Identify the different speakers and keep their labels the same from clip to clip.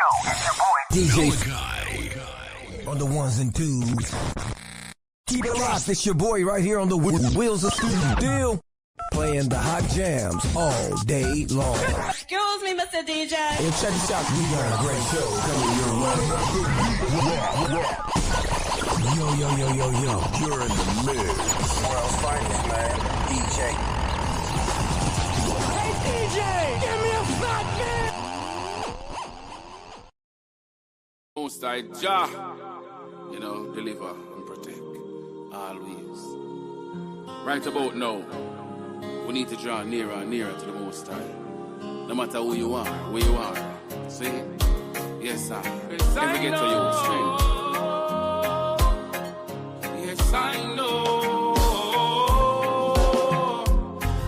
Speaker 1: It's your boy
Speaker 2: DJ on the ones and twos. Keep it locked. It's your boy right here on the wheels of steel. Playing the hot jams all day long.
Speaker 3: Excuse me, Mr. DJ.
Speaker 2: Hey, check this out. We got a great show coming your way. Yo. You're in the mix.
Speaker 1: World's finest, man. DJ.
Speaker 2: Hey, DJ, give me a fat man.
Speaker 4: Most I Jah, deliver and protect always. Right about now, we need to draw nearer and nearer to the Most High. No matter who you are, where you are. See? Yes, sir. Never get to your strength. Yes, I know.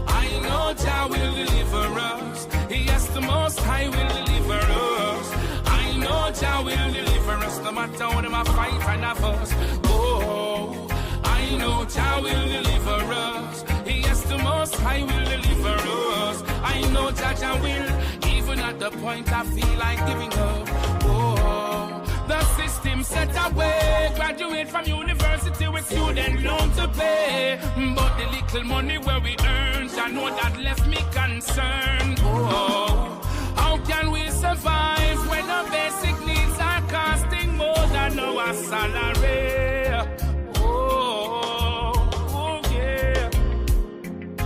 Speaker 4: I know Jah will deliver us. Yes, the Most High will deliver us. I know Jah will deliver us. No matter how them a fight and a fuss. Oh, I know Jah will deliver us. Yes, the Most High will deliver us. I know Jah will, even at the point I feel like giving up. Oh, the system set away. Graduate from university with student loan to pay. But the little money where we earn, I know that left me concerned. Oh, how can we survive when our basic needs are costing more than our salary? Oh, yeah.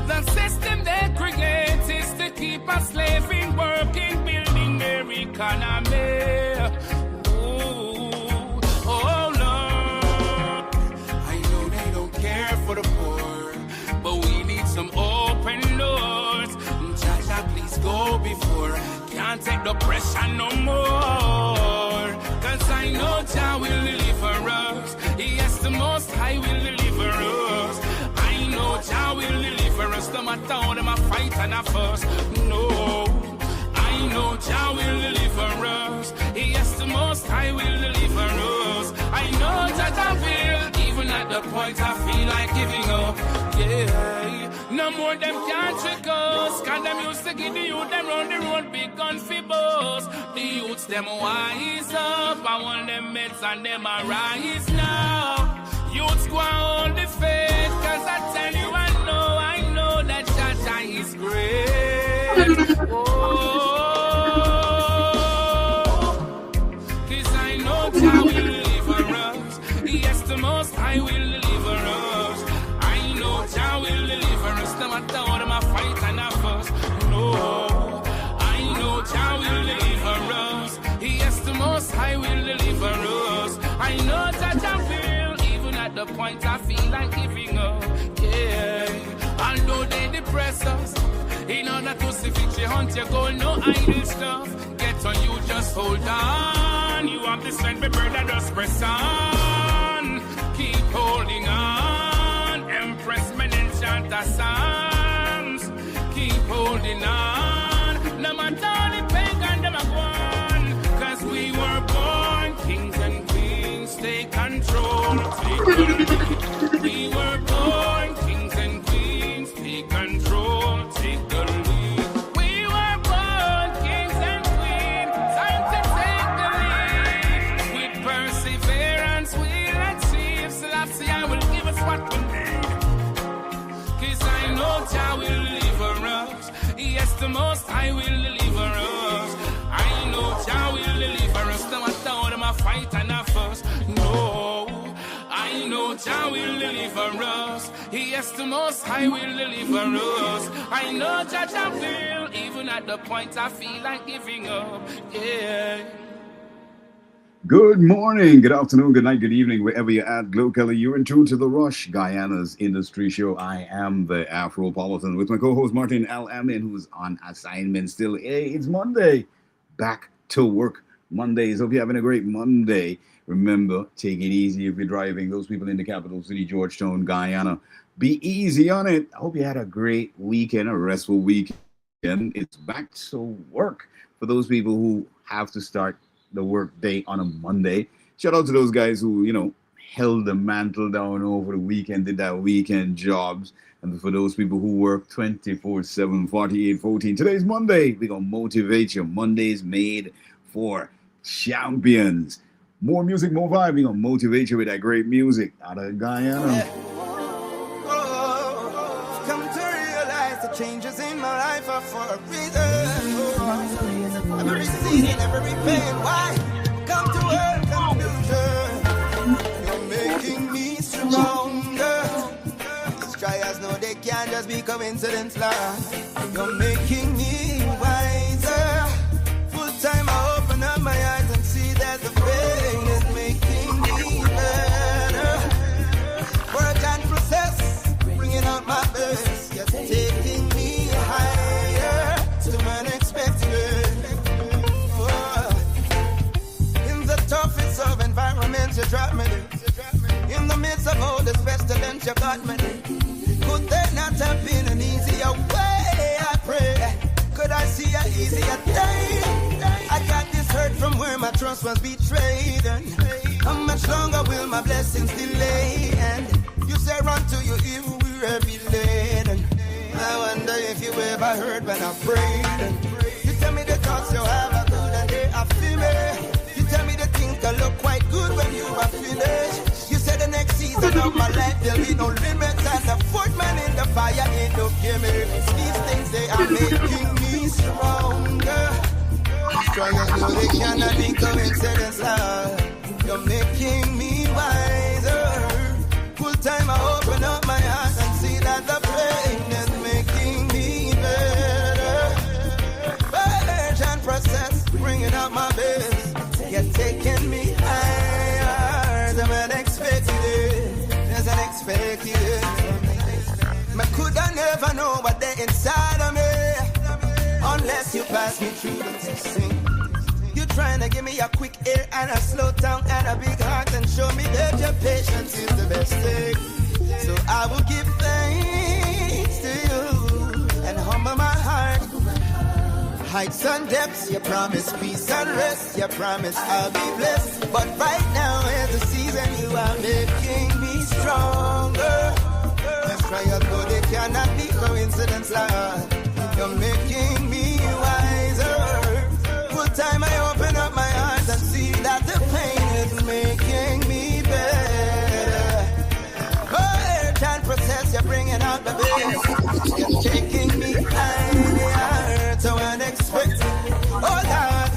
Speaker 4: The system they create is to keep us slaving, working, building their economy. Oh, Lord. I know they don't care for the poor, but we need some open doors. Jah, please go before. Can't take the pressure no more. Cause I know Jah will deliver us. Yes, the Most High will deliver us. I know Jah will deliver us. No matter how them a fight and a fuss. No, I know Jah will deliver us. Yes, the Most High will deliver us. I know Jah will, even at the point I feel like giving up. Yeah, no more them can't trick us. Cause them used to give the youth them round the road big gun fi boss. The youths them wise up. I want them meds and them a rise now. Youths go on hold the faith. Cause I tell you I know that Jah is great. Oh, cause I know Jah will deliver us. Yes, the Most High will deliver us. I know Jah will deliver us. No matter how them a fight and a fuss. No, I know Jah will deliver us. Yes, the Most High will deliver us. I know Jah will, even at the point I feel like giving up. Yeah, although they depress us, in order to see victory hunt your goal, no idle stuff. Get on you, just hold on. You have the strength, my brother, just press on. Keep holding on. Empress men enchant the songs. Keep holding on. No matter the pagan them a gone. Cause we were born kings and queens. Take control, take the lead. We were born kings and queens. Take control, take the lead. We were born kings and queens. Time to take the lead. With perseverance we'll achieve. Selassie, I will give us what we need. Cause I know Jah will deliver us. Yes, the Most High will deliver us. I know Jah will deliver us. No matter how them a fight and a fuss. No, I know Jah will deliver us. Yes, the Most High will deliver us. I know Jah will, even at the point I feel like giving up. Yeah.
Speaker 5: Good morning, good afternoon, good night, good evening, wherever you're at locally. You're in tune to The Rush, Guyana's Industry Show. I am the Afropolitan with my co-host Martain Al-Ameen, who's on assignment still. Hey, it's Monday. Back to work Mondays. Hope you're having a great Monday. Remember, take it easy if you're driving. Those people in the capital city, Georgetown, Guyana, be easy on it. I hope you had a great weekend, a restful weekend. It's back to work for those people who have to start the work day on a Monday. Shout out to those guys who, held the mantle down over the weekend, did that weekend jobs. And for those people who work 24/7, 48/14. Today's Monday. We're going to motivate you. Monday's made for champions. More music, more vibe. We're going to motivate you with that great music out of Guyana.
Speaker 6: Come to realize the changes in my life are for a reason. Every season, every pain, why? Come to a conclusion. You're making me stronger. These trials know they can't just be coincidence, Lord. You're making me wiser. Full time I open up my eyes and see that the pain is making me better. Work and process, bringing out my best, just taking me higher to unexpected. In the toughest of environments, you drop me. In the midst of all this pestilence, you got me. Could there not have been an easier way? I pray. Could I see an easier day? I got this hurt from where my trust was betrayed. And how much longer will my blessings delay? And you say run to your evil, we're delayed. And I wonder if you ever heard when I prayed. And you tell me the thoughts you have are good and they are female. You tell me the things that look quite good when you are finished. You said the next season of my life there'll be no limits. And the fourth man in the fire ain't no gimmicks. These things they are making me stronger. Trials know they cannot be coincidence, Lord. You're making me wiser. Full time I open up my eyes and see that the pain is making me better. Purge and process, bringing out my best. You're taking me higher than unexpected. There's unexpected. I could I never know what they're inside of me unless you pass me through the testing. You're trying to give me a quick ear and a slow tongue and a big heart and show me that your patience is the best thing. So I will give thanks to you and humble my heart. Heights and depths, you promise peace and rest. You promise I'll be blessed. But right now is the season you are making me stronger. Let's try out, though they cannot be coincidence, Lord. You're making me wiser. Full time I open up my eyes and see that the pain is making me better. Hurt and process, you're bringing out the best. You're taking me higher to unexpected. Oh Lord,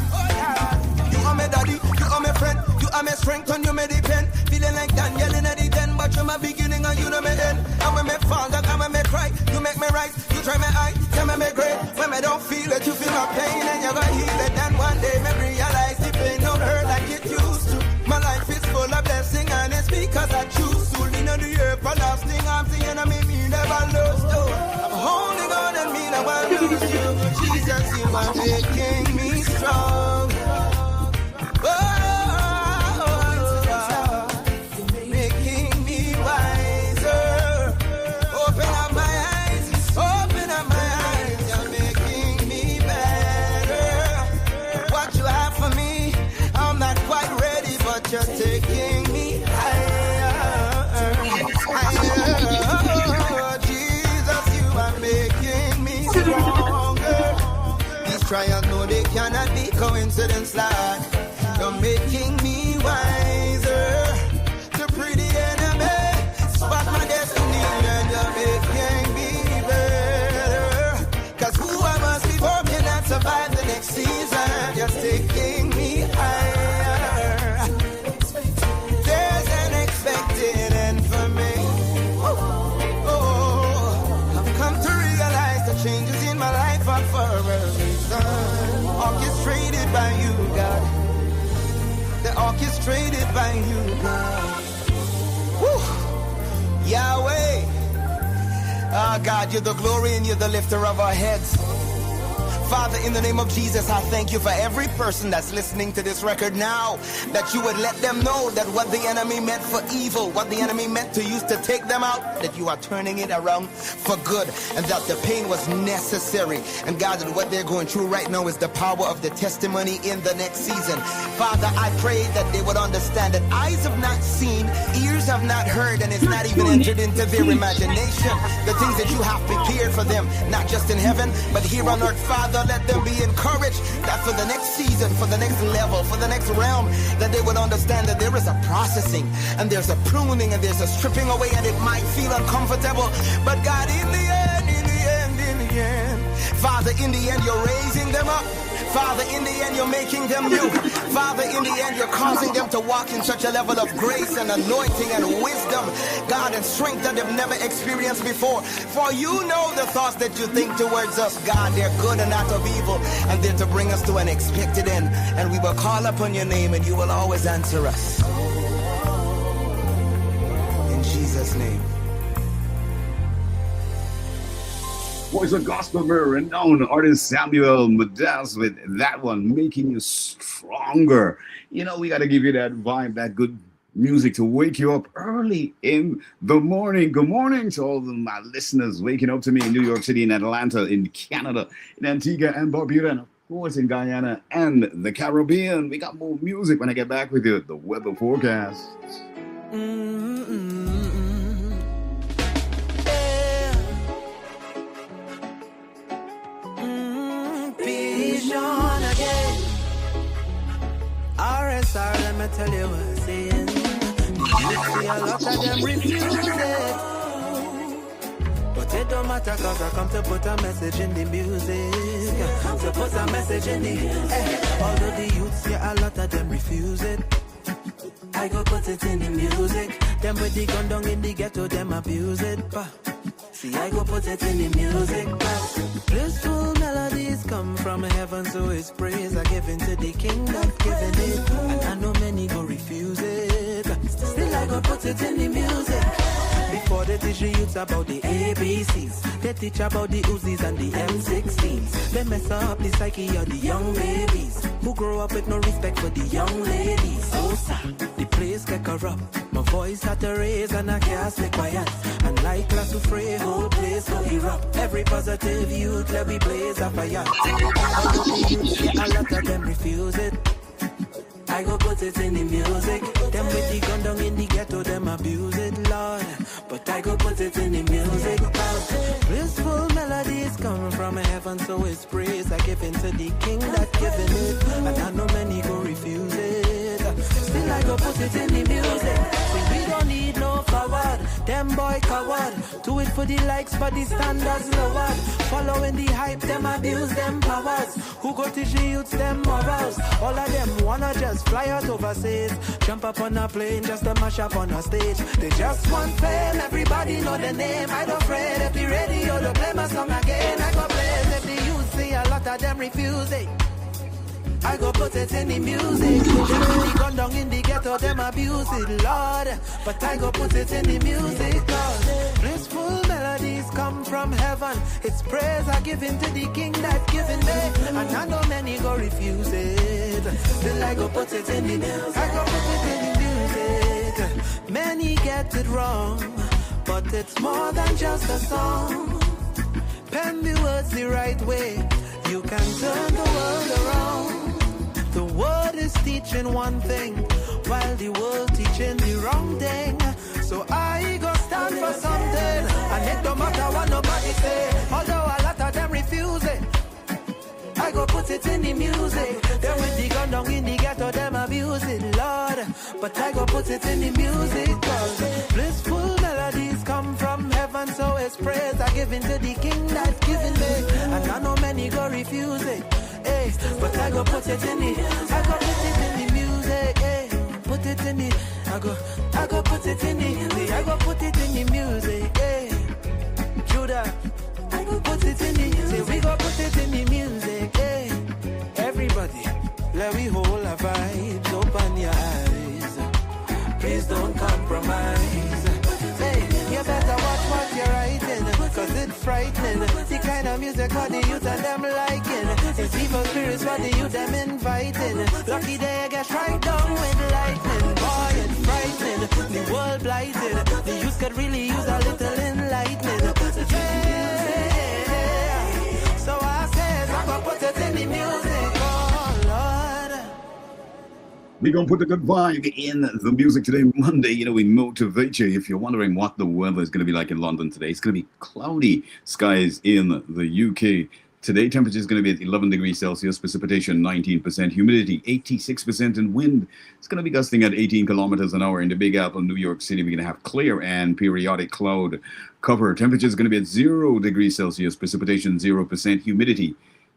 Speaker 6: you are my daddy, you are my friend, you are my strength and you may depend. Feeling like Daniel in the den, but you're my beginning and you know my end. And when me fall down, and when me cry, you make me right. You try my eye, tell me great. When me don't feel it, you feel my pain and you're gonna heal it. And one day me realize the pain don't hurt like it used to. My life is full of blessing and it's because I choose to lean on the everlasting arms. The enemy me never lost. Oh, I'm holding on and me now I lose you. Jesus, you are making me strong. You're taking me higher. Jesus, you are making me stronger. These trials, no, they cannot be coincidence, Lord. You're making me wiser. The pretty enemy, spot my destiny, and you're making me better. Cause who I must be for cannot survive the next season. You're taking me higher. Changes in my life are for a reason. Orchestrated by you, God. They're orchestrated by you, God. Woo. Yahweh. Ah, God, you're the glory and you're the lifter of our heads. Father, in the name of Jesus, I thank you for every person that's listening to this record now, that you would let them know that what the enemy meant for evil, what the enemy meant to use to take them out, that you are turning it around for good, and that the pain was necessary. And God, that what they're going through right now is the power of the testimony in the next season. Father, I pray that they would understand that eyes have not seen, ears have not heard, and it's not even entered into their imagination. The things that you have prepared for them, not just in heaven, but here on earth, Father. Father, let them be encouraged that for the next season, for the next level, for the next realm, that they would understand that there is a processing and there's a pruning and there's a stripping away, and it might feel uncomfortable. But God, in the end, Father, in the end, you're raising them up. Father, in the end, you're making them new. Father, in the end, you're causing them to walk in such a level of grace and anointing and wisdom, God, and strength that they've never experienced before. For you know the thoughts that you think towards us, God. They're good and not of evil, and they're to bring us to an expected end. And we will call upon your name, and you will always answer us. In Jesus' name.
Speaker 5: Voice of Gospel, renowned artist Samuel Madas with that one, Making You Stronger. You know, we got to give you that vibe, that good music to wake you up early in the morning. Good morning to all of my listeners waking up to me in New York City, in Atlanta, in Canada, in Antigua and Barbuda, and of course in Guyana and the Caribbean. We got more music when I get back with you. The weather forecast.
Speaker 6: Again. RSR, let me tell you what I'm saying. You see a lot of them refuse it, but it don't matter, cause I come to put a message in the music. To put a message in the although the youths, yeah, a lot of them refuse it, I go put it in the music. Them with the gun down in the ghetto, them abuse it. See, I go put it in the music. Blissful melodies come from heaven, so it's praise I give into the King that's given it. And I know many go refuse it, still I go put it in the music. Before they teach the youths about the ABCs, they teach about the Uzis and the M16s. They mess up the psyche of the young babies who grow up with no respect for the young ladies. Oh, sir, the place get corrupt. My voice had to raise and I can't stay quiet. And like class of fray, whole place go erupt. Every positive youth, let me blaze a fire. All of the youths, yeah, a lot of them refuse it, I go put it in the music. Them with the gun down in the ghetto, them abuse it, Lord. But I go put it in the music. Blissful melodies come from heaven, so it's praise I give into the King that given it. And I know many go refuse it, still I go put it in the music. See, we don't need no forward, them boy coward. Do it for the likes, but the standards lowered. Following the hype, them abuse them powers. Who go teach the youths them morals? All of them wanna just fly out overseas, jump up on a plane just to mash up on a stage. They just want fame, everybody know the name. I don't fret if the radio don't play my song again. I go play if the youth see a lot of them refuse it, I go put it in the music. Them really gone down in the ghetto, them abuse it, Lord. But I go put it in the music, cause blissful melodies come from heaven. It's praise I give into the King that given me. And I know many go refuse it, still I go put it in the music. I go put it in the music. Many get it wrong, but it's more than just a song. Pen the words the right way, you can turn the world around. The word is teaching one thing, while the world teaching the wrong thing. So I go stand for something, and it don't matter what nobody say. Although a lot of them refuse it, I go put it in the music. Them with the gun down in the ghetto, them abuse it, Lord. But I go put it in the music, cause blissful melodies come from heaven, so it's praise I give into the King that's given me. And I know many go refuse it, hey, but I go put it in the, I go put it in the music, hey, put it in the, I go put it in the, I go put it in the music, hey, Judah, I go put it in the, say we go put it in the music, hey, everybody, let me hold a vibes, open your eyes, please don't compromise, hey, you better watch what you're writing, cause it's frightening, the kind of music for the youth and them liking, it's evil spirits for the youth them inviting, lucky they get right down with lightning, boy it's frightening, the world blighted, the youth could really use a little enlightening, yeah, so I said I'm gonna put it in the music, oh Lord.
Speaker 5: We're going to put a good vibe in the music today, Monday. You know, we motivate you. If you're wondering what the weather is going to be like in London today, it's going to be cloudy skies in the UK. Today, temperature is going to be at 11 degrees Celsius, precipitation 19%, humidity 86%, and wind is going to be gusting at 18 kilometers an hour. In the Big Apple, New York City, we're going to have clear and periodic cloud cover. Temperature is going to be at 0 degrees Celsius, precipitation 0%, humidity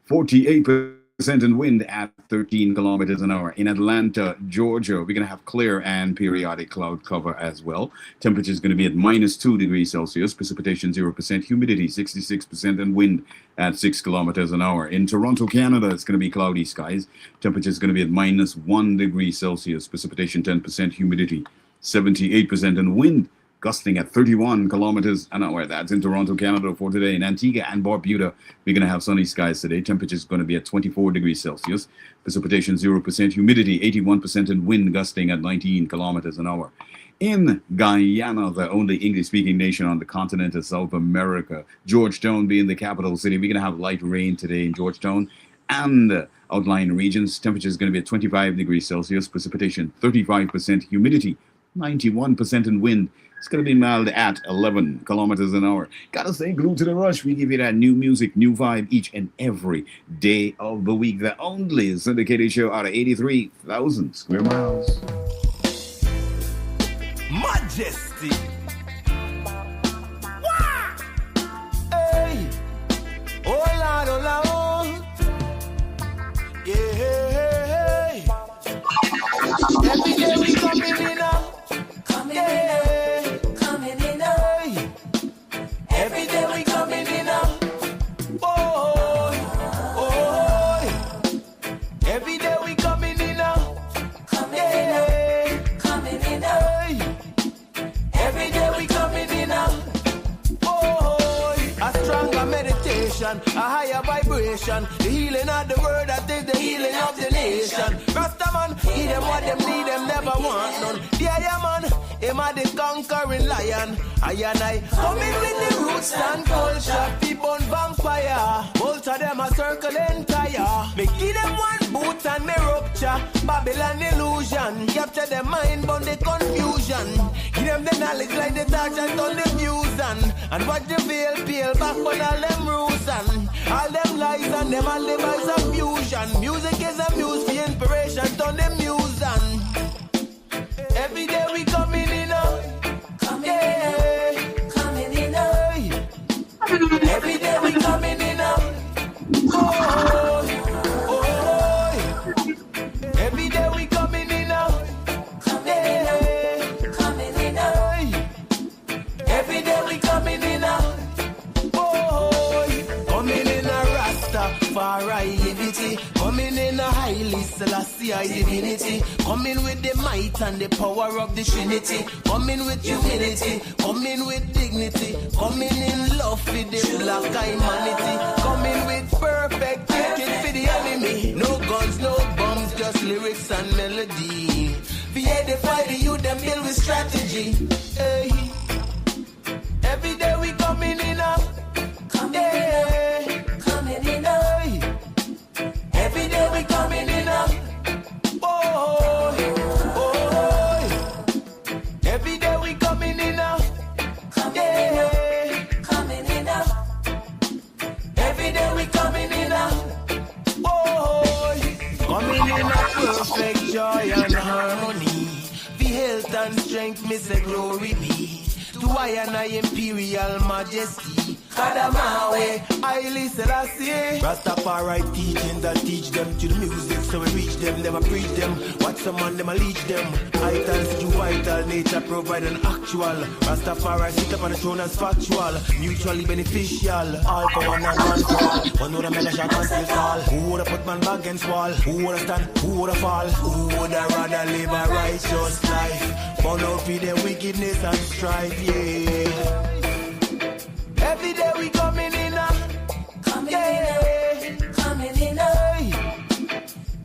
Speaker 5: 48%, and wind at 13 kilometers an hour. In Atlanta, Georgia, we're going to have clear and periodic cloud cover as well. Temperature is going to be at minus 2 degrees Celsius, precipitation 0%, humidity 66%, and wind at 6 kilometers an hour. In Toronto, Canada, it's going to be cloudy skies. Temperature is going to be at minus 1 degree Celsius, precipitation 10%, humidity 78%, and wind gusting at 31 kilometers an hour. That's in Toronto, Canada for today. In Antigua and Barbuda, we're going to have sunny skies today. Temperature is going to be at 24 degrees Celsius. Precipitation 0%, humidity 81%, and wind gusting at 19 kilometers an hour. In Guyana, the only English-speaking nation on the continent of South America, Georgetown being the capital city, we're going to have light rain today in Georgetown and outlying regions. Temperature is going to be at 25 degrees Celsius. Precipitation 35%, humidity 91%, and wind it's going to be mild at 11 kilometers an hour. Gotta stay glued to the rush. We give you that new music, new vibe each and every day of the week. The only syndicated show out of 83,000 square miles.
Speaker 6: Majesty. Wow. Hey. Oh, Lord, oh, Lord. Yeah. Every day we coming in now. Coming in. Every day we coming in now. Oh, every day we coming in now. Coming in now. Every day we coming in now. Oh, a stronger meditation, a higher vibration, the healing of the world, that is the healing of the nation. Rastaman, give them what them need, them never want none. Yeah, man. Him a the conquering lion. I and I coming with the roots and culture. People on vampire. Both of them a circle entire. Me give them one boot and me rupture. Babylon illusion. Capture their mind but the confusion. Give them the knowledge like the touch and turn the views and watch the veil peel back on all them rules and all them lies and them all the vibes of fusion. Music is a muse for inspiration. Turn the muse and every day we coming in now. Coming in now. Every day we coming in now. Oh. Every day we coming in now. Coming in now. Every day we coming in now. Oh. Coming in a Rastafari unity. Coming in a highly Selassie divinity. Coming with the might and the power of the Trinity. Coming with humility. Coming with dignity. Coming in love for the black humanity. Coming with perfect thinking for the enemy. No guns, no bombs, just lyrics and melody. We edify the youth, them build with strategy. Hey. Every day we coming in now. Coming in now. Every day we coming in now. Oh. Every day we coming in now. Coming in now. Every day we coming in now. Oh. Coming in a perfect joy and harmony. The health and strength, me say glory be. To I and I imperial majesty. Kadamawe, highly Selassie. Rastafari teaching that teach them to the music, so we reach them, never preach them. Watch some man, them a leech them. Vitals to vital, nature provide an actual. Rastafari sit up on the throne as factual, mutually beneficial. All for one and one for all. One woulda made a shot and still fall. Who woulda put man back against wall? Who woulda stand? Who woulda fall? Who woulda rather live a righteous life? Burn out for their wickedness and strife, yeah. Every day we coming in now. Coming in now.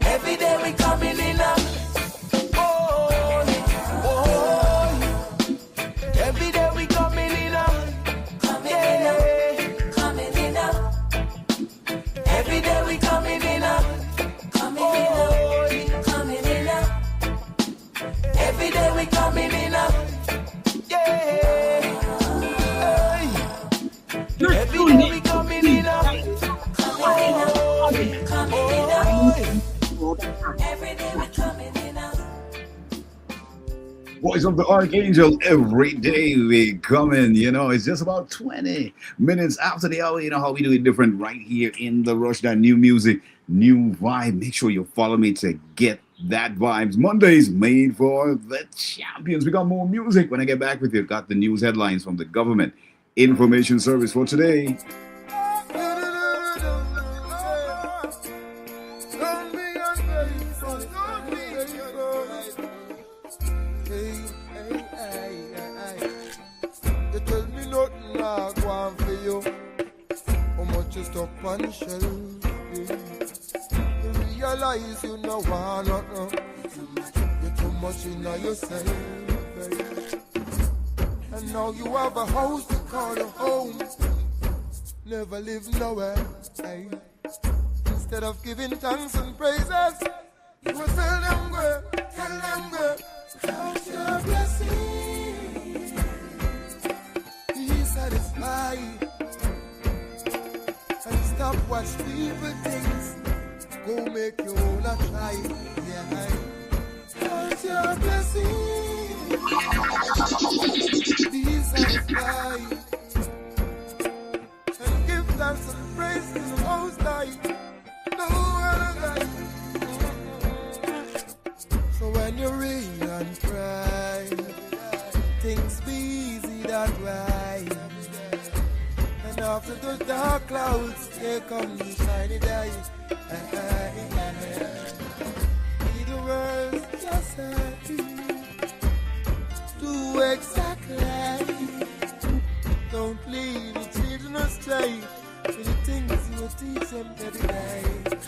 Speaker 6: Every day we coming in now. Oh. Every day we coming in now. Coming in now. Every day we coming in now. Coming in now. Every day we coming in now. Yeah.
Speaker 3: Every day we're coming in out.
Speaker 5: Voice of the Archangel, every day we come in. It's just about 20 minutes after the hour. You know how we do it different right here in the Rush. That new music, new vibe. Make sure you follow me to get that vibes. Mondays made for the champions. We got more music when I get back with you. Got the news headlines from the government information service for today.
Speaker 6: Up on shelf, yeah. You realize you know one you're too much in yourself, yeah. And now you have a house to call a home. Never live nowhere, hey. Instead of giving thanks and praises, you will tell them go, count your blessings. Be satisfied. Stop watch people things. Go make your own a try. Yeah. Count your blessings. Be satisfied. And give thanks and praise to the Most High. No other guy. So when you rain and cry, things be easy that way. After the dark clouds, here comes the shiny day. Be the world just happy. Do exactly. Don't leave the children astray. For the things you teach them every day.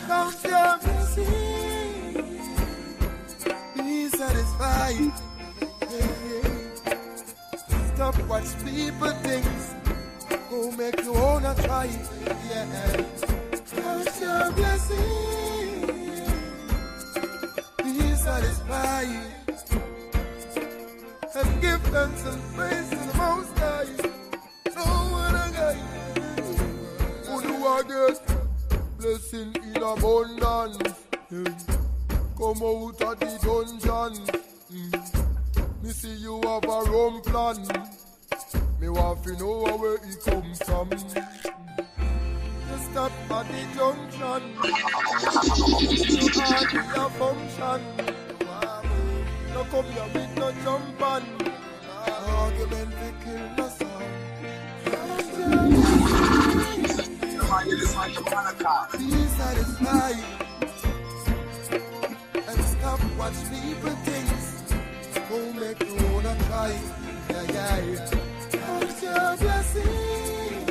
Speaker 6: Count your blessings. Be satisfied. Stop watch people things. Go make your own a try, yeah. Count your blessings. Be satisfied. And give thanks and praise to the Most High. No other guy. Who do I get? Blessing in abundance. Come out of the dungeon. Me see you have a rum plan. Me want to know where he comes from. Just stop at the junction. You hardly a function. No come here with no jump on. Argument to kill my son. Be satisfied. And stop watch people things. Go make your own a try. Yeah. Count your blessings.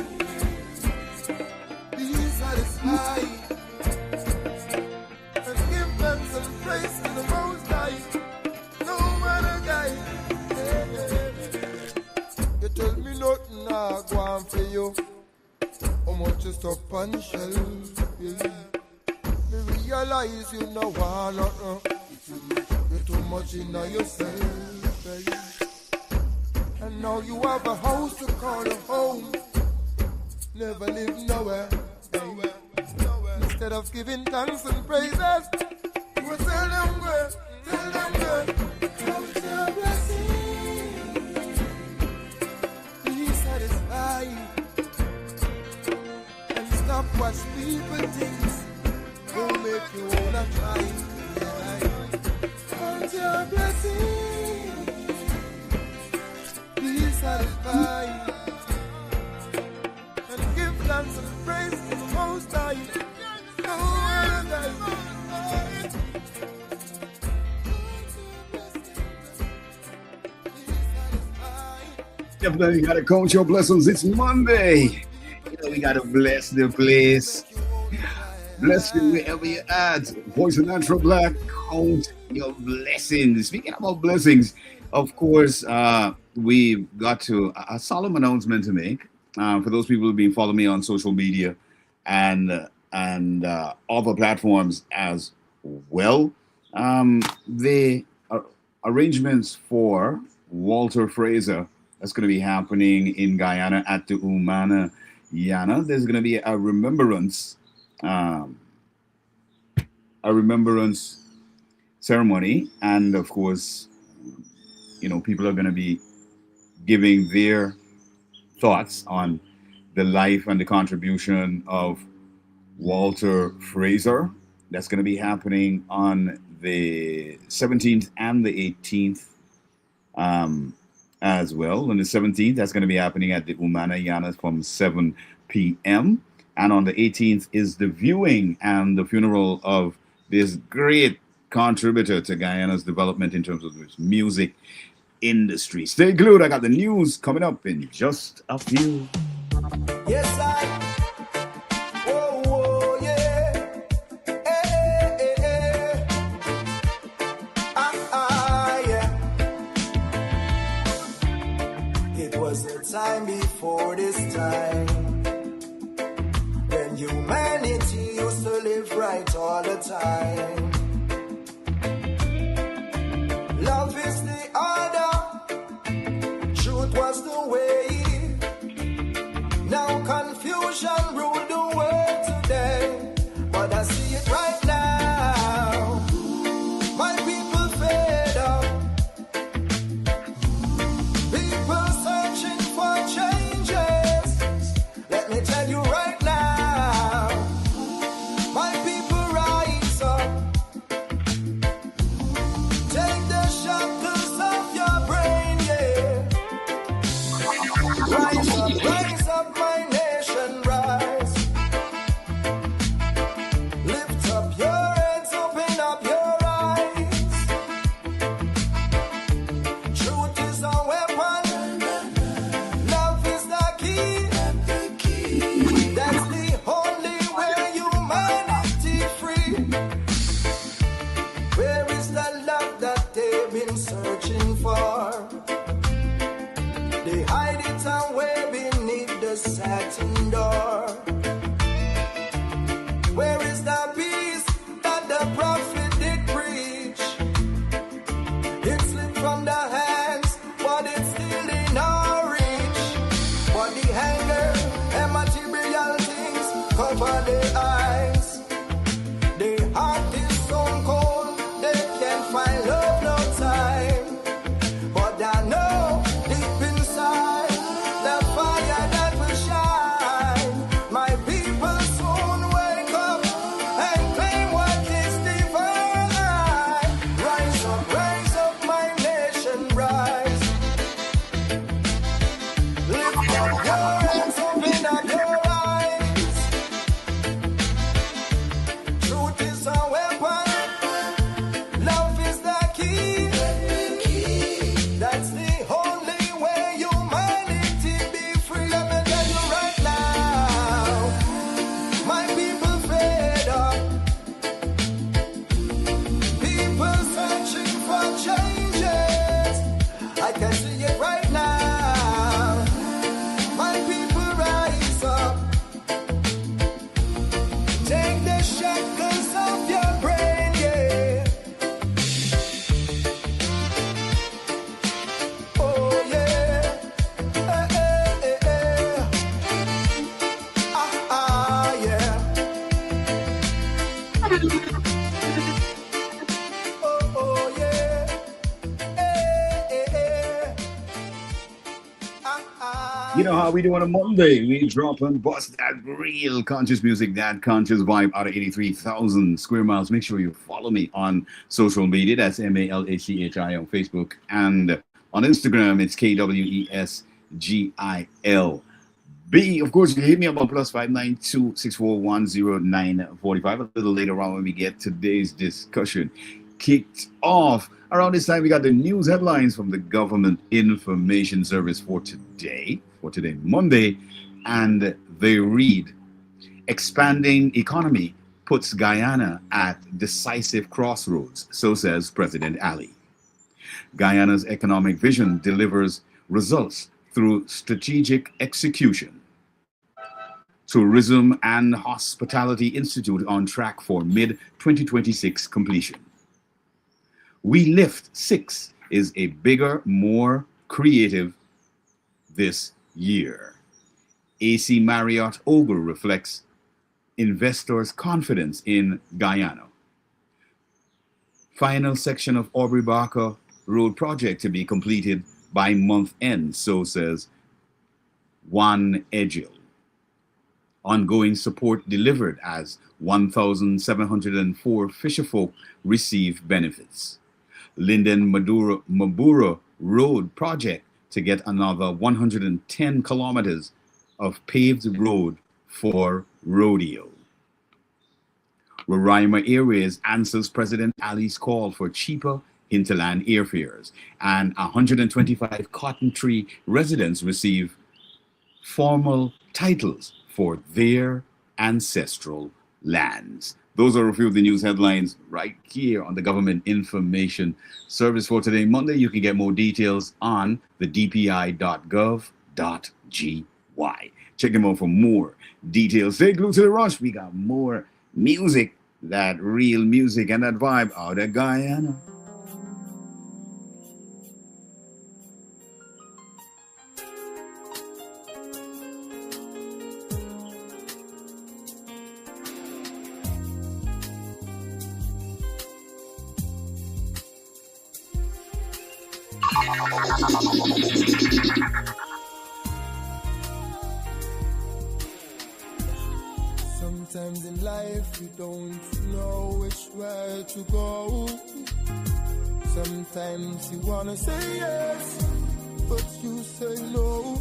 Speaker 6: Be satisfied. And give thanks and praise to the Most High. No other guy. You tell me nothing I go on for you. How much you stuck on shelf, yeah. Me realize you know one you're too much in yourself, yeah. And now you have a house to call a home. Never live nowhere, nowhere. Instead of giving thanks and praises, you will tell them go, count your blessings. Be satisfied. And stop watch people things. Go make your own a try. Yeah. Count your blessings. Be satisfied. And give thanks and praise to the Most High. No other guy.
Speaker 5: Definitely gotta count your blessings. It's Monday. We gotta bless the place. Bless you wherever you're at. Voice of Natural Black, count your blessings. Speaking about blessings, of course, we've got a solemn announcement to make for those people who've been following me on social media and other platforms as well. The arrangements for Walter Fraser, that's going to be happening in Guyana at the Umana Yana. There's going to be a remembrance a remembrance ceremony, and of course, people are going to be giving their thoughts on the life and the contribution of Walter Fraser. That's going to be happening on the 17th and the 18th as well. On the 17th, that's going to be happening at the Guyana from 7 p.m. And on the 18th is the viewing and the funeral of this great contributor to Guyana's development in terms of its music industry. Stay glued. I got the news coming up in just a few.
Speaker 6: Yes, oh, oh, yeah. Yeah. It was a time before this time when humanity used to live right all the time. Love is the order, truth was the way. Now confusion rule the world today, but I see it right now. My people fed up, people searching for changes. Let me tell you right now, my people rise up. Take the shackles off your brain, yeah. Rise up, my nation, rise. Lift up your heads, open up your eyes. Truth is a weapon, love is the key. That's the only way humanity free. Where is the love that they've been searching for? They hide it away beneath the satin door. Where is the peace that the prophet did preach? It slipped from the hands, but it's still in our reach. But the anger and material things cover their eyes. Their heart is so cold, they can't find love no time. But I know deep inside the fire that will shine. My people soon wake up and claim what is divine. Rise up, my nation, rise. Lift up your hands, open up your eyes. Truth is a weapon, love is the key. That's the only way humanity be free. Let me tell you right now, my people fed up, people searching for changes. I can see it right now. My people rise up. Take the shackles off your brain, yeah. Oh yeah. Yeah. Oh yeah.
Speaker 5: You know how we do on a Monday. We drop and bust that real conscious music, that conscious vibe out of 83,000 square miles. Make sure you follow me on social media. That's MALACHI on Facebook. And on Instagram, it's KWESGILB. Of course, you can hit me up on +592 6410945. A little later on when we get today's discussion kicked off. Around this time, we got the news headlines from the Government Information Service for today, Monday, and they read, expanding economy puts Guyana at decisive crossroads, so says President Ali. Guyana's economic vision delivers results through strategic execution. Tourism and Hospitality Institute on track for mid-2026 completion. We Lift 6 is a bigger, more creative this year. AC Marriott Ogle reflects investors' confidence in Guyana. Final section of Aubrey Barker Road project to be completed by month end, so says Juan Egil. Ongoing support delivered as 1,704 fisherfolk receive benefits. Linden Mabura Road project to get another 110 kilometers of paved road for rodeo. Roraima Airways answers President Ali's call for cheaper hinterland airfares, and 125 Cotton Tree residents receive formal titles for their ancestral lands. Those are a few of the news headlines right here on the Government Information Service for today, Monday. You can get more details on the dpi.gov.gy. Check them out for more details. Stay glued to the rush. We got more music, that real music and that vibe out of Guyana.
Speaker 6: Sometimes in life we don't know which way to go. Sometimes you wanna say yes, but you say no.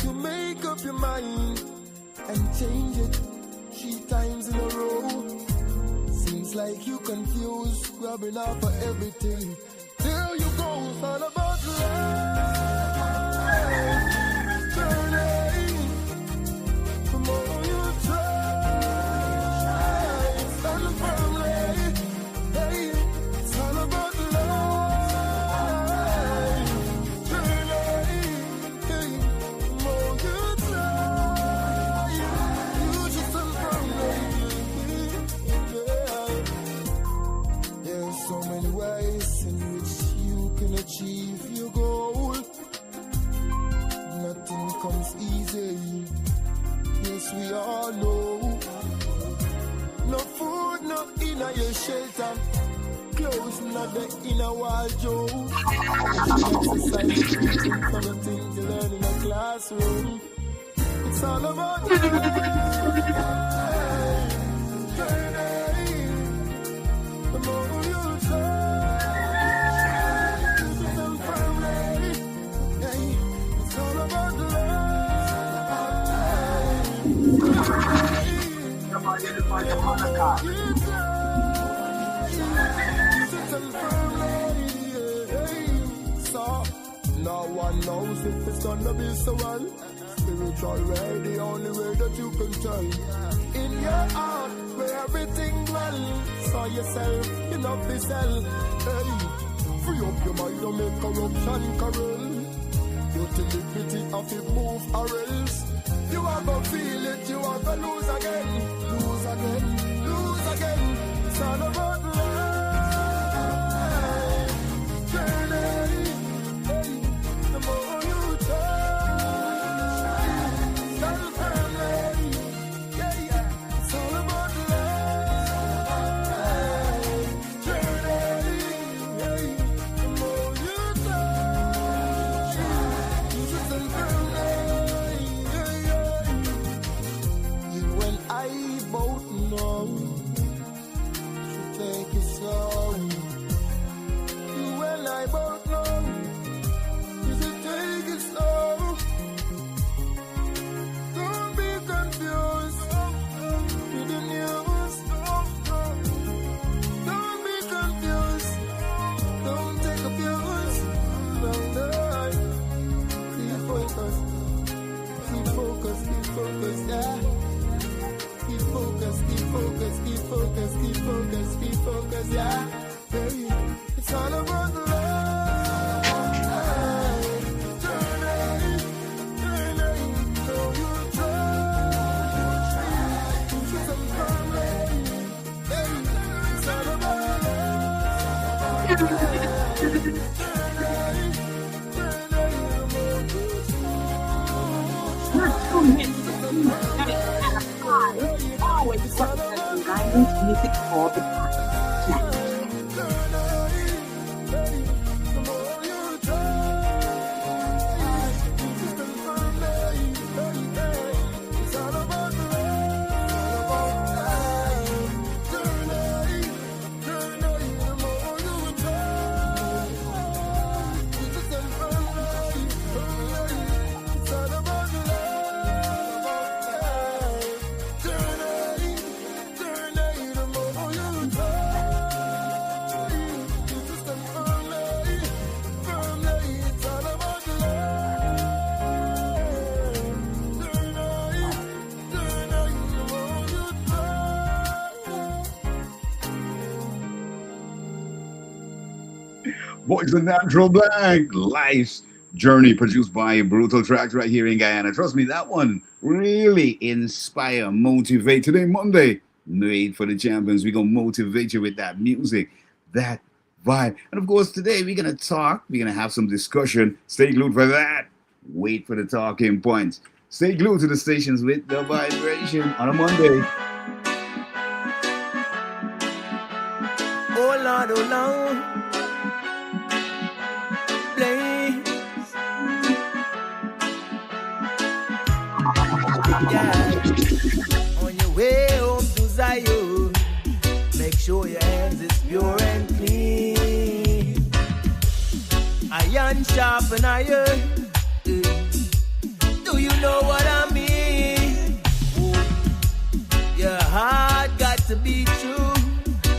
Speaker 6: You make up your mind and change it 3 times in a row. Seems like you confused, grabbing out for everything. There you go, it's all about life. Turning, the more you try, stand firmly. Hey, it's all about life. Turning, hey, the more you try, you just stand firmly. Yeah. There's so many ways in which you can achieve your goal. Nothing comes easy. Yes, we all know. No food, no inner your shelter. Clothes, not the inner wardrobe. Exercise, reading from the things you learn in a classroom. It's all about life. The more you try, stand firmly. Hey, it's all about so, no one knows if it's gonna be so well. Spiritual way, the only way that you can tell. In your heart, where everything dwells. Saw yourself, you know, be sell. Hey, free up your mind, don't make corruption corral. Utility of it move or else. You are gonna feel it, you are gonna lose again. Lose again, lose again. It's all about life. Journey, hey, the more you try, stand firmly. Yeah, yeah. It's all about life. Journey, hey, the more you try, you just stand firmly. You and I both know to take it slow. You and I both know you should take it slow. Don't be confused with the news. Don't be confused. Don't take abuse. Keep focused. Keep focused. Keep focused. Yeah. Keep focused, keep focused, keep focused, keep focused, keep focused, yeah. Hey, it's all about love. Journey, so you try, to some family. Hey, it's all about
Speaker 7: Always music all the time.
Speaker 5: Voice of Natural Black, Life's Journey, produced by Brutal Tracks right here in Guyana. Trust me, that one really inspire, motivate. Today, Monday, made for the champions. We're going to motivate you with that music, that vibe. And of course, today we're going to talk. We're going to have some discussion. Stay glued for that. Wait for the talking points. Stay glued to the stations with the vibration on a Monday.
Speaker 6: Oh Lord, oh Lord. Yeah. On your way home to Zion, make sure your hands is pure and clean. Iron sharpen iron. Do you know what I mean? Oh, your heart got to be true,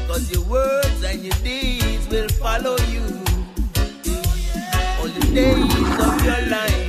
Speaker 6: 'cause your words and your deeds will follow you all the days of your life.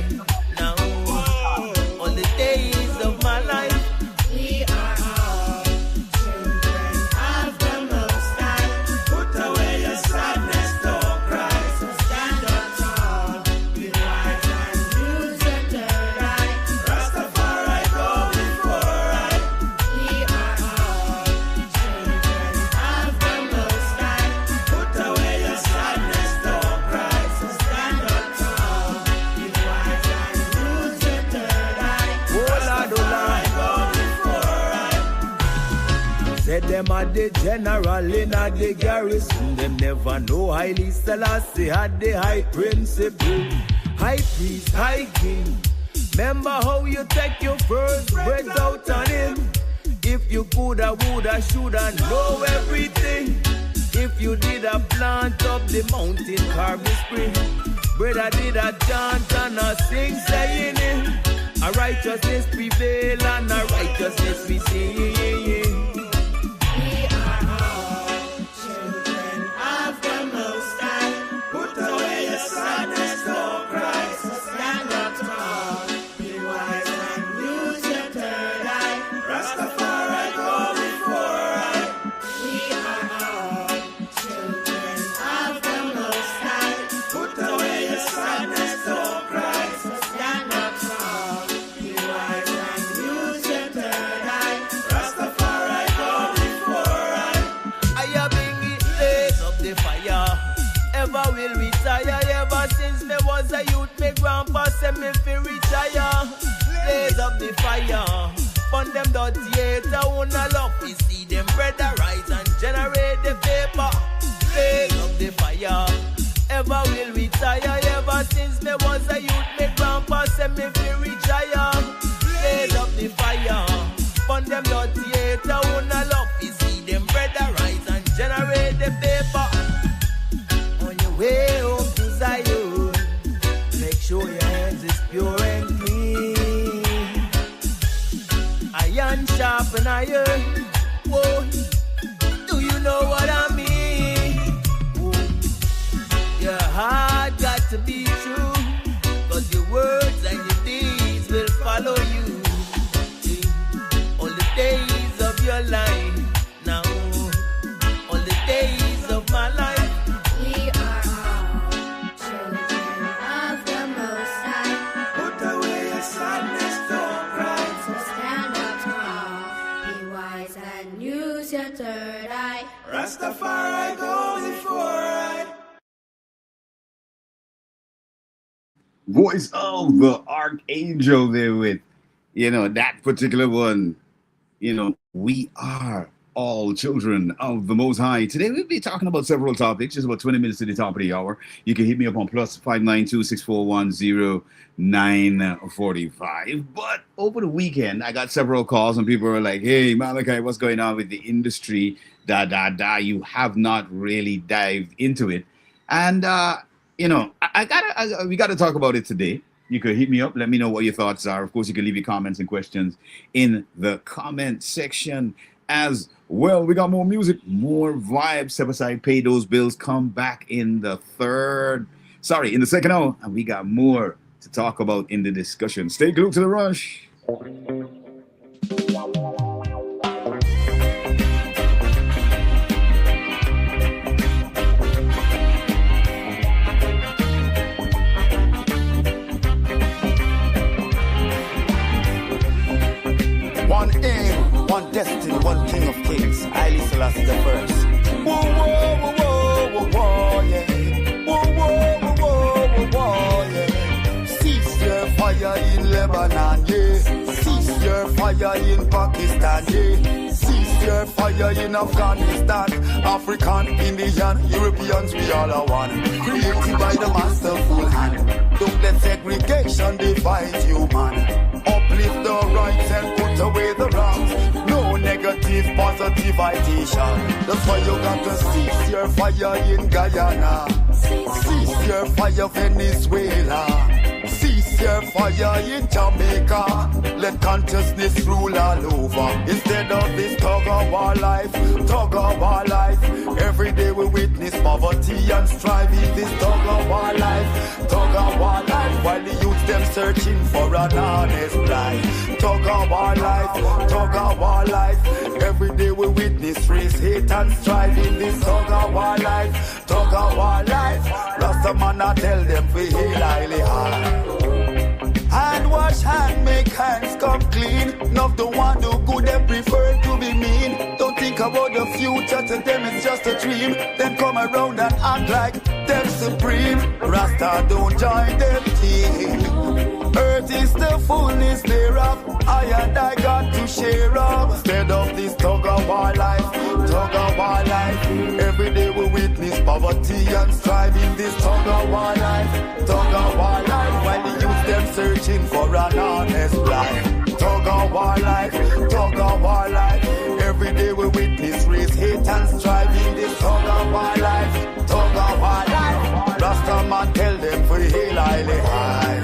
Speaker 6: Them are the general in a the garrison. Them never know highly Selassie had the high principle. High priest, high king. Remember how you take your first breath out on him. If you coulda, woulda, shoulda know everything. If you did a plant up the mountain, carve the spring. Brother did a chant and a sing saying it. A righteousness prevail and a righteousness we sing. Grandpa send me fi retire. Blaze up the fire. Fund them dirty hater wanna love. We see them bread rise and generate the paper. Blaze up the fire. Ever will retire. Ever since me was a youth, me grandpa send me fi retire. Blaze up the fire. Fund them dirty hater wanna love. We see them bread rise and generate the paper. On your way home to Zion, make sure your hands is pure and clean. Iron sharpen iron. Whoa, do you know what I mean? Whoa. Your heart got to be true, 'cause your words and your deeds will follow you all the days of your life. Now, all the days of my life. Rastafari go before I.
Speaker 5: Voice of the Archangel there with, that particular one. We are all children of the Most High. Today we'll be talking about several topics, just about 20 minutes to the top of the hour. You can hit me up on +592 6410945. But over the weekend, I got several calls and people were like, "Hey, Malachi, what's going on with the industry? You have not really dived into it." And, we got to talk about it today. You could hit me up. Let me know what your thoughts are. Of course, you can leave your comments and questions in the comment section as well. We got more music, more vibes. Step aside, pay those bills. Come back in the second hour. And we got more to talk about in the discussion. Stay glued to the rush.
Speaker 6: one aim, one destiny, one king of kings. Haile Selassie the first. Whoa, whoa, whoa, whoa, whoa, whoa, yeah. Whoa, whoa, whoa, whoa, whoa, whoa, yeah. Cease your fire in Lebanon, yeah. Cease your fire in Pakistan, yeah. Cease your fire in Afghanistan. African, Indian, Europeans, we all are one. Created by the masterful hand. Don't let segregation divide you, man. Uplift the rights and put away the wrongs. No negative, positive ideation. That's why you got to cease your fire in Guyana. Cease your fire Venezuela. Cease your fire in Jamaica. Let consciousness rule all over. Instead of this tug of war life, tug of war life. Every day we witness poverty and striving. This tug of war life, tug of war life. While the youth them searching for an honest life. Tug of war life, tug of war life. Every day we witness race, hate and striving. This tug of war life, tug of war life. Rasta man I tell them we hail highly high. Hand wash hand, make hands come clean. Enough the one do good, them prefer to be mean. Don't think about the future, to them it's just a dream. Then come around and act like them supreme. Rasta don't join them team. Earth is the fullness thereof. I and I got to share up. Instead of this tug of war life, tug of war life. Every day we witness poverty and striving. This tug of war life, tug of war life. While the youth them searching for an honest life. Tug of war life, tug of war life. Every day we witness race, hate and striving. This tug of war life, tug of war life. Rasta man tell them for hail highly high.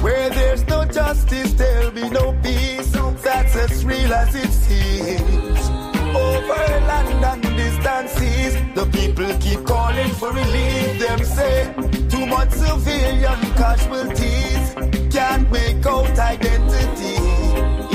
Speaker 6: Where there's no justice, there'll be no peace. That's as real as it seems. Over land and distances, the people keep calling for relief. Them say too much civilian casualties, can't make out identity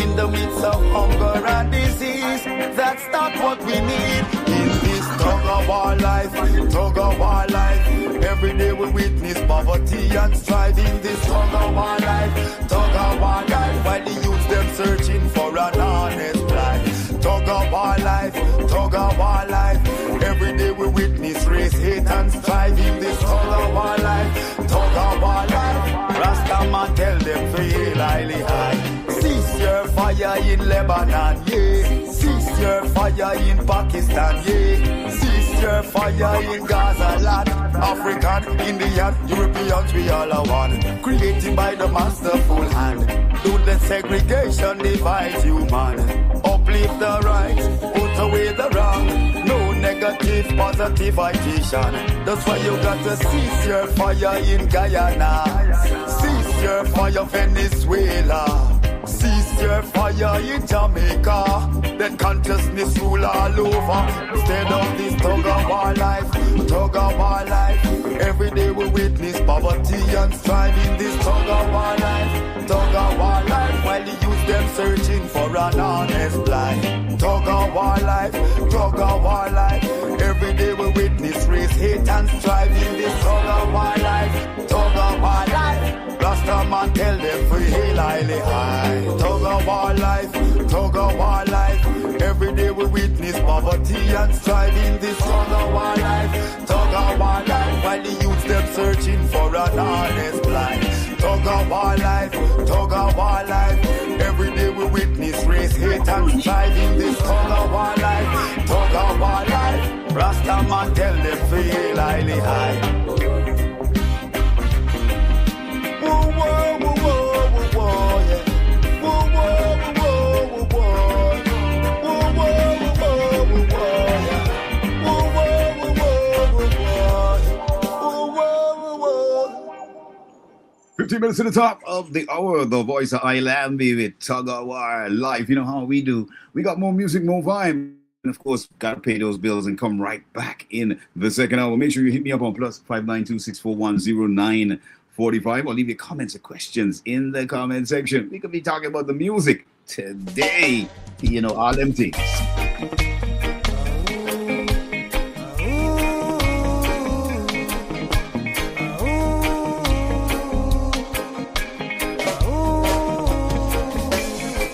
Speaker 6: in the midst of hunger and disease. That's not what we need in this tug of war life, tug of war life. Every day we witness poverty and striving. This tug of war life, tug of war life. While the youth them searching for an honest life. Tug of war life, tug of war life. Every day we witness race, hate and striving. This tug of war life, tug of war life. Rasta man tell them to hail highly high. Cease your fire in Lebanon, yeah. Cease your fire in Pakistan, yeah. Cease your fire in Gaza land. African, Indian, Europeans, we all are one. Created by the masterful hand. Don't let segregation divide you, man. Uplift the right, put away the wrong. No negative, positive ideation. That's why you got to cease your fire in Guyana. Cease your fire Venezuela. Cease your fire in Jamaica. Let consciousness rule all over. Instead of this tug of war life, tug of war life. Every day we witness poverty and striving. This tug of war life, tug of war life. While the youth them searching for an honest life. Tug of war life, tug of war life. Every day we witness race, hate and striving. This tug of war life, tug of war life. Rasta man tell them for hail highly high. Tug of war life, tug of war life. Every day we witness poverty and striving. This tug of war life, tug of war life. While the youth them searching for an honest life. Tug of war life, tug of war life. Every day we witness race, hate and striving. This tug of war life, tug of war life. Rasta man tell them for hail highly high. Whoa, whoa, whoa, whoa, whoa, whoa, yeah. Whoa, whoa, whoa, whoa, whoa. Whoa, whoa, whoa, whoa, whoa, yeah. Whoa, whoa, whoa, whoa, whoa. Whoa, whoa, whoa.
Speaker 5: 15 minutes to the top of the hour. The voice of Ilambi with Tug of War Life. You know how we do. We got more music, more vibe. And of course, gotta pay those bills and come right back in the second hour. Make sure you hit me up on plus 592-641-0945 or leave your comments or questions in the comment section. We could be talking about the music today. You know, all them things.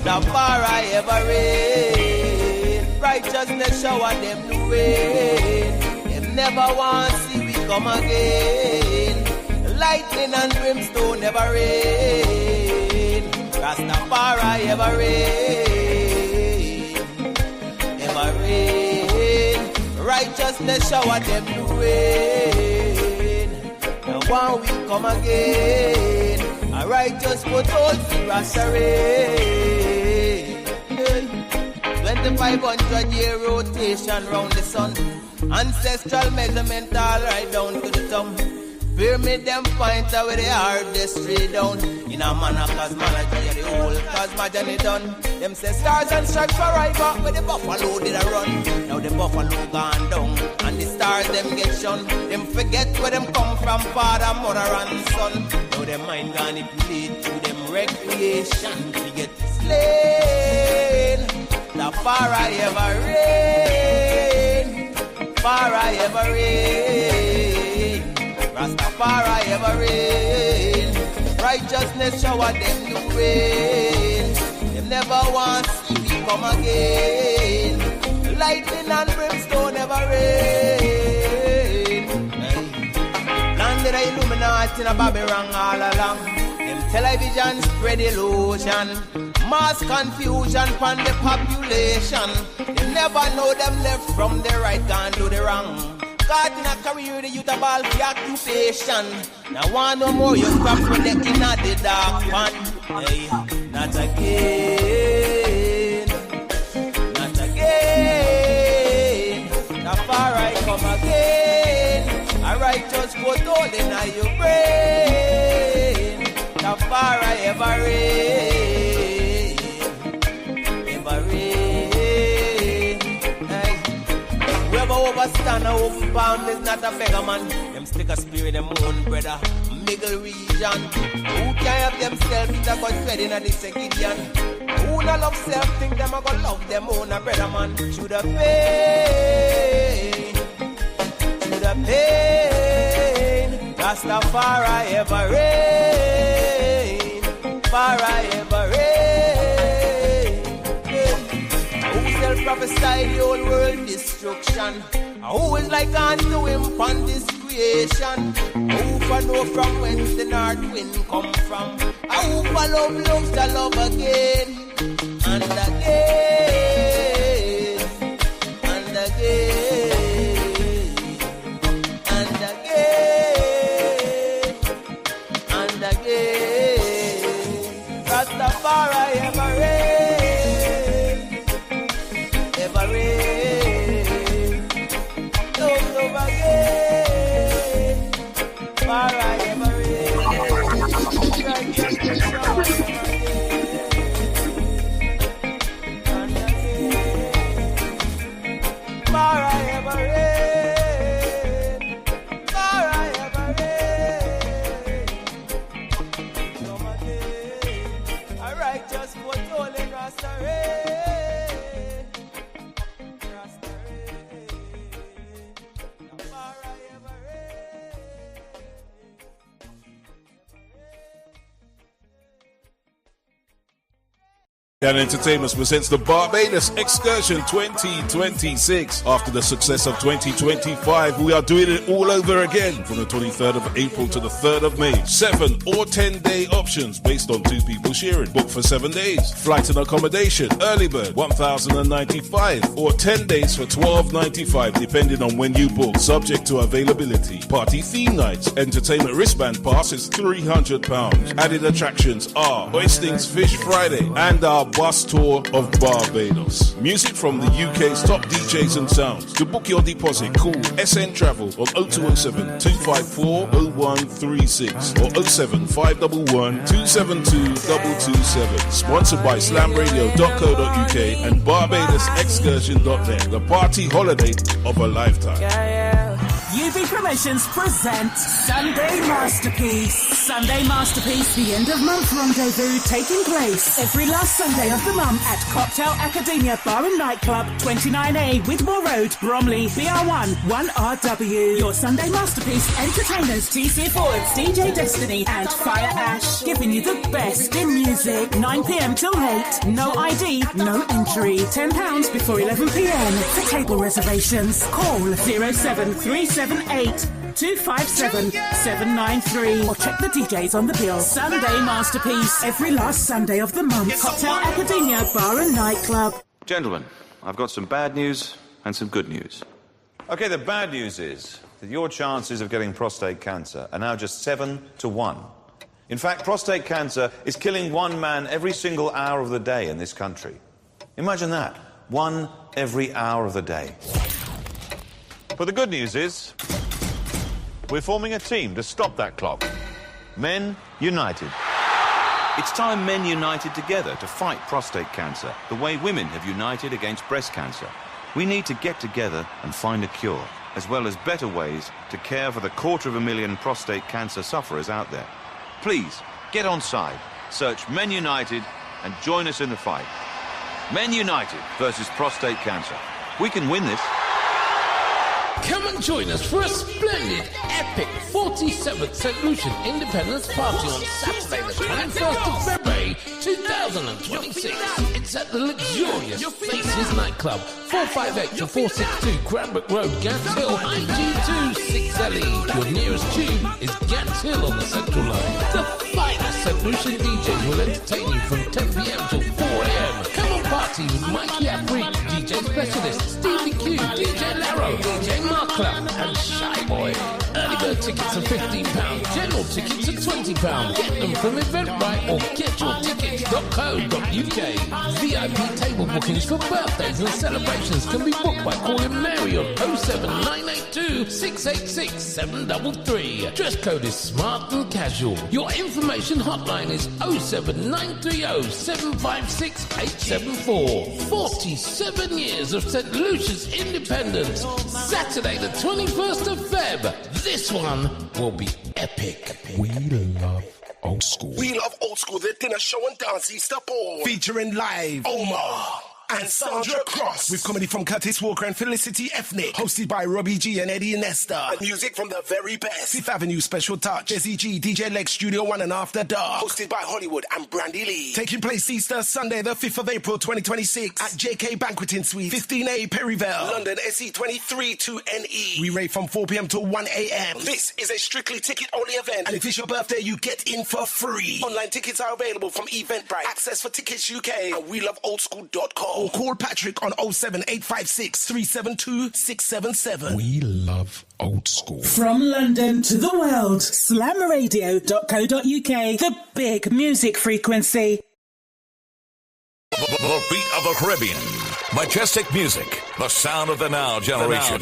Speaker 6: 15 Rastafari ever reign. Righteousness shower them the rain. Them never want see we come again. Lightning and brimstone never rain. Rastafari ever reign. Ever rain. Righteousness shower them the rain. Now one we come again. A righteous put all the Rasta rain. 2500 year rotation round the sun. Ancestral measurement all right down to the thumb. Pyramid them point where the artistry down. In a manner cosmology, the whole cosmogony done. Them say stars and stripes forever, where the buffalo did a run. Now the buffalo gone down, and the stars them get shun. Them forget where them come from, father, mother and son. Now them mind gone it lead to them recreation. We get slain. The far I ever reign. Far I ever reign. Rastafari ever reign. Righteousness shower them the rain. Them never want see we come again. Lightning and brimstone never rain. Landed a Illuminati in a Babylon all along. Them television spread illusion. Mass confusion from the population. They never know them left from the right, can't do the wrong. Caught in a career, the youth of all the occupation. Now one no more, you scrap when they in the dark pan. Hey, not again. Not again. Now far I come again. A righteous put all in your brain. Now far I ever reign. Ever reign. Hey. Whoever overstand or overpalm is not a beggar man. Them stick a spirit them own brother. Middle region. Who can have themselves with a gun spread in a dissection? Who not love self think them a go love them own a brother man. Should have pain. Should have pain. Rastafari ever reign. Far I ever reign. Who shall prophesy the whole world destruction? Who is like unto him upon this creation? Who for know from whence the north wind come from? Who for love shall love again and again and again and again and again. Rastafari ever reign, ever reign. Love again, far I ever reign. Righteousness shower ever again and again. Far I ever reign, far I ever reign. Come again, a righteous foot all in Rasta reign. Rasta reign, far I ever reign.
Speaker 7: Guyana Entertainment presents the Barbados Excursion 2026. After the success of 2025, we are doing it all over again from the 23rd of April to the 3rd of May. 7 or 10-day options based on 2 people sharing. Book for 7 days. Flight and accommodation. Early bird, $1,095 or 10 days for $1,295 depending on when you book. Subject to availability. Party theme nights. Entertainment wristband pass is £300. Added attractions are Oystings Fish Friday and our bus tour of Barbados. Music from the UK's top DJs and sounds. To book your deposit, call SN Travel on 0207 254 0136 or 07 511 272 227. Sponsored by slamradio.co.uk and barbadosexcursion.net. The party holiday of a lifetime.
Speaker 8: UB Promotions present Sunday Masterpiece. Sunday Masterpiece, the end of month rendezvous taking place every last Sunday of the month at Cocktail Academia Bar and Nightclub, 29A Widmore Road, Bromley, BR1 1RW. Your Sunday Masterpiece entertainers TC Forwards, DJ Destiny and Fire Ash, giving you the best in music. 9 p.m. till 8. No ID, no entry. £10 before 11 p.m. For table reservations, call 07378 257 793 or check the DJs on the bill. Sunday Masterpiece every last Sunday of the month. Cocktail Academia Bar and Nightclub.
Speaker 9: Gentlemen, I've got some bad news and some good news. Okay, the bad news is that your chances of getting prostate cancer are now just 7 to 1. In fact, prostate cancer is killing one man every single hour of the day in this country. Imagine that. One every hour of the day. But the good news is we're forming a team to stop that clock. Men United. It's time men united together to fight prostate cancer the way women have united against breast cancer. We need to get together and find a cure, as well as better ways to care for the 250,000 prostate cancer sufferers out there. Please, get on side, search Men United and join us in the fight. Men United versus prostate cancer. We can win this.
Speaker 10: Come and join us for a splendid, epic 47th St. Lucian Independence Party on Saturday the 21st of February 2026. It's at the luxurious Faces Nightclub, 458 to 462 Cranbrook Road, Gants Hill, IG2 6LE. Your nearest tube is Gants Hill on the Central Line. The finest St. Lucian DJs will entertain you from 10 p.m. till 4 a.m. Come on party with Mikey Apri, DJ Specialist, Stevie Q, DJ Laro, DJ Mark Club and Shy Boy. Early bird tickets are £15, general tickets are £20. Get them from Eventbrite or getyourtickets.co.uk. VIP table bookings for birthdays and celebrations can be booked by calling Mary on 07982 686 733. Dress code is smart and casual. Your information hotline is 07930 756 874. 47 years of St. Lucia's independence. Saturday the 21st of Feb. This one will be epic. We love old school.
Speaker 11: We love old school. The dinner show and dance Easter ball. Featuring live Omar and Sandra Cross, with comedy from Curtis Walker and Felicity Ethnic, hosted by Robbie G and Eddie Nesta, and music from the very best. Fifth Avenue Special Touch, Jesse G, DJ Lex, Studio One and After Dark, hosted by Hollywood and Brandy Lee. Taking place Easter Sunday the 5th of April 2026 at JK Banqueting Suite, 15A Perryville, London SE23 2NE. We rate from 4 p.m. to 1 a.m. This is a strictly ticket-only event, and if it's your birthday, you get in for free. Online tickets are available from Eventbrite, Access for Tickets UK, and WeLoveOldSchool.com. Or call Patrick on 07856 372 677.
Speaker 10: We love old school.
Speaker 8: From London to the world, slamradio.co.uk, the big music frequency.
Speaker 12: The beat of the Caribbean. Majestic music. The sound of the now generation.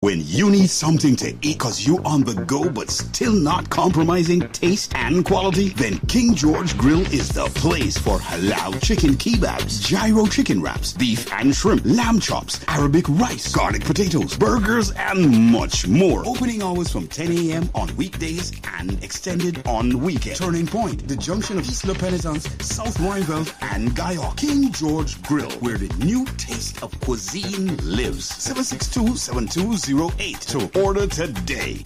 Speaker 5: When you need something to eat cause you on the go but still not compromising taste and quality, then King George Grill is the place for halal chicken kebabs, gyro chicken wraps, beef and shrimp, lamb chops, Arabic rice, garlic potatoes, burgers, and much more. Opening hours from 10 a.m. on weekdays and extended on weekends. Turning Point, the junction of East La Penitence, South Royville, and Guyana. King George Grill, where the new taste of cuisine lives. 762-7208 to order today.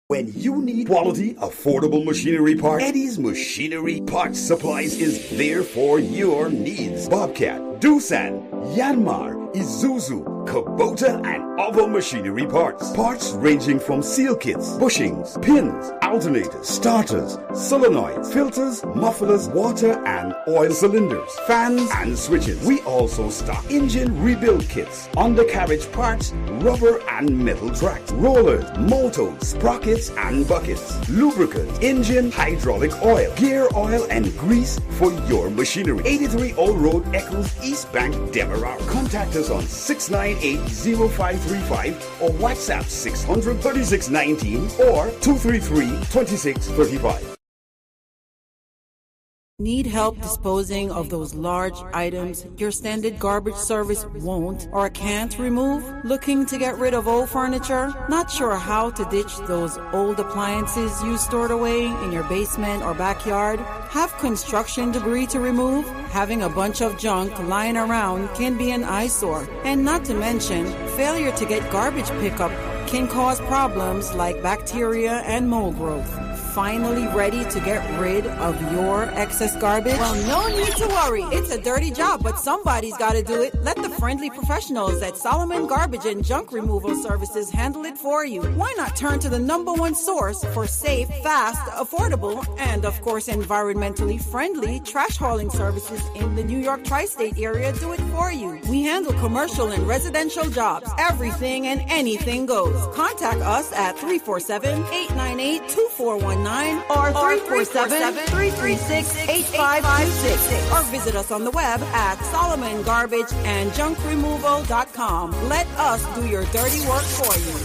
Speaker 5: When you need quality, affordable machinery parts, Eddie's Machinery Parts Supplies is there for your needs. Bobcat, Doosan, Yanmar, Isuzu, Kubota, and other machinery parts. Parts ranging from seal kits, bushings, pins, alternators, starters, solenoids, filters, mufflers, water and oil cylinders, fans and switches. We also stock engine rebuild kits, undercarriage parts, rubber and metal tracks, rollers, motors, sprockets and buckets, lubricants, engine, hydraulic oil, gear oil and grease for your machinery. 83 Old Road, Eccles, East Bank, Demerara. Contact us on 698-0535 or WhatsApp 600-3619 or 233-2635.
Speaker 13: Need help disposing of those large items your standard garbage service won't or can't remove? Looking to get rid of old furniture? Not sure how to ditch those old appliances you stored away in your basement or backyard? Have construction debris to remove? Having a bunch of junk lying around can be an eyesore. And not to mention, failure to get garbage pickup can cause problems like bacteria and mold growth. Finally ready to get rid of your excess garbage? Well, no need to worry. It's a dirty job, but somebody's got to do it. Let the friendly professionals at Solomon Garbage and Junk Removal Services handle it for you. Why not turn to the #1 source for safe, fast, affordable, and of course environmentally friendly trash hauling services in the New York tri-state area? Do it for you. We handle commercial and residential jobs. Everything and anything goes. Contact us at 347-898-2419 or 347-336-8526 or visit us on the web at SolomonGarbageAndJunkRemoval.com. Let us do your dirty work for you.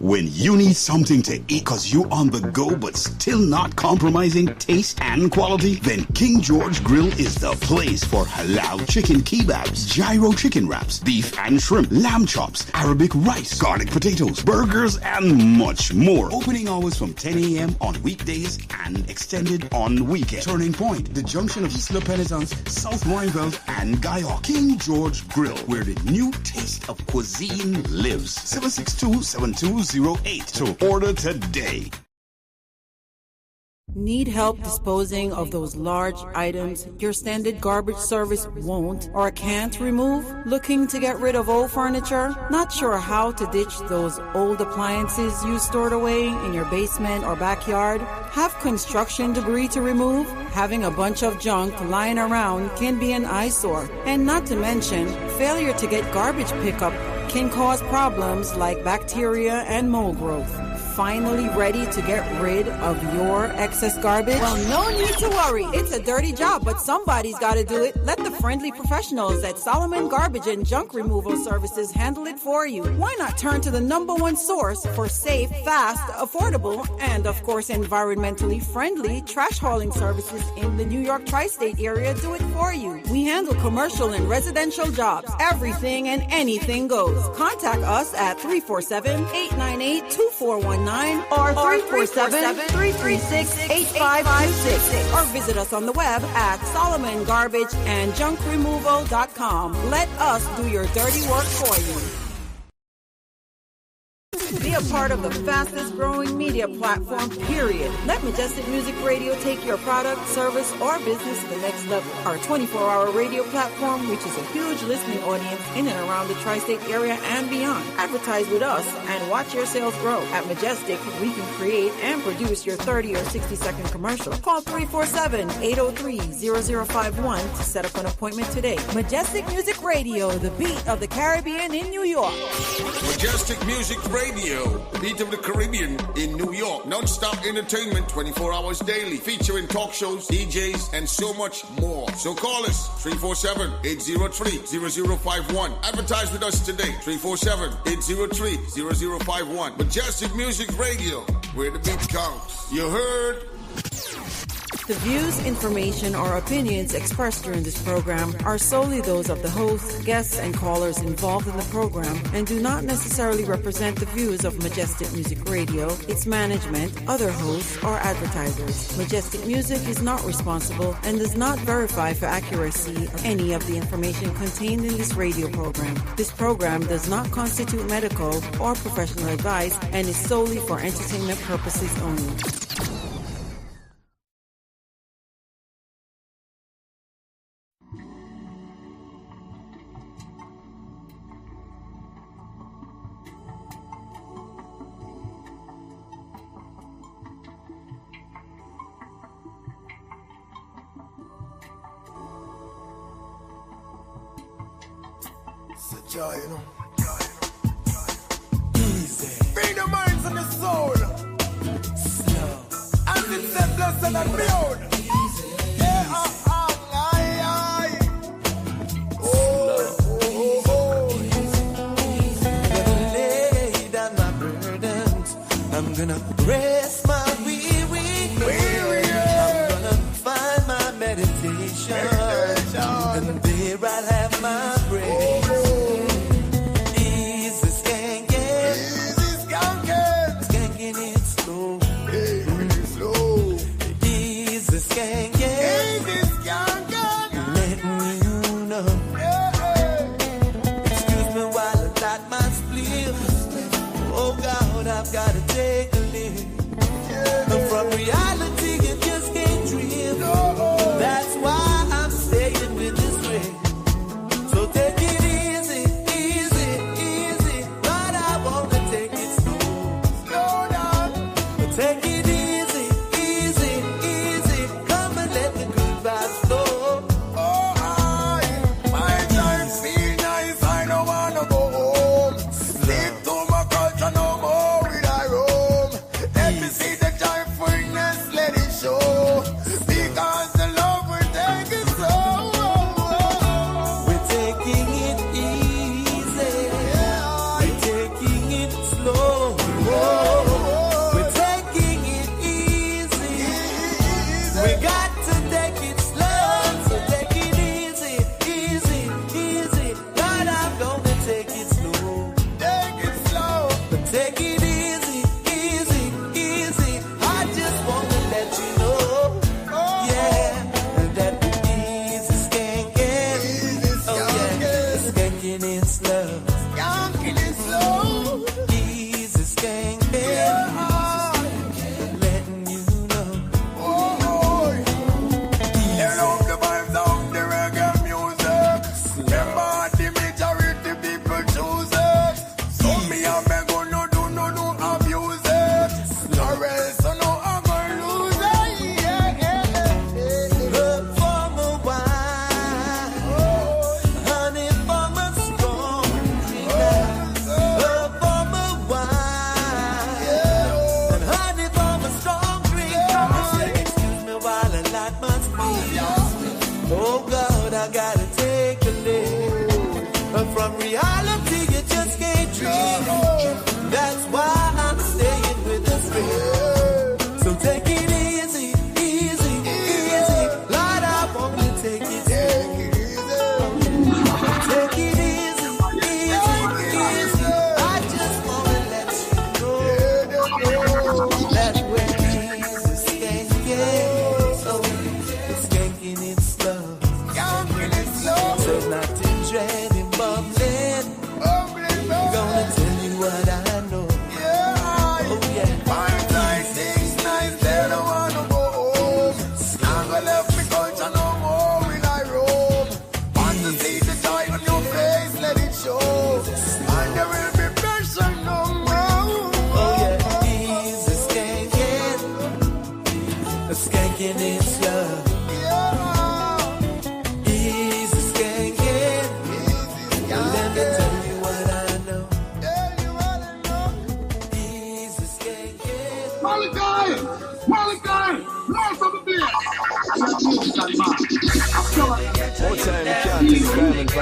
Speaker 14: When you need something to eat cause you on the go but still not compromising taste and quality, then King George Grill is the place for halal chicken kebabs, gyro chicken wraps, beef and shrimp, lamb chops, Arabic rice, garlic potatoes, burgers, and much more. Opening hours from 10 a.m. on weekdays and extended on weekends. Turning Point, the junction of East La Pénitence, South Royville, and Guyana. King George Grill, where the new taste of cuisine lives. 762-7208 to order today.
Speaker 13: Need help disposing of those large items your standard garbage service won't or can't remove? Looking to get rid of old furniture? Not sure how to ditch those old appliances you stored away in your basement or backyard? Have construction debris to remove? Having a bunch of junk lying around can be an eyesore. And not to mention, failure to get garbage pickup can cause problems like bacteria and mold growth. Finally ready to get rid of your excess garbage? Well, no need to worry. It's a dirty job, but somebody's got to do it. Let the friendly professionals at Solomon Garbage and Junk Removal Services handle it for you. Why not turn to the #1 source for safe, fast, affordable, and of course environmentally friendly trash hauling services in the New York tri-state area? Do it for you. We handle commercial and residential jobs. Everything and anything goes. Contact us at 347-898-2419 or 347-336-8526 or visit us on the web at SolomonGarbageAndJunkRemoval.com. Let us do your dirty work for you. Be a part of the fastest growing media platform, period. Let Majestic Music Radio take your product, service, or business to the next level. Our 24-hour radio platform reaches a huge listening audience in and around the tri-state area and beyond. Advertise with us and watch your sales grow. At Majestic, we can create and produce your 30 or 60-second commercial. Call 347-803-0051 to set up an appointment today. Majestic Music Radio, the beat of the Caribbean in New York.
Speaker 15: Majestic Music Radio, the beat of the Caribbean in New York. Non-stop entertainment 24 hours daily, featuring talk shows, DJs, and so much more. So call us 347-803-0051. Advertise with us today, 347-803-0051. Majestic Music Radio, where the beat counts. You heard?
Speaker 13: The views, information, or opinions expressed during this program are solely those of the host, guests, and callers involved in the program and do not necessarily represent the views of Majestic Music Radio, its management, other hosts, or advertisers. Majestic Music is not responsible and does not verify for accuracy of any of the information contained in this radio program. This program does not constitute medical or professional advice and is solely for entertainment purposes only.
Speaker 11: Joy, you know. Easy. Bring the minds and the soul. Slow. And it's the blessing and build. Yeah, aye. Oh. Gonna lay down my burdens. I'm gonna rest my weary. I'm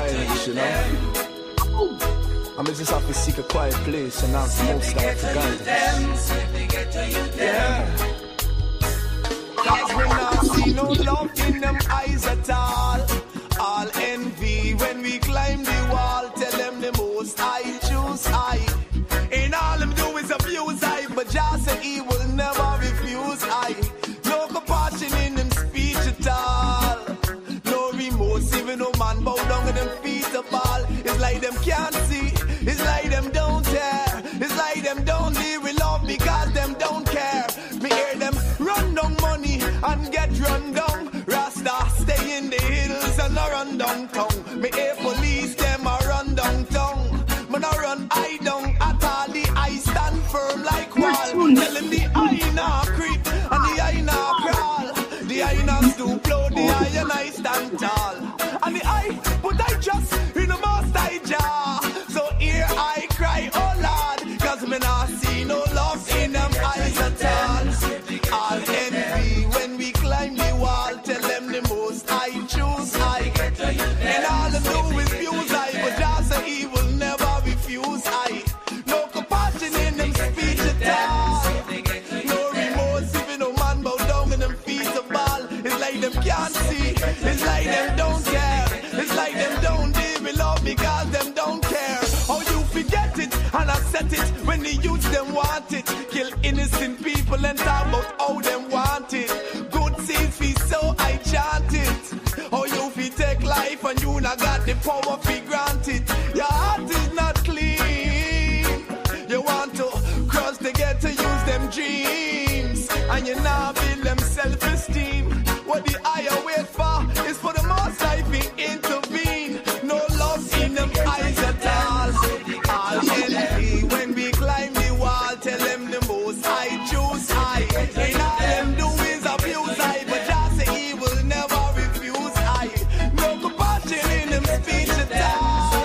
Speaker 16: violence, you know. I just have to seek a quiet place and ask the Most High for guidance. Yeah. Cause we not see no love in them eyes at all. All envy when we climb the wall. Tell them the Most High choose I. And all them do is abuse I. But just say he will never refuse I. No compassion in them speech at all. No remorse, even no man bow down and them feet a ball. It's like them can't see. It's like them don't care. It's like them don't live with love because them don't care. Me hear them run down money and get run down. Rasta stay in the hills and I run downtown. Me hear police them a run downtown. Man I run I down at all. The I stand firm like wall. Tell them the I nah creep and the I nah crawl. The I nah stoop low. The I and I stand tall. And the I but I just in the most I jar. So here I cry, oh Lord, cause me not see no love in them eyes at all. All envy when we climb the wall. Tell them the Most I choose I. And all them do is fuse I. But just say he will never refuse I. No compassion in them speech at all. No remorse even no man bow down in them feet of ball. It's like them can't see. It's like them don't care. It's like them don't live in love because them don't care. How you forget it and accept it when the youth them want it. Kill innocent people and talk about how them want it. Good seeds feel so I chant it. How you feel take life and you not got the power to grant it. Your heart is not clean. You want to cross the gate to use them dreams. And you now build them self-esteem. What the higher wait for is for the Most High to intervene. No love in them eyes at all. All envy when we climb the wall. Tell them the Most High choose I. And all them do is abuse I. But just say he will never refuse I. No compassion in them speech at all.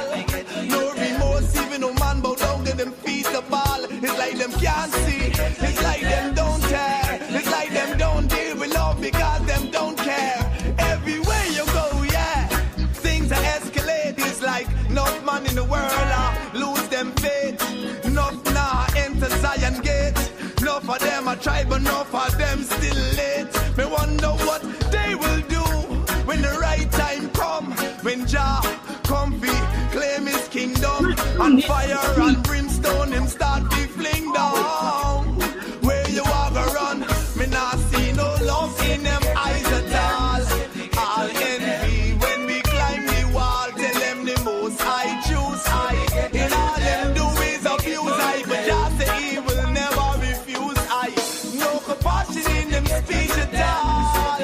Speaker 16: No remorse even no man bow down to them feet the ball. It's like them can't see. It's like them don't care. It's like them don't deal with love because them don't care. Everywhere you go, yeah, things are escalate. It's like enough man in the world lose them faith. Enough now enter Zion gate. Enough of them are try, but enough of them still late. Me wonder what they will do when the right time come. When Jah comfy claim his kingdom. And fire and brimstone him start to fling down. Where you are gonna run? Me not see no love in them eyes at all. All envy when we climb the wall. Tell them the Most I choose I. And all them do is abuse I. But just say he will never refuse I. No compassion in them speech at all.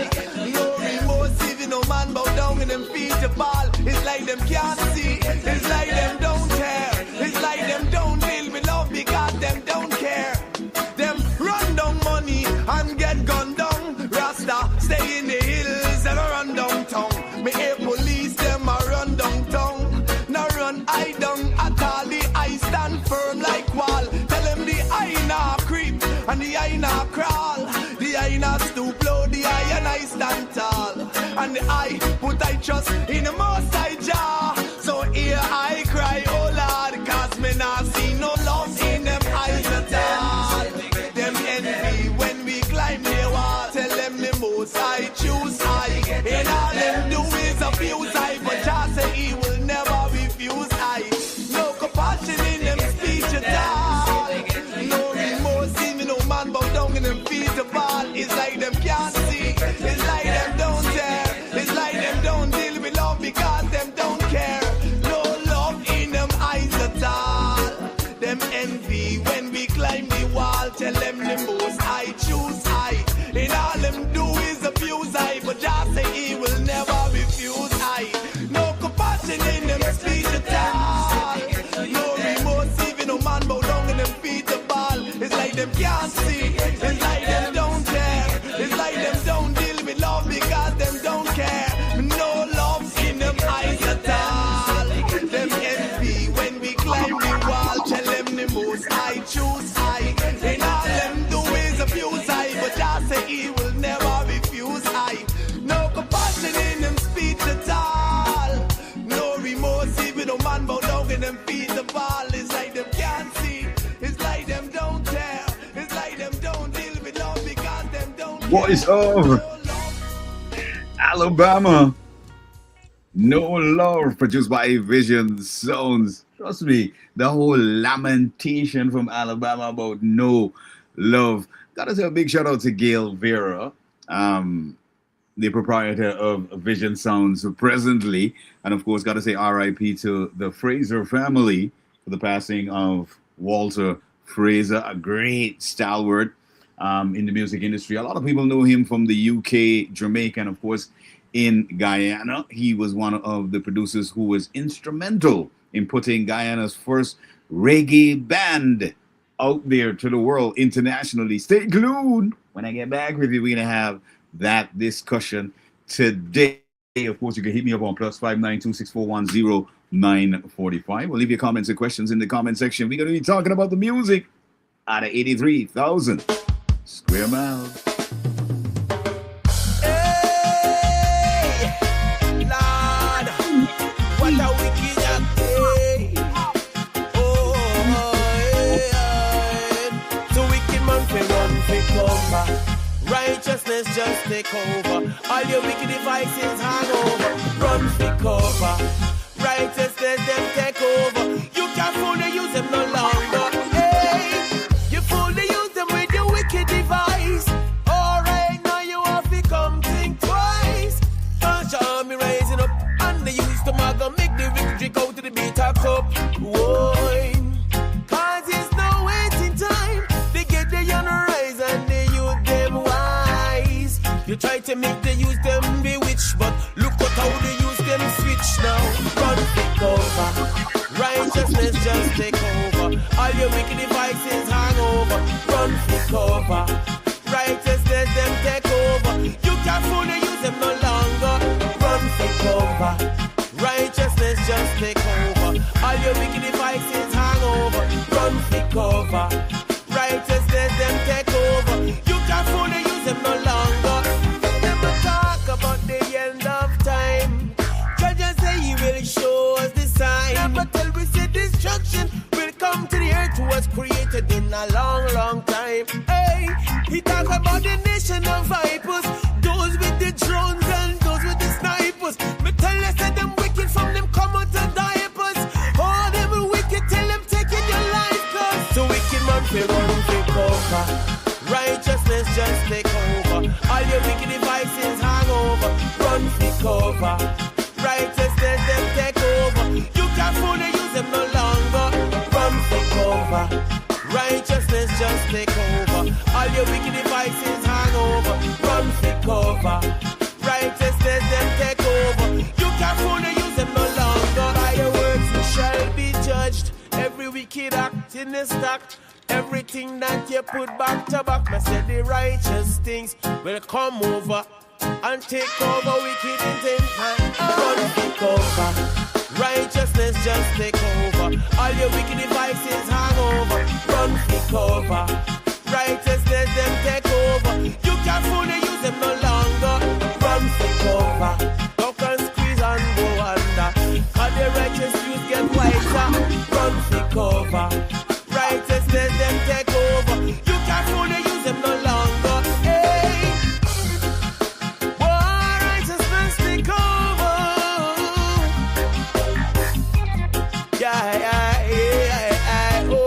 Speaker 16: No remorse even no man bow down in them feet to ball. It's like them can't see. It's like them don't care. It's like them don't deal with love because them don't care. Them run down money and get gunned down. Rasta stay in the hills and run downtown. Me hear police them a run downtown. Now run I down at all. The I stand firm like wall. Tell them the I nah creep and the I nah crawl. The I nah stoop low. The I and I stand tall. And the I put I trust in the Most High Jah. So here I cry, oh Lord, cause me nah see no love in them eyes at all. Them envy when we climb the wall. Tell them the Most High choose I. And all them do is abuse I. But just say he will never refuse I. No compassion in them speech at all. No remorse even no man bow down in them feet to ball. It's like them can't see. It's like them don't care. It's like them don't deal with love because them don't care. No love in them eyes at all. Them envy when we climb the wall. Tell them the Most I choose I. And all them do is abuse I. But just say he will never refuse I. No compassion in them speech at all. No remorse even no man bow down in them feet to ball. It's like them can't see. It's like them don't care. It's like them don't deal with love because them don't care. No love in them eyes at all. Them envy when we climb the wall. Tell them the Most I choose I. And all them do is abuse I. But just say he will never refuse I. No compassion
Speaker 6: no man bow down and them feed the ball. It's like them can't see. It's like them don't care. It's like them don't deal with love because them don't.
Speaker 5: Voice of Alabama. No Love, produced by Vision Sounds. Trust me, the whole lamentation from Alabama about no love. Gotta say a big shout out to Gail Vera, the proprietor of Vision Sounds presently. And of course, gotta say RIP to the Fraser family for the passing of Walter Fraser, a great stalwart in the music industry. A lot of people know him from the UK, Jamaica, and of course, in Guyana. He was one of the producers who was instrumental in putting Guyana's first reggae band out there to the world internationally. Stay glued. When I get back with you, we're going to have that discussion today. Of course, you can hit me up on +592-6410-945. We'll leave your comments and questions in the comment section. We're going to be talking about the music out of 83,000 square miles.
Speaker 6: What a wicked day. Oh, yeah. So wicked man fi run fi cover. Righteousness just take over. All your wicked devices hang over. Run fi cover. Righteousness them take over. You can't fully use them no longer. Hey, you fully use them with your wicked device. Alright, now you have to come think twice. Bunch of army rising up. And they used to mother make the victory go to the bitter cup. Wine. Cause it's no waiting time. They get the young rise and they use them wise. You try to make the use them bewitched, but look at how they use them switch now. Run take over. Righteousness just take over. All your wicked devices hang over. Run take over. Righteousness them take over. You can't fully use them no longer. Run take over. Righteousness just take over. All your wicked devices hang over. Run take over. Righteousness them take over. You can't fully use them no longer. Never talk about the end of time. Judge say he will show us the sign. Never tell we say destruction will come to the earth who was created in a long, long time. Hey, he talk about the nation of vipers, those with the drones and those with the snipers. Me tell you, say them wicked from them come out of diapers. All them wicked, tell them taking your life, cause so wicked man fi run fi cover. Righteousness just take over. All your wicked devices hang over. Run fi cover. Righteousness them take over. You can't fully use them no longer. Run fi cover. Righteousness just take over. All your wicked devices hang over. Run fi cover. Righteousness them take over. You can't fully use them no longer. By your words you shall be judged. Every wicked act in the stack. Everything that you put back to back. I said the righteous things will come over and take over wicked intention. Run take over. Righteousness just take over. All your wicked devices hang over. Run take over. Righteousness them take over. You can't fully use them no longer. Run take over. Duck and squeeze and go under. Cause the righteous youth get wiser. Run take over. Righteousness them take over. You can't fully use them no longer. Hey, boy, righteousness take over. Yeah, yeah, yeah, oh.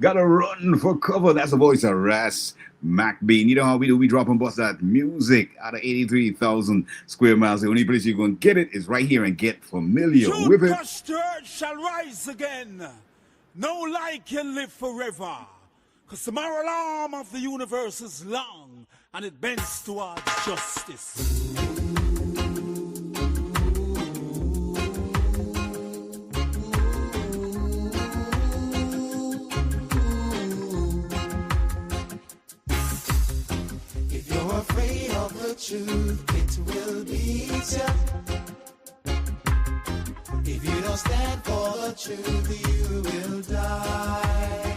Speaker 5: Gotta run for cover. That's the voice of Ras MacBean. You know how we do. We drop and bust that music out of 83,000 square miles. The only place you're going to get it is right here and get familiar with it.
Speaker 17: True shall rise again. No lie can live forever. Because the moral arm of the universe is long and it bends towards justice.
Speaker 6: Afraid of the truth, it will beat ya. If you don't stand for the truth, you will die.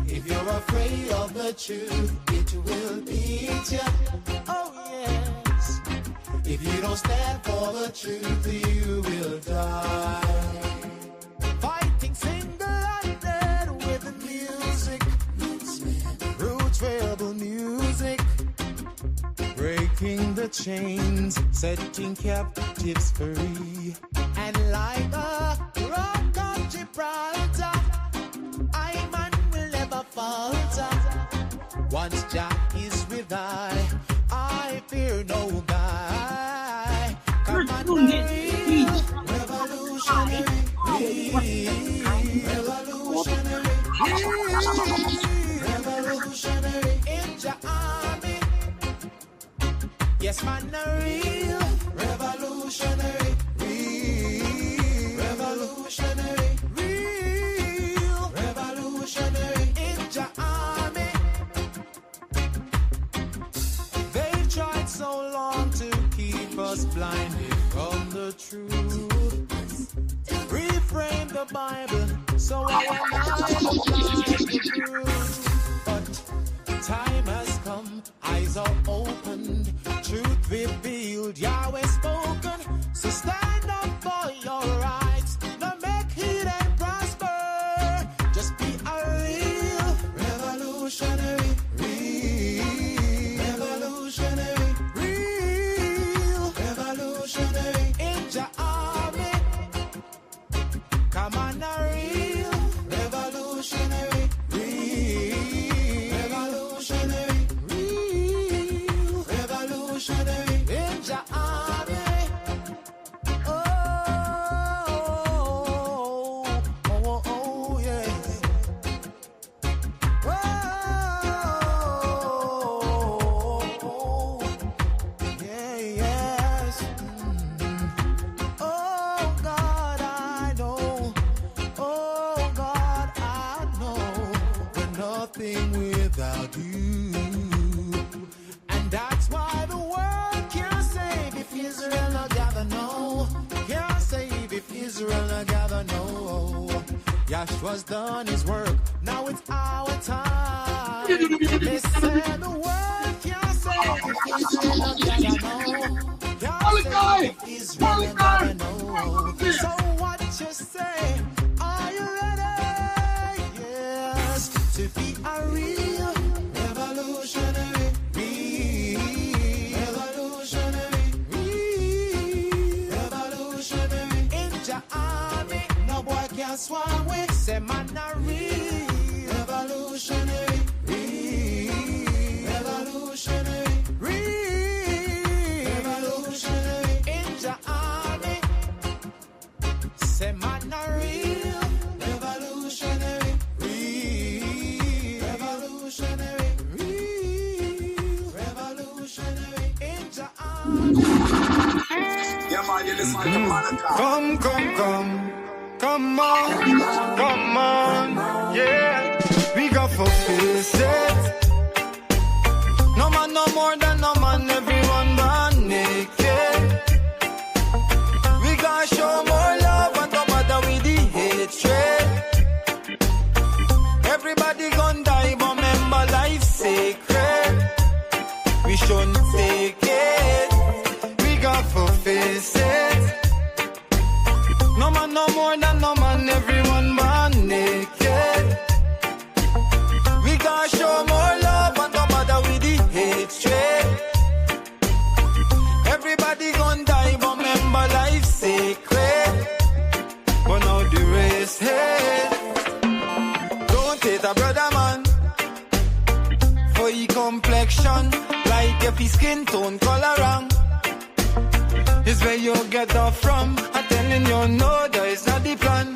Speaker 6: If you're afraid of the truth, it will beat you. Oh yes. If you don't stand for the truth, you will die. Fighting single-handed with the music, roots rebel music, breaking the chains, setting captives free, and like a rock of Gibraltar, I man will never falter. Once Jah is with I fear no guy. Come on, revolutionary, revolutionary in Jah army. Yes, man, a real revolutionary, revolutionary, real revolutionary in Jah army. They've tried so long to keep us blinded from the truth. Reframe the Bible so our minds apply the truth. But time has come, eyes are opened, truth revealed, Yahweh spoken. So stand up for your rights, now make heed and prosper. Just be a real revolutionary, real revolutionary, real revolutionary in Jah army. Come on, a real revolutionary, real revolutionary, real revolutionary in Jah army. Oh, oh, oh, yes. Oh, yeah, yes. Oh, God, I know. Oh, God, I know. We're nothing without you. And that's why the world can't save if Israel not gather, no. Can't save if Israel not gather, no. Yahshua's done his work, now it's our time. They said the world can't save if Israel not gather, no. Can't save if Israel not gather, no. So what you say? Are you ready? Yes, to be a real revolutionary, real revolutionary, real revolutionary in Jah army. No boy can swallow it. Say man a real revolutionary, real revolutionary, real revolutionary in Jah army. Say man a real revolutionary, real revolutionary, real revolutionary in Jah army.
Speaker 11: Yeah, man, you listen to Malachi.
Speaker 6: Come on, yeah. We got fulfill it. No man, no more than no man. Everyone born naked. We gotta show more love and no matter with the hatred. Everybody gon' die, but remember life's sacred. We shouldn't take it. We got fulfill it. No man, no more than no man, everyone born naked. We gotta show more love and no matter with the hatred. Everybody gon' die, but remember life's sacred. But now the race head. Don't hate a brother man for your complexion, like if his skin tone color wrong. Is where you get off from. I'm telling you, no, that is not the plan.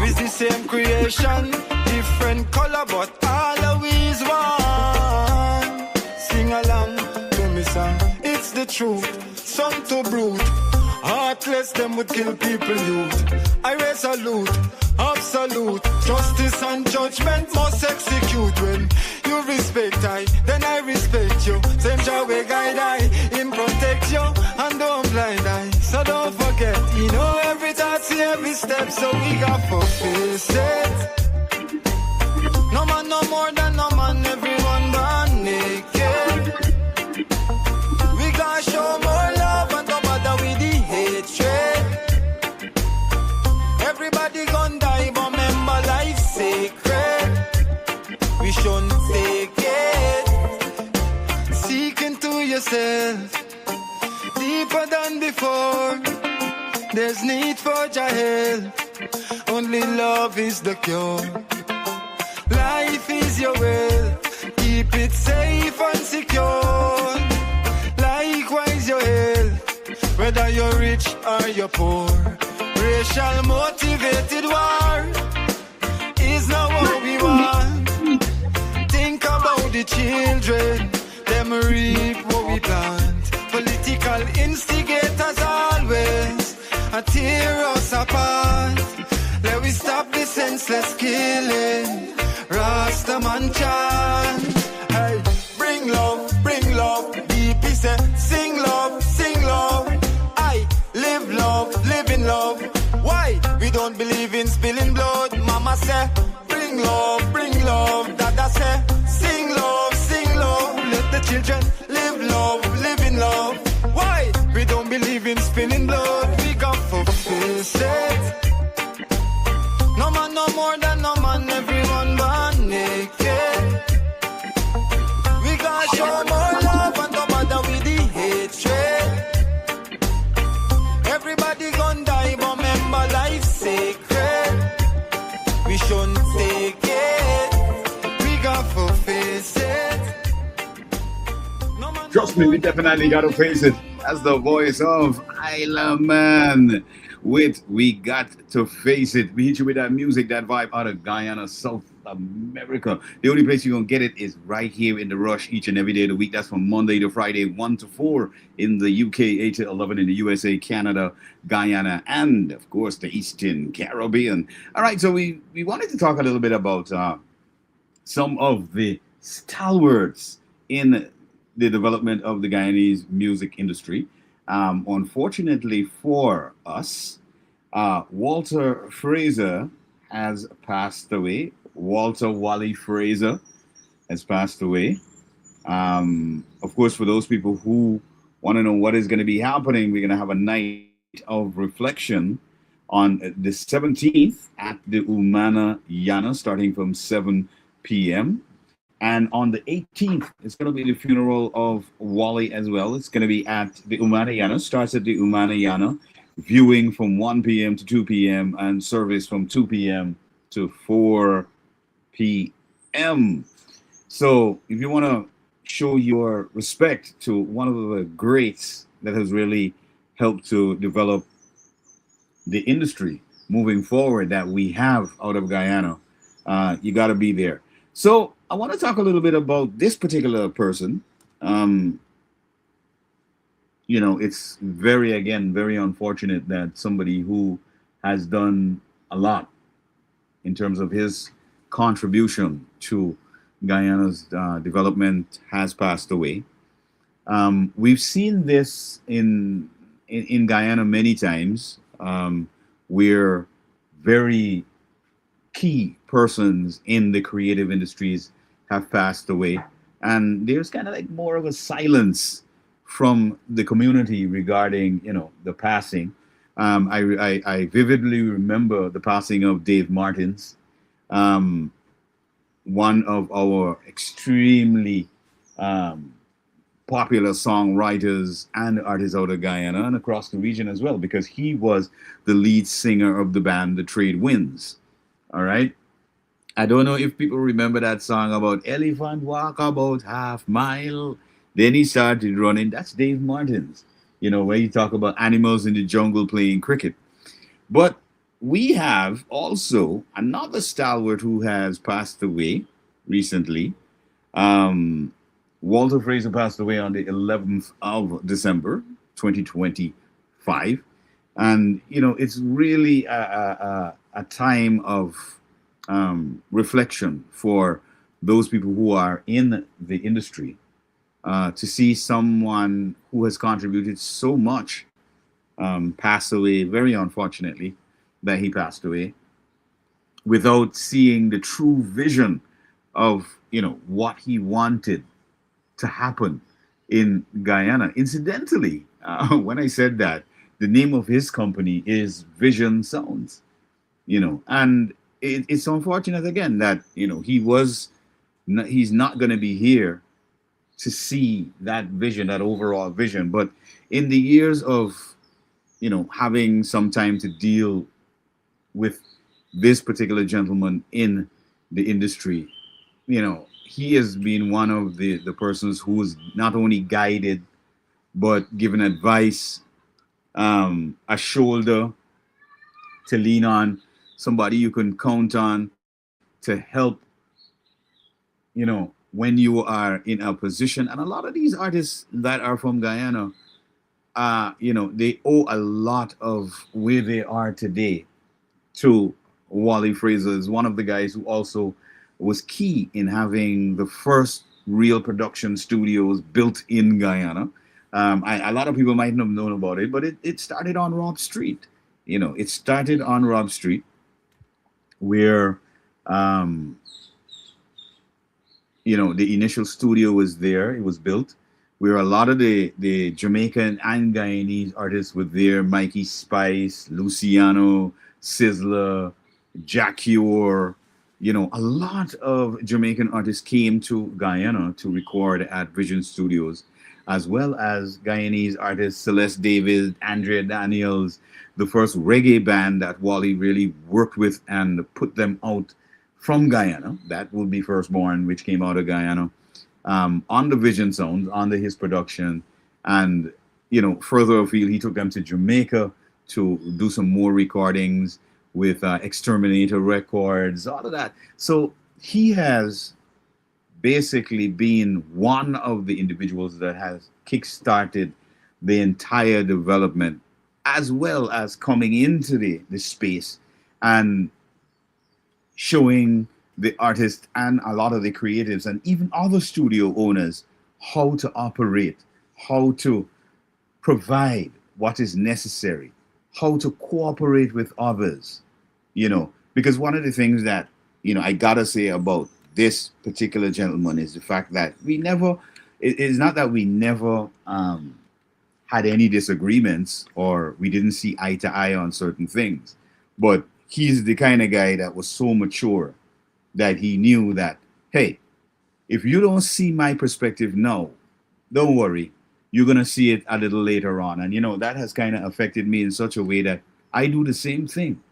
Speaker 6: It's the same creation, different color, but always one. Sing along to me song. It's the truth, some to brute. Heartless, them would kill people youth. I raise a salute, absolute. Justice and judgment must execute. When you respect I, then I respect you. Same Jah way guide I, him protect you. And don't blind eye, so don't forget. You know every thought, see every step, so we got to face it. No man no more than no man, everyone born naked. We gonna show more love and don't bother with the hatred. Everybody gonna die, but remember life's sacred. We shouldn't take it. Seek into yourself deeper than before. There's need for your help. Only love is the cure. Life is your will. Keep it safe and secure. Likewise your health, whether you're rich or you're poor. Racial motivated war is not what we want. Think about the children, them reap what we plant. Political instigators always tear us apart. Let we stop the senseless killing. Rastaman chant. Hey, bring love, DP say, sing love, sing love. I live love, live in love. Why? We don't believe in spilling blood. Mama say, bring love, Dada say, sing love, sing love. Let the children live love, live in love. Why? We don't believe in spilling blood. We got to face it. No man no more than no man, everyone born naked. We gonna show more love and don't bother with the hatred. Everybody gonna die, but remember life's sacred. We shouldn't take it. We got to face it.
Speaker 5: Trust me, we definitely got to face it. That's the voice of Isla Man with We Got to Face It. We hit you with that music, that vibe out of Guyana, South America. The only place you're going to get it is right here in the Rush each and every day of the week. That's from Monday to Friday, 1 to 4 in the UK, 8 to 11 in the USA, Canada, Guyana, and, of course, the Eastern Caribbean. All right, so we wanted to talk a little bit about some of the stalwarts in the development of the Guyanese music industry. Unfortunately for us, Walter Fraser has passed away. Walter Wally Fraser has passed away. Of course, for those people who want to know what is going to be happening, we're going to have a night of reflection on the 17th at the Umana Yana, starting from 7 p.m. And on the 18th, it's going to be the funeral of Wally as well. It's going to be at the Umana Yana. Starts at the Umana Yana. Viewing from 1 p.m. to 2 p.m. and service from 2 p.m. to 4 p.m. So if you want to show your respect to one of the greats that has really helped to develop the industry moving forward that we have out of Guyana, you got to be there. So I want to talk a little bit about this particular person. It's very unfortunate that somebody who has done a lot in terms of his contribution to Guyana's development has passed away. We've seen this in Guyana many times, where very key persons in the creative industries have passed away, and there's kind of like more of a silence from the community regarding the passing. I vividly remember the passing of Dave Martins, one of our extremely popular songwriters and artists out of Guyana and across the region as well, because he was the lead singer of the band The Trade Winds. All right. I don't know if people remember that song about elephant walk about half mile. Then he started running. That's Dave Martins, where you talk about animals in the jungle playing cricket. But we have also another stalwart who has passed away recently. Walter Fraser passed away on the 11th of December, 2025. And, it's really a time of reflection for those people who are in the industry to see someone who has contributed so much pass away, very unfortunately that he passed away, without seeing the true vision of, what he wanted to happen in Guyana. Incidentally, when I said that, the name of his company is Vision Sounds, and it's unfortunate again that, he's not going to be here to see that vision, that overall vision. But in the years of, having some time to deal with this particular gentleman in the industry, he has been one of the persons who's not only guided, but given advice, a shoulder to lean on, somebody you can count on to help, when you are in a position. And a lot of these artists that are from Guyana, they owe a lot of where they are today to Wally Fraser. Is one of the guys who also was key in having the first real production studios built in Guyana. A lot of people might not have known about it, but it started on Robb Street. It started on Robb Street, where the initial studio was there. It was built where a lot of the Jamaican and Guyanese artists were there. Mikey Spice, Luciano, Sizzler, Jack Ure, a lot of Jamaican artists came to Guyana to record at Vision Studios, as well as Guyanese artists Celeste David, Andrea Daniels, the first reggae band that Wally really worked with and put them out from Guyana. That would be Firstborn, which came out of Guyana, on the Vision Sounds, under his production. And, further afield, he took them to Jamaica to do some more recordings with Exterminator Records, all of that. So he has basically been one of the individuals that has kickstarted the entire development, as well as coming into the space and showing the artists and a lot of the creatives and even other studio owners how to operate, how to provide what is necessary, how to cooperate with others, because one of the things that, I gotta say about this particular gentleman is the fact that it's not that we never had any disagreements or we didn't see eye to eye on certain things, but he's the kind of guy that was so mature that he knew that, hey, if you don't see my perspective now, don't worry, you're going to see it a little later on. And, that has kind of affected me in such a way that I do the same thing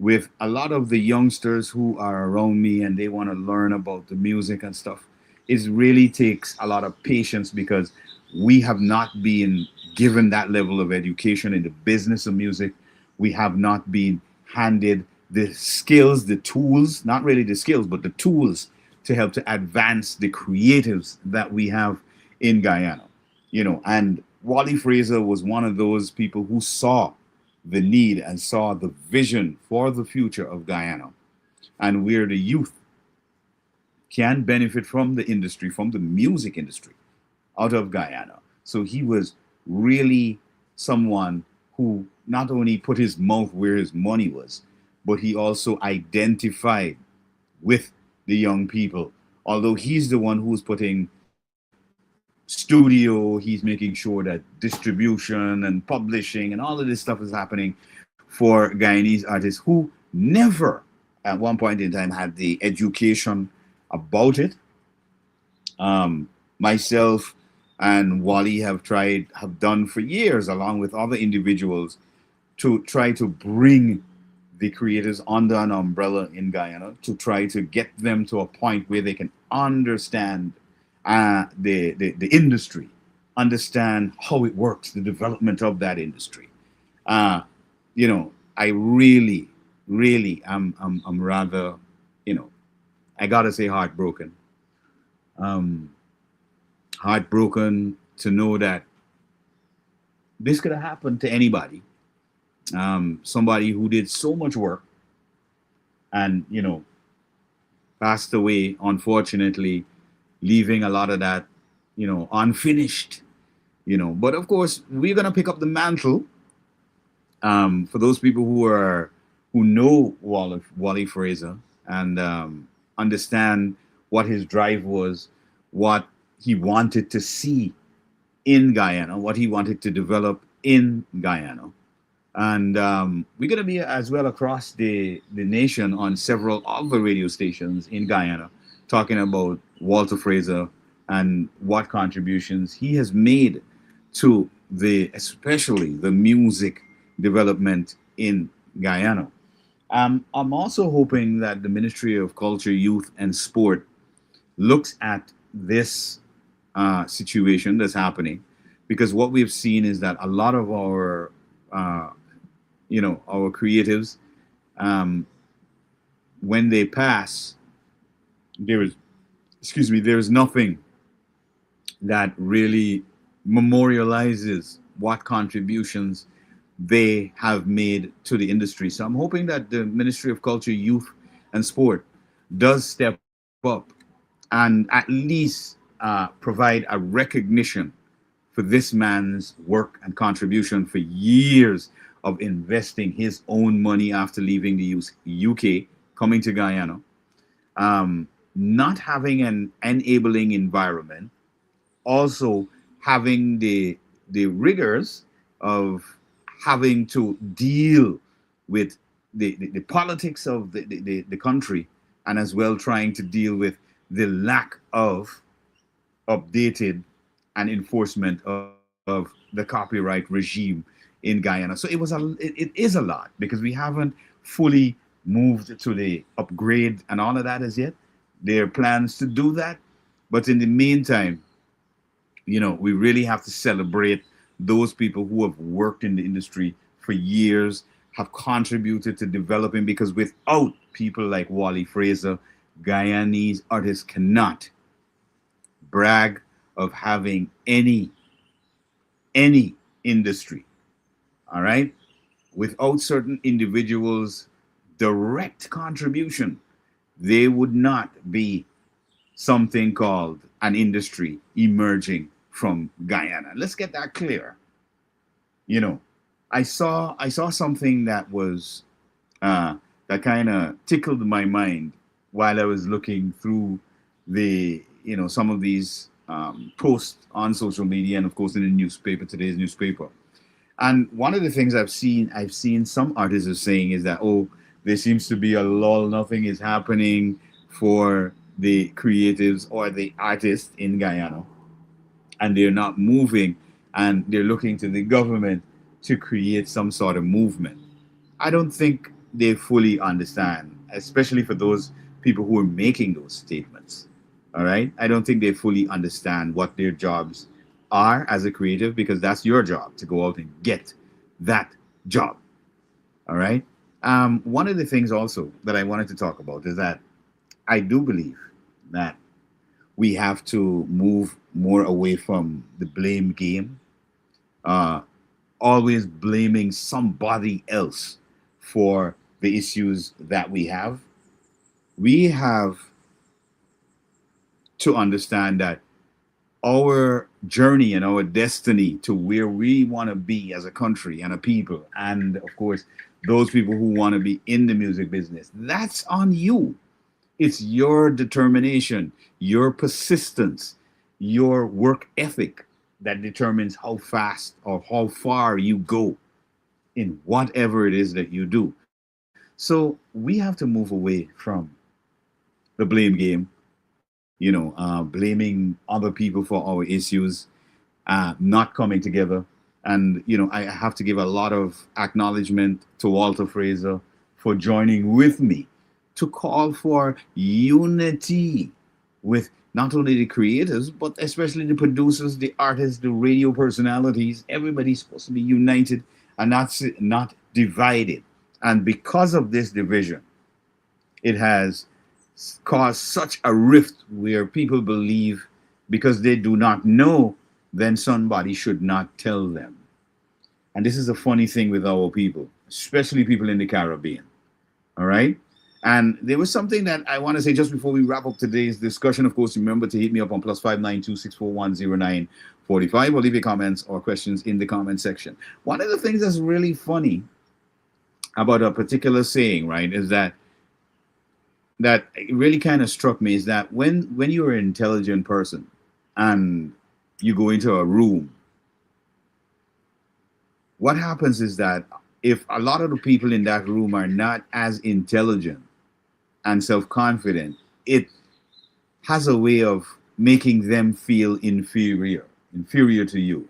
Speaker 5: with a lot of the youngsters who are around me and they want to learn about the music and stuff. It really takes a lot of patience because we have not been given that level of education in the business of music. We have not been handed the skills, the tools, not really the skills, but the tools to help to advance the creatives that we have in Guyana. And Wally Fraser was one of those people who saw the need and saw the vision for the future of Guyana, and where the youth can benefit from the industry, from the music industry out of Guyana. So he was really someone who not only put his mouth where his money was, but he also identified with the young people. Although he's the one who's putting studio, he's making sure that distribution and publishing and all of this stuff is happening for Guyanese artists who never at one point in time had the education about it. Myself and Wally have done for years, along with other individuals, to try to bring the creators under an umbrella in Guyana, to try to get them to a point where they can understand the industry, understand how it works, the development of that industry. I really I'm rather, I gotta say heartbroken. Heartbroken to know that this could have happened to anybody. Somebody who did so much work and, passed away, unfortunately, leaving a lot of that, unfinished, But of course, we're gonna pick up the mantle. For those people who know Wally Fraser and understand what his drive was, what he wanted to see in Guyana, what he wanted to develop in Guyana. And we're going to be as well across the nation on several other radio stations in Guyana talking about Walter Fraser and what contributions he has made to especially the music development in Guyana. I'm also hoping that the Ministry of Culture, Youth and Sport looks at this situation that's happening, because what we've seen is that a lot of our our creatives, when they pass, there is nothing that really memorializes what contributions they have made to the industry. So I'm hoping that the Ministry of Culture, Youth and Sport does step up and at least provide a recognition for this man's work and contribution for years of investing his own money after leaving the UK, coming to Guyana, not having an enabling environment, also having the rigors of having to deal with the politics of the country, and as well trying to deal with the lack of updated and enforcement of the copyright regime in Guyana. So it is a lot, because we haven't fully moved to the upgrade and all of that as yet. There are plans to do that, but in the meantime, we really have to celebrate those people who have worked in the industry for years, have contributed to developing, because without people like Wally Fraser, Guyanese artists cannot brag of having any industry. All right? Without certain individuals' direct contribution, there would not be something called an industry emerging from Guyana. Let's get that clear. I saw something that was that kind of tickled my mind while I was looking through some of these posts on social media, and of course in the newspaper, today's newspaper. And one of the things I've seen some artists are saying is that, there seems to be a lull, nothing is happening for the creatives or the artists in Guyana, and they're not moving, and they're looking to the government to create some sort of movement. I don't think they fully understand, especially for those people who are making those statements. All right? I don't think they fully understand what their jobs are as a creative, because that's your job to go out and get that job. All right? One of the things also that I wanted to talk about is that I do believe that we have to move more away from the blame game, always blaming somebody else for the issues that we have. We have to understand that our journey and our destiny to where we want to be as a country and a people, and of course those people who want to be in the music business, that's on you. It's your determination, your persistence, your work ethic that determines how fast or how far you go in whatever it is that you do. So we have to move away from the blame game, blaming other people for our issues, not coming together. And, I have to give a lot of acknowledgement to Walter Fraser for joining with me to call for unity with not only the creators, but especially the producers, the artists, the radio personalities. Everybody's supposed to be united and not divided. And because of this division, it has caused such a rift where people believe because they do not know, then somebody should not tell them. And this is a funny thing with our people, especially people in the Caribbean. All right? And there was something that I want to say just before we wrap up today's discussion. Of course, remember to hit me up on +592-641-0945 or leave your comments or questions in the comment section. One of the things that's really funny about a particular saying, right, is that it really kind of struck me is that when you're an intelligent person and you go into a room, what happens is that if a lot of the people in that room are not as intelligent and self-confident, it has a way of making them feel inferior to you.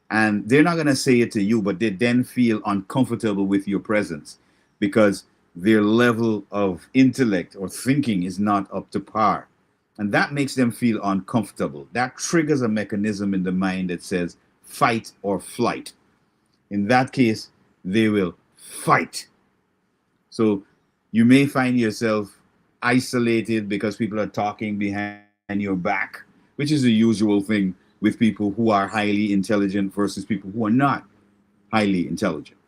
Speaker 5: And they're not going to say it to you, but they then feel uncomfortable with your presence because their level of intellect or thinking is not up to par. And that makes them feel uncomfortable. That triggers a mechanism in the mind that says fight or flight. In that case, they will fight. So you may find yourself isolated because people are talking behind your back, which is the usual thing with people who are highly intelligent versus people who are not highly intelligent.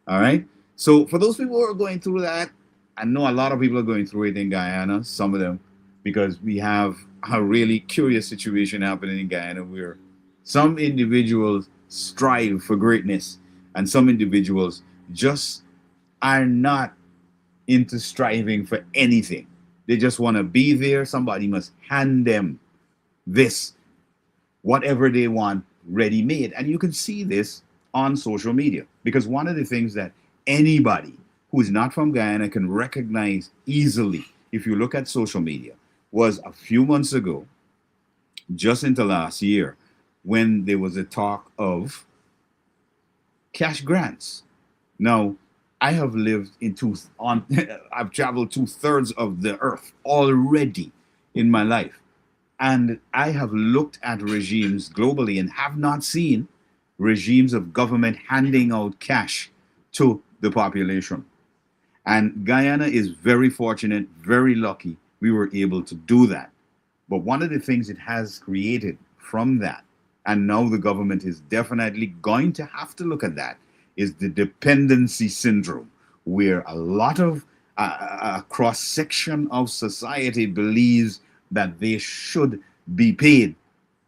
Speaker 5: All right? So for those people who are going through that, I know a lot of people are going through it in Guyana, some of them, because we have a really curious situation happening in Guyana where some individuals strive for greatness and some individuals just are not into striving for anything. They just want to be there. Somebody must hand them this, whatever they want, ready-made. And you can see this on social media, because one of the things that anybody who is not from Guyana can recognize easily if you look at social media was a few months ago, just into last year, when there was a talk of cash grants. Now, I have lived I've traveled 2/3 of the earth already in my life. And I have looked at regimes globally and have not seen regimes of government handing out cash to the population. And Guyana is very fortunate, very lucky we were able to do that. But one of the things it has created from that, and now the government is definitely going to have to look at that, is the dependency syndrome, where a lot of a cross-section of society believes that they should be paid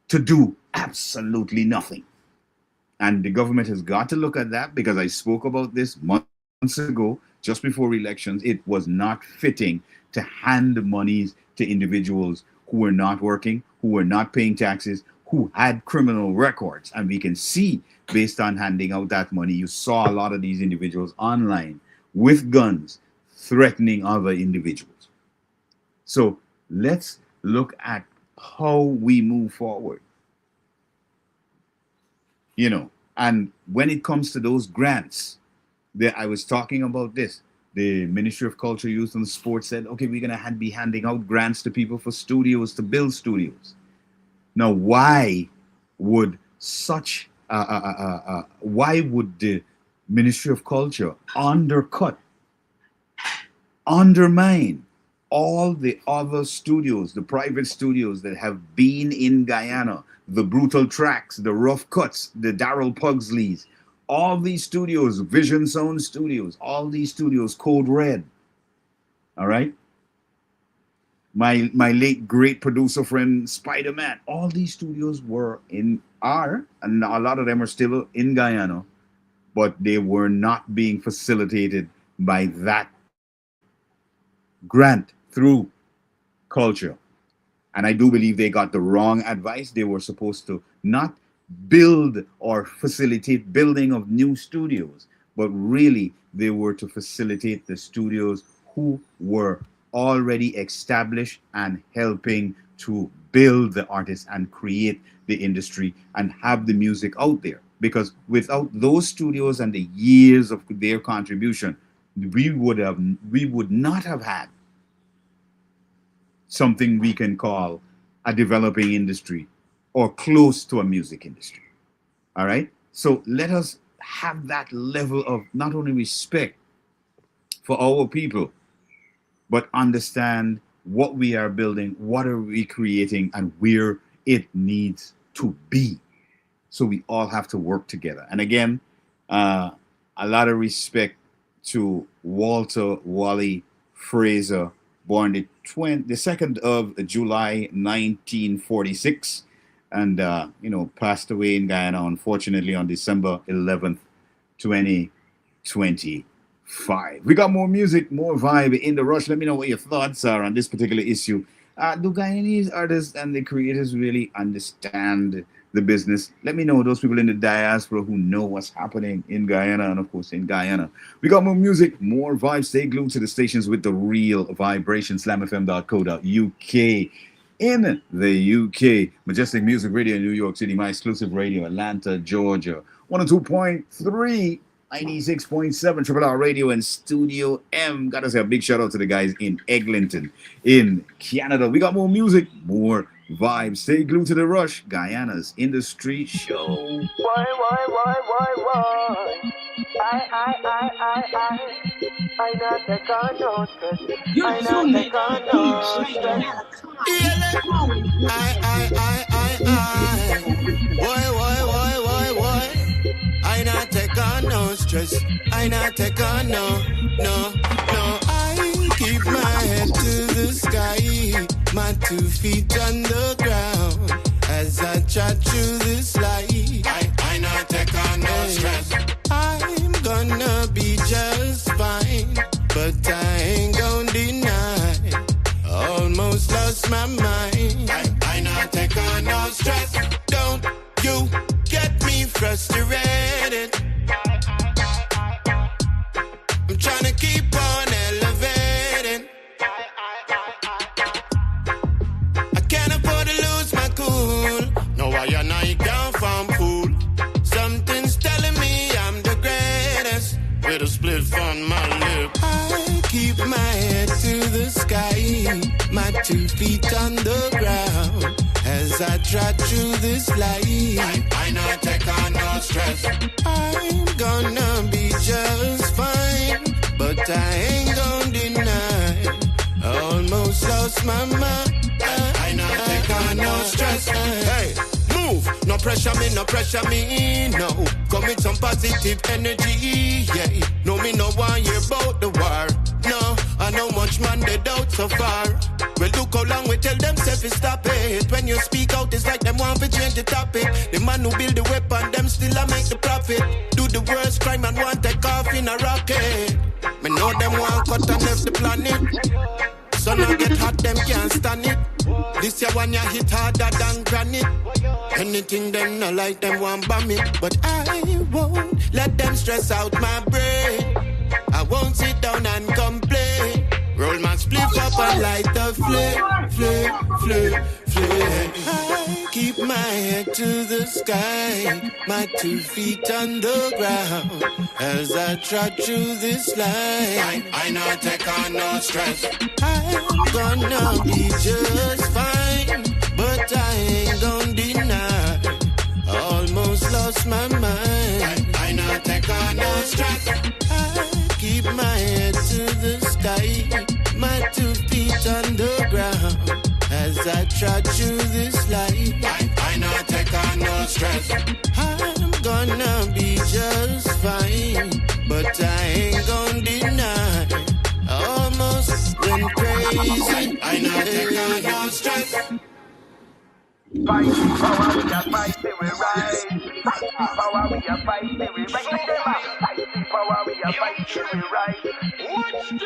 Speaker 5: to do absolutely nothing. And the government has got to look at that, because I spoke about this months ago, just before elections. It was not fitting to hand monies to individuals who were not working, who were not paying taxes, who had criminal records. And we can see, based on handing out that money, you saw a lot of these individuals online with guns threatening other individuals. So let's look at how we move forward. You know, and when it comes to those grants, I was talking about this. The Ministry of Culture, Youth and Sports said, okay, we're going to be handing out grants to people for studios, to build studios. Now, why would why would the Ministry of Culture undermine all the other studios, the private studios that have been in Guyana, the Brutal Tracks, the Rough Cuts, the Darrell Pugsleys, all these studios, Vision Sound Studios, all these studios, Code Red, all right? My late great producer friend Spider-Man, all these studios and a lot of them are still in Guyana, but they were not being facilitated by that grant through culture. And I do believe they got the wrong advice. They were supposed to not build or facilitate building of new studios, but really they were to facilitate the studios who were already established and helping to build the artists and create the industry and have the music out there. Because without those studios and the years of their contribution, we would not have had something we can call a developing industry or close to a music industry. All right? So let us have that level of not only respect for our people, but understand what we are building, what are we creating, and where it needs to be. So we all have to work together. And again, a lot of respect to Walter Wally Fraser, born the 2nd of July 1946, and passed away in Guyana, unfortunately, on December 11th, 2025. We got more music, more vibe in the rush. Let me know what your thoughts are on this particular issue. Do Guyanese artists and the creators really understand the business? Let me know, those people in the diaspora who know what's happening in Guyana and, of course, in Guyana. We got more music, more vibes. Stay glued to the stations with the real vibration. slamfm.co.uk. In the UK, Majestic Music Radio in New York City, my exclusive radio, Atlanta, Georgia. 102.3, 96.7, Triple R Radio and Studio M. Gotta say a big shout out to the guys in Eglinton, in Canada. We got more music, more vibes. Stay glued to the rush. Guyana's Industry Show.
Speaker 6: Why? I not take on no stress. I not take on no stress. Why? I not take on no stress. I not take on no. I keep my head to the sky, my 2 feet on the ground as I chat through this life. I not take on no stress. I'm gonna be just fine, but I ain't gonna deny. Almost lost my mind. I not take on no stress. Don't you get me frustrated? I'm trying to keep on elevating. I can't afford to lose my cool. No, I and I can't farm fool. Something's telling me I'm the greatest. With a split on my lip, I keep my head to the sky, my 2 feet on the ground as I try through this life. I not take on no stress. I'm gonna be just fine, but I ain't gonna deny. Almost lost my mind. I not take on no stress. Hey, move, no pressure me, no. Come with some positive energy, yeah. No, me no want hear about the war. No, I know much man they doubt so far. Well, look how long we tell them self is stop it. When you speak out, it's like them want to change the topic. The man who build the weapon, them still a make the profit. Do the worst crime and want take off in a rocket. Me know them want cut and left the planet. So now get hot, them can't stand it. This year one ya hit harder than granite. Anything them no like, them want bomb it. But I won't let them stress out my brain. I won't sit down and complain. Roll my spliff up and light the flame. I keep my head to the sky, my 2 feet on the ground as I trot through this life. I not take on no stress. I'm gonna be just fine, but I ain't gonna deny. Almost lost my mind. I not take on no stress. I keep my head to the sky, my 2 feet on the ground as I trot through this life. I not take on no stress. I'm gonna be just fine, but I ain't gonna deny. Almost went crazy. I not take on no stress. Fight the power, we are fighting, we rise. Fight the power, we are fighting, we rise. Fight the power, we are fighting, we rise. Watch this.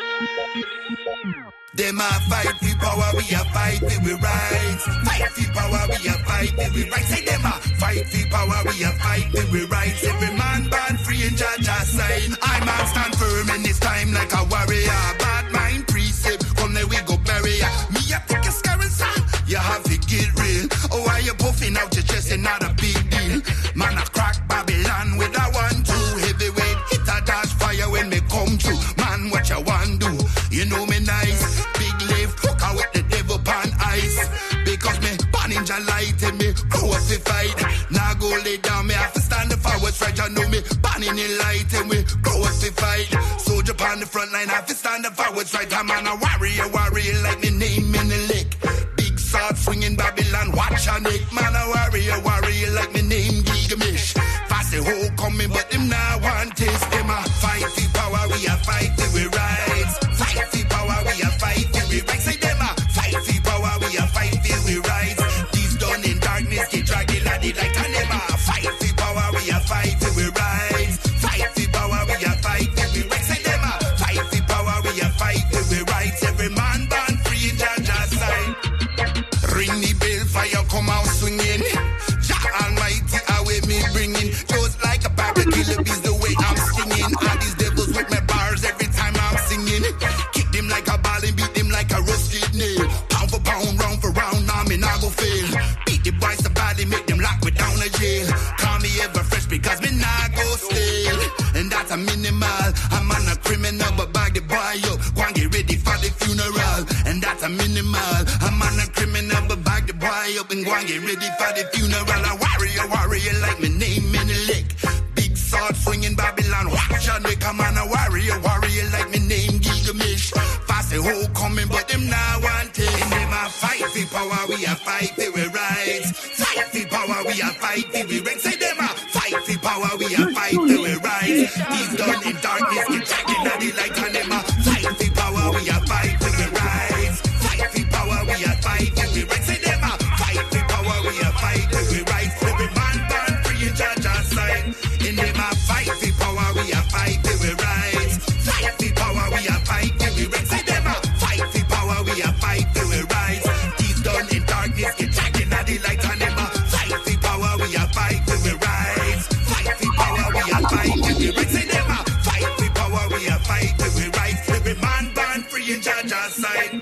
Speaker 6: Them a fight the power, we a fight till we rise. Fight the power, we a fight till we rise. Say them a fight the power, we a fight till we rise. Every man born free and judge a sign. I man stand firm in this time like a warrior. Bad mind precept, come there we go bury ya. Me a take a scary sign, you have to get real. Oh, why you puffing out your chest and not a big deal? Man a crack Babylon with a 1-2 heavyweight. Hit a dash fire when me come through. Man, what you want do? You know me nice. Big lift, hook out with the devil pan ice. Because me pan ninja light and me grow up to fight. Now go lay down, me have to stand the forward strike. You know me pan in the light and we grow up to fight. Soldier pan the front line, have to stand the forward strike. I'm on a warrior like me name in the lick. Big sword swinging Babylon, watch a neck. Man a warrior like me name Gigamish. Fast the whole coming, but them now want taste. Them a fight the power, we a fight till we rise. Fight the power, we I'm on a criminal, but bag the boy up. Go and get ready for the funeral, and that's a minimal. I'm on a criminal, but bag the boy up and go and get ready for the funeral. A warrior like my name Menelik. Big sword swinging Babylon. Watch out, make a man a warrior like my name Gilgamesh. Fast the whole coming, but them now want it. And them a fight for power, we a fight for we rights. Fight for power, we a fight for we ranks. Say them a fight for power, we a fight for we rights. These done in darkness, get jacking at the light, and them a fight for power, we a fight for we rights. Fight for power, we a fight for we rights. Say them a fight for power, we a fight for we rights. Every man born free in judge and sign. In them a fight for power, we a fight for we rights. Fight for power, we a fight for we rights. Say them a fight for power, we a fight for we rights. These done in darkness, get jacking at the light, and them a fight for power, we a fight for we rights. Fight for power, we a fight for we rights. Say them a fight for power, we a fight for we rights. Every man born free in judge and sign.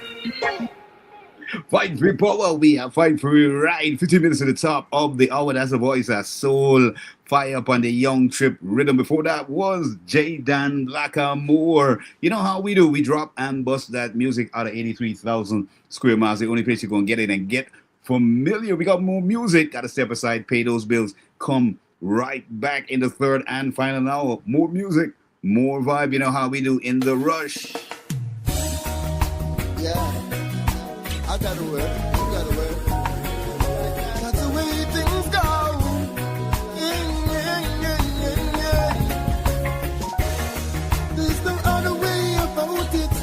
Speaker 5: Fight for power, we are fight for right. 15 minutes to the top of the hour. That's the voice of soul. Fire up on the Young Trip rhythm. Before that was J-Dan Blackamore. You know how we do. We drop and bust that music out of 83,000 square miles. The only place you're going to get it and get familiar. We got more music. Got to step aside, pay those bills. Come right back in the third and final hour. More music, more vibe. You know how we do in the rush.
Speaker 6: Yeah. I gotta work, you gotta work. That's the way things go. Yeah. There's no other way about it.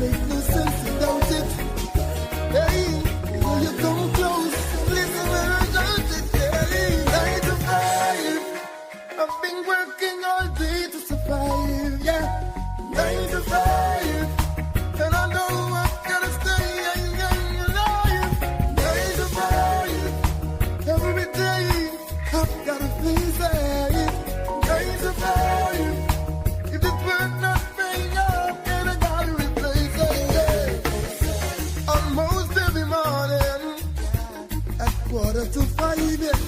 Speaker 6: Make no sense without it. Hey, when you come close, listen when I shout it. Hey, 9 to 5. I've been working all day to survive. Yeah, 9 to 5. And I know I gotta stay. Every day, I've got to please it. 9 to 5. If this work not paying up, then I got to replace it. Almost every morning, at 4:45, yeah,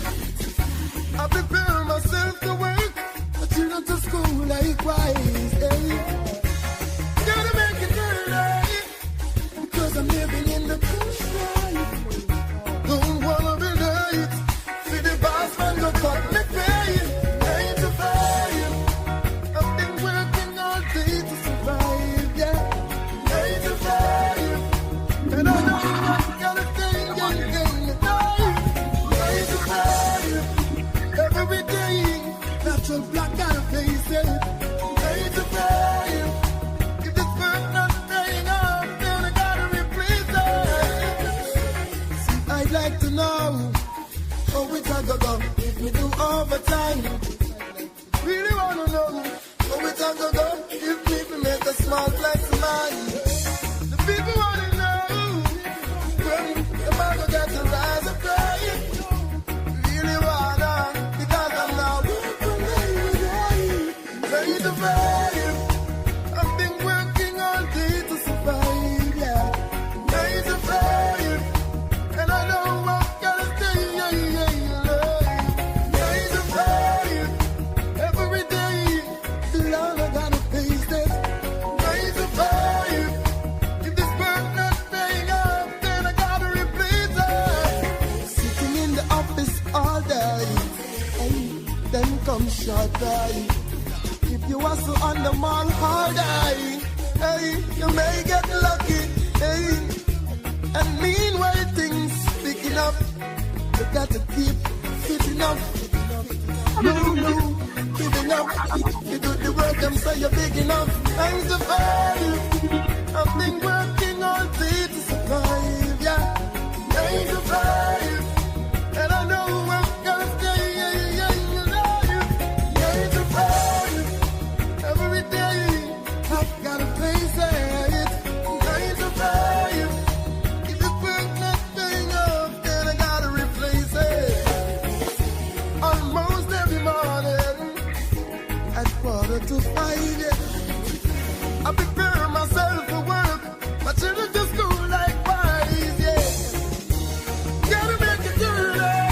Speaker 6: I prepare myself to work. I turn to school likewise. Gotta make it early, because I'm living in the country. Don't wanna be late. See the boss man go cut me pay. 9 to 5. I've been working all day to survive. Yeah, 9 to 5. And I know I gotta stay young. 9 to 5. Every day, natural black gotta face it. 9 to 5. If this work not paying off, then I gotta replace it. See, I'd like to know how it a go if we do overtime. Really wanna know how it a go if people make a small flex of money. The people wanna know when the market got to rise and cry. Really wanna, because I'm now ready to fight. I've been working all day to survive. Yeah, 9 to 5. And I know I gotta stay, 9 to 5. Every day, the Lord I gotta face it. 9 to 5. If this work not paying off, then I gotta replace it. Sitting in the office all day, hey, then come short day. If you hustle on the mall hard day, hey, you may get lucky, hey. And meanwhile things picking up, you got to keep fitting up. No, giving up. You do the work and say you're big enough. 9 to 5. I've been working all day to survive. Yeah, 9 to 5. And I know I'm gonna stay. 9 to 5. Every day I've gotta face it. 9 to 5. Almost every morning at 4:45, yeah, I prepare myself for work. My children to school likewise, yeah. Gotta make it early,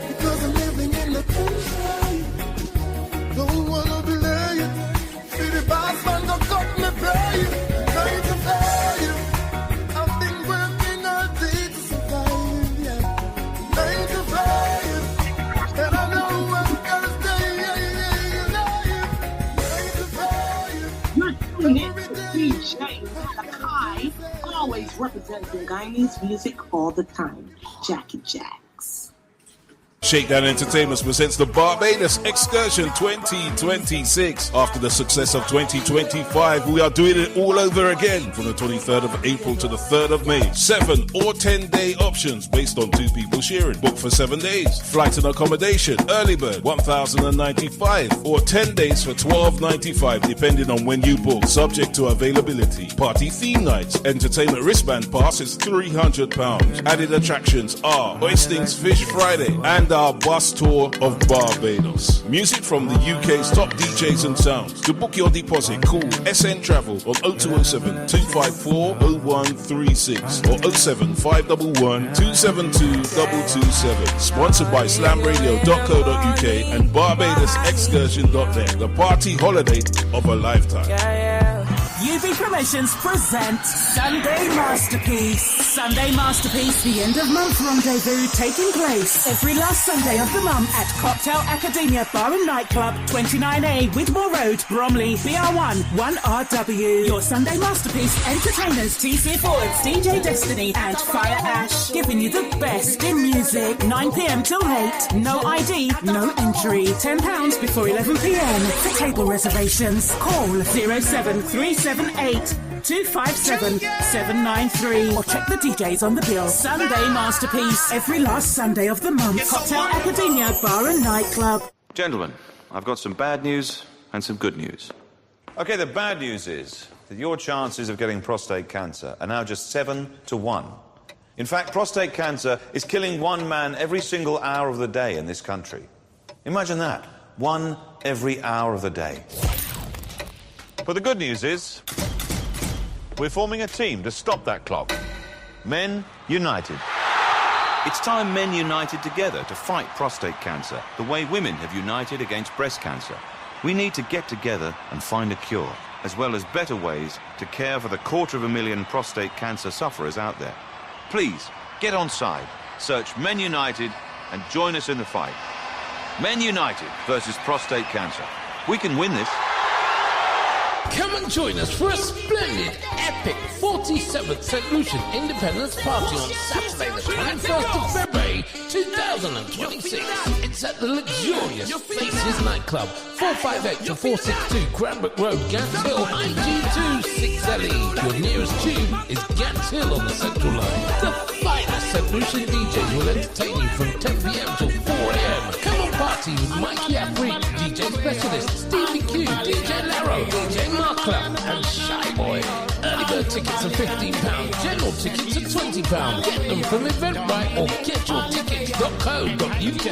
Speaker 6: because I'm living in the country. Don't wanna be late.
Speaker 8: tuning in to DJ Malachi, always representing Guyanese music all the time. Jackie Jacks.
Speaker 7: Shakedown Entertainment presents the Barbados Excursion 2026. After the success of 2025, we are doing it all over again from the 23rd of April to the 3rd of May. 7 or 10-day options based on 2 people sharing. Book for 7 days. Flight and accommodation. Early bird, $1,095 or 10 days for $1,295 depending on when you book. Subject to availability. Party theme nights. Entertainment wristband pass is £300. Added attractions are Oystings Fish Friday and our bus tour of Barbados. Music from the UK's top DJs and sounds. To book your deposit, call SN Travel on 0207 254 0136 or 07 511 272 227. Sponsored by slamradio.co.uk and barbadosexcursion.net. The party holiday of a lifetime.
Speaker 8: UB Promotions present Sunday Masterpiece. Sunday Masterpiece, the end of month rendezvous taking place every last Sunday of the month at Cocktail Academia Bar and Nightclub, 29A Whitmore Road, Bromley, BR1 1RW. Your Sunday Masterpiece entertainers TC Forwards, DJ Destiny and Fire Ash, giving you the best in music. 9 p.m. till 8. No ID, no entry. £10 before 11 p.m. For table reservations, call 07378-257-793 or check the DJs on the bill. Sunday Masterpiece, every last Sunday of the month. Cocktail Academia Bar and Nightclub.
Speaker 9: Gentlemen, I've got some bad news and some good news. Okay, the bad news is that your chances of getting prostate cancer are now just 7 to 1. In fact, prostate cancer is killing one man every single hour of the day in this country. Imagine that. One every hour of the day. But the good news is, we're forming a team to stop that clock. Men United. It's time men united together to fight prostate cancer, the way women have united against breast cancer. We need to get together and find a cure, as well as better ways to care for the 250,000 prostate cancer sufferers out there. Please, get on side, search Men United and join us in the fight. Men United versus prostate cancer. We can win this.
Speaker 10: Come and join us for a splendid, epic 47th St. Lucian Independence Party on Saturday the 21st of February 2026. It's at the luxurious Faces Nightclub, 458-462 Cranbrook Road, Gants Hill, IG2 6LE. Your nearest tube is Gants Hill on the Central Line. The finest St. Lucian DJs will entertain you from 10 p.m. till 4 a.m. Come on party with Mikey Afrique, DJ Specialist, Stevie Q, DJ Laro, DJ Marklam and Shy Boy. Early bird tickets are £15, general tickets are £20. Get them from Eventbrite or getyourtickets.co.uk.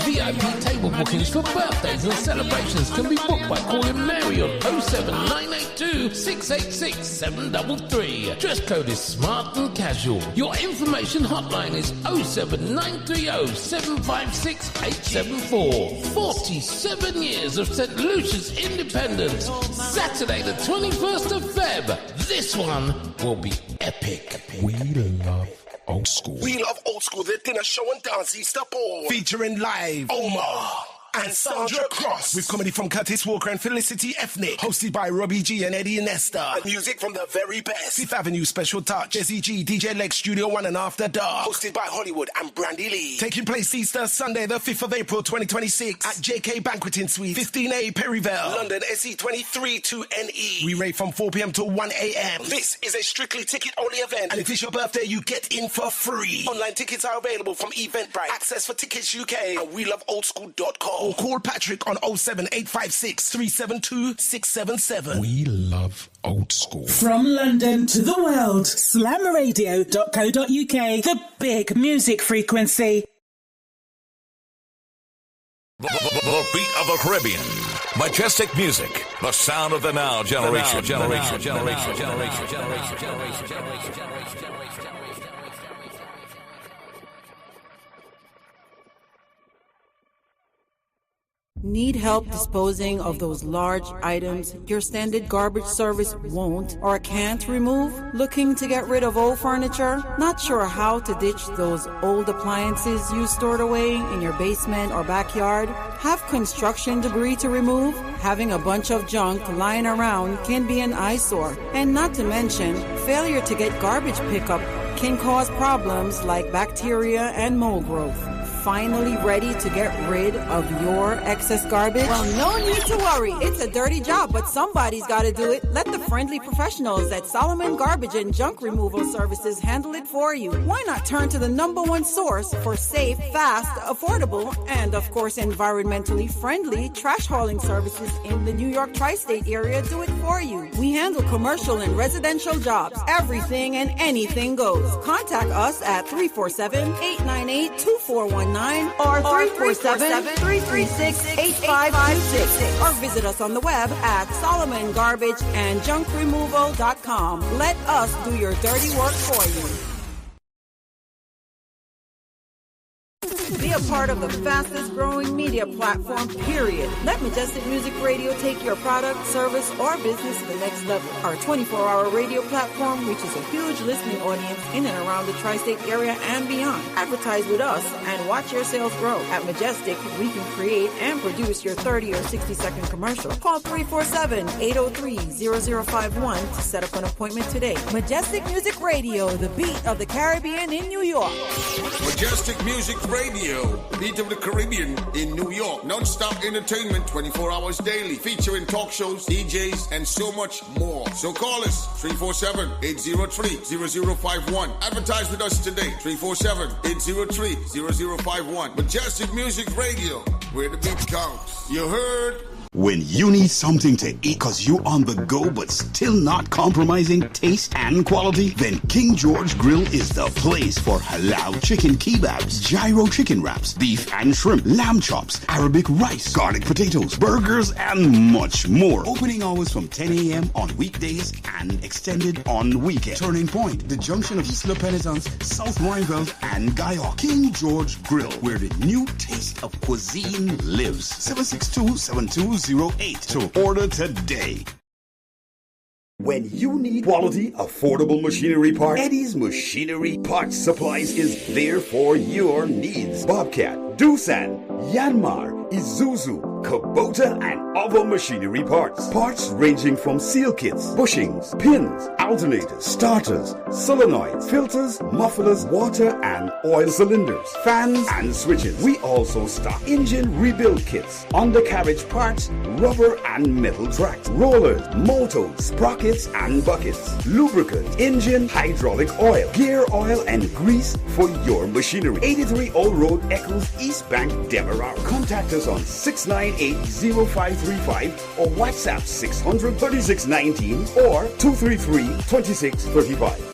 Speaker 10: VIP table bookings for birthdays and celebrations can be booked by calling Mary on 07982 686 733. Dress code is smart and casual. Your information hotline is 07930 756 874. 47 years of St. Lucia's independence. Saturday the 21st of Feb. This one will be epic.
Speaker 11: We love old school. We love old school. The dinner show and dance Easter ball. Featuring live Omar and Sandra Cross with comedy from Curtis Walker and Felicity Ethnic, hosted by Robbie G and Eddie Nesta, and music from the very best. Fifth Avenue Special Touch, Jesse G, DJ Lex, Studio One and After Dark, hosted by Hollywood and Brandy Lee. Taking place Easter Sunday the 5th of April 2026 at JK Banqueting Suite, 15A Perryville, London, SE23 2NE. We rave from 4 p.m. till 1 a.m. This is a strictly ticket-only event, and if it's your birthday, you get in for free. Online tickets are available from Eventbrite, Access for Tickets UK, and WeLoveOldSchool.com. Or call Patrick on 07856 372 677.
Speaker 10: We love old school.
Speaker 8: From London to the world, slamradio.co.uk, the big music frequency.
Speaker 12: The beat of the Caribbean. Majestic music. The sound of the now generation.
Speaker 13: Need help disposing of those large items your standard garbage service won't or can't remove? Looking to get rid of old furniture? Not sure how to ditch those old appliances you stored away in your basement or backyard? Have construction debris to remove? Having a bunch of junk lying around can be an eyesore. And not to mention, failure to get garbage pickup can cause problems like bacteria and mold growth. Finally ready to get rid of your excess garbage? Well, no need to worry. It's a dirty job, but somebody's got to do it. Let the friendly professionals at Solomon Garbage and Junk Removal Services handle it for you. Why not turn to the #1 source for safe, fast, affordable, and of course environmentally friendly trash hauling services in the New York tri-state area? Do it for you. We handle commercial and residential jobs. Everything and anything goes. Contact us at 347-898-2419 or 347-336-8526 or visit us on the web at SolomonGarbageAndJunkRemoval.com. Let us do your dirty work for you. Be a part of the fastest growing media platform, period. Let Majestic Music Radio take your product, service, or business to the next level. Our 24-hour radio platform reaches a huge listening audience in and around the tri-state area and beyond. Advertise with us and watch your sales grow. At Majestic, we can create and produce your 30 or 60-second commercial. Call 347-803-0051 to set up an appointment today. Majestic Music Radio, the beat of the Caribbean in New York.
Speaker 15: Majestic Music Radio, beat of the Caribbean in New York. Non-stop entertainment 24 hours daily, featuring talk shows, DJs, and so much more. So call us 347-803-0051. Advertise with us today. 347-803-0051. Majestic Music Radio, where the beat counts. You heard?
Speaker 14: When you need something to eat cause you on the go but still not compromising taste and quality, then King George Grill is the place for halal chicken kebabs, gyro chicken wraps, beef and shrimp, lamb chops, Arabic rice, garlic potatoes, burgers, and much more. Opening hours from 10 a.m. on weekdays and extended on weekends. Turning Point, the junction of East La Penitence, South Royville, and Guyana. King George Grill, where the new taste of cuisine lives. 762-7208 to order today. When you need quality, affordable machinery parts, Eddie's Machinery Parts Supplies is there for your needs. Bobcat, Doosan, Yanmar, Isuzu, Kubota, and other machinery parts. Parts ranging from seal kits, bushings, pins, alternators, starters, solenoids, filters, mufflers, water and oil cylinders, fans and switches. We also stock engine rebuild kits, undercarriage parts, rubber and metal tracks, rollers, motors, sprockets and buckets, lubricants, engine, hydraulic oil, gear oil and grease for your machinery. 83 Old Road, Eccles, East Bank, Demerara. Contact us on 698-0535 or WhatsApp 600-3619 or 233-2635.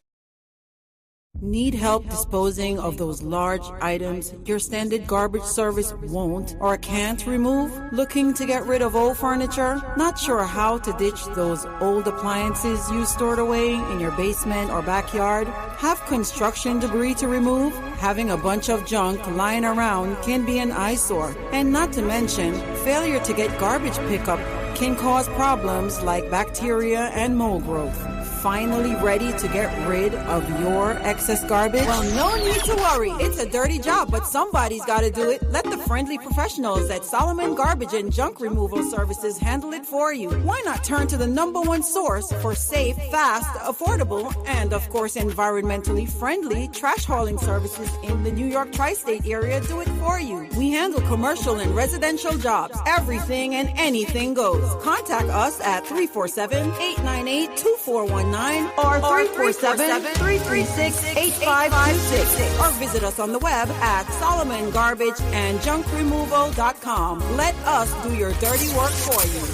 Speaker 13: Need help disposing of those large items your standard garbage service won't or can't remove? Looking to get rid of old furniture? Not sure how to ditch those old appliances you stored away in your basement or backyard? Have construction debris to remove? Having a bunch of junk lying around can be an eyesore. And not to mention, failure to get garbage pickup can cause problems like bacteria and mold growth. Finally ready to get rid of your excess garbage? Well, no need to worry. It's a dirty job, but somebody's got to do it. Let the friendly professionals at Solomon Garbage and Junk Removal Services handle it for you. Why not turn to the #1 source for safe, fast, affordable, and of course environmentally friendly trash hauling services in the New York tri-state area? Do it for you. We handle commercial and residential jobs. Everything and anything goes. Contact us at 347-898-2419 or 347-336-8526 or visit us on the web at SolomonGarbageAndJunkRemoval.com. Let us do your dirty work for you.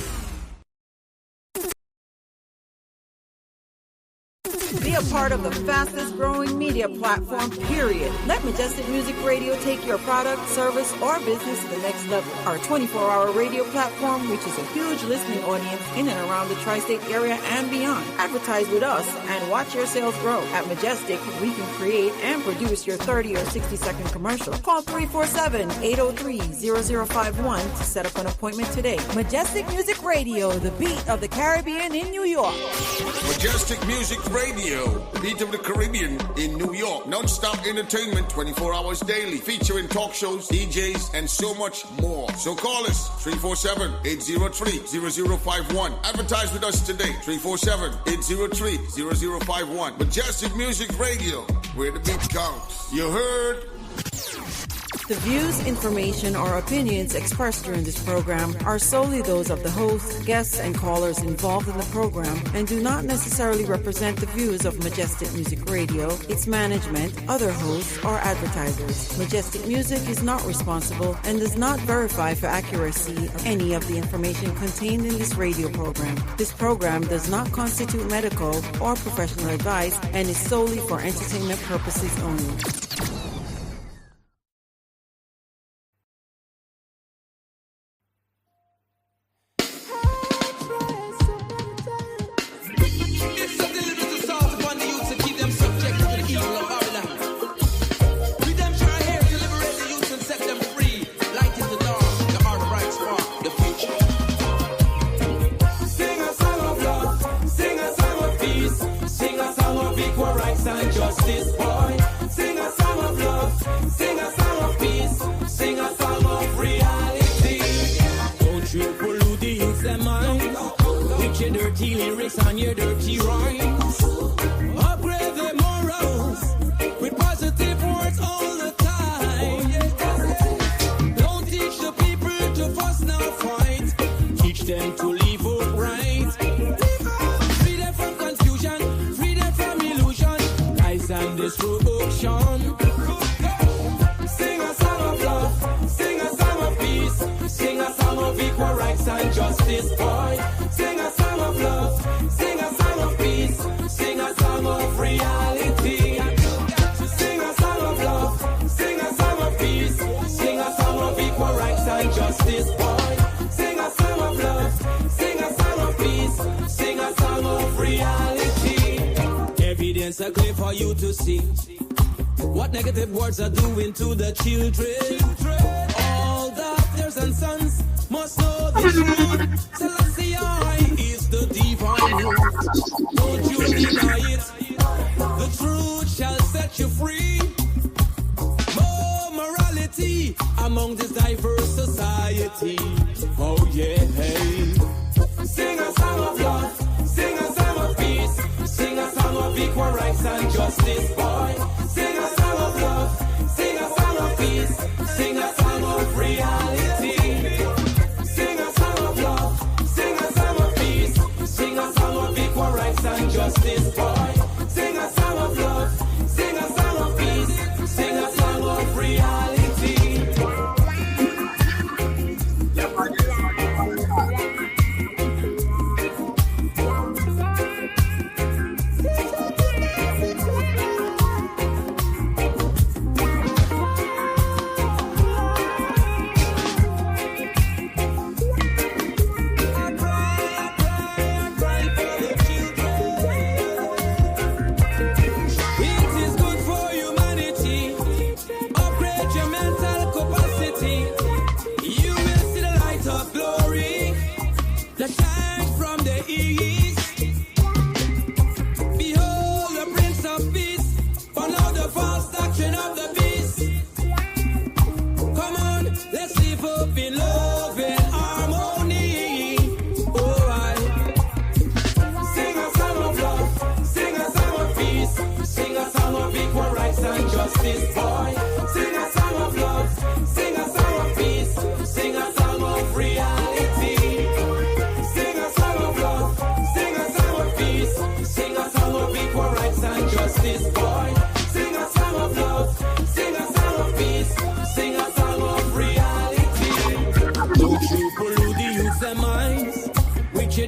Speaker 13: Be a part of the fastest growing media platform, period. Let Majestic Music Radio take your product, service, or business to the next level. Our 24-hour radio platform reaches a huge listening audience in and around the tri-state area and beyond. Advertise with us and watch your sales grow. At Majestic, we can create and produce your 30 or 60-second commercial. Call 347-803-0051 to set up an appointment today. Majestic Music Radio, the beat of the Caribbean in New York.
Speaker 15: Majestic Music Radio, beat of the Caribbean in New York. Non-stop entertainment 24 hours daily, featuring talk shows, DJs, and so much more. So call us 347-803-0051. Advertise with us today, 347-803-0051. Majestic Music Radio, where the beat counts. You heard?
Speaker 13: The views, information, or opinions expressed during this program are solely those of the host, guests, and callers involved in the program and do not necessarily represent the views of Majestic Music Radio, its management, other hosts, or advertisers. Majestic Music is not responsible and does not verify for accuracy of any of the information contained in this radio program. This program does not constitute medical or professional advice and is solely for entertainment purposes only.
Speaker 18: Dirty lyrics and your dirty rhymes. Upgrade the morals with positive words all the time. Don't teach the people to fuss now fight. Teach them to live upright. Free them from confusion, free them from illusion, lies and destruction. Sing a song of love, sing a song of peace, sing a song of equal rights and justice, boy. Sing a song of love, sing a song of peace, sing a song of reality. Sing a song of love, sing a song of peace, sing a song of equal rights and justice, boy. Sing a song of love, sing a song of peace, sing a song of reality. Evidence are clear for you to see what negative words are doing to the children. All daughters and sons must know the truth. Selassie is the divine root. Don't you deny it. The truth shall set you free. More morality among this diverse society. Oh yeah. Sing a song of love, sing a song of peace, sing a song of equal rights and justice, boy. Sing a song of love, sing a song of peace, sing a song of reality. Sing a song of love, sing a song of peace, sing a song of equal rights and justice, boy. Sing a song of love, sing a song of peace, sing a song of reality.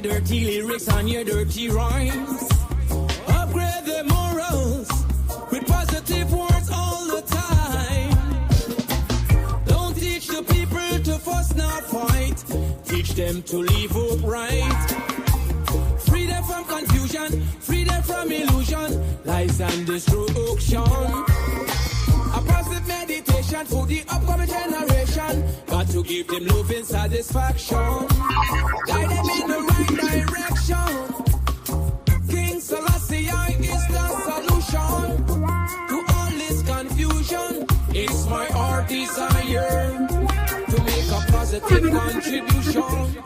Speaker 18: Dirty lyrics and your dirty rhymes. Upgrade morals with positive words all the time. Don't teach the people to fuss nor fight. Teach them to live upright. Free them from confusion, free them from illusion, lies and destruction. A positive meditation for the upcoming generation. Got to give them love and satisfaction. Guide them in the right direction. King Selassie is the solution to all this confusion. It's my heart desire to make a positive contribution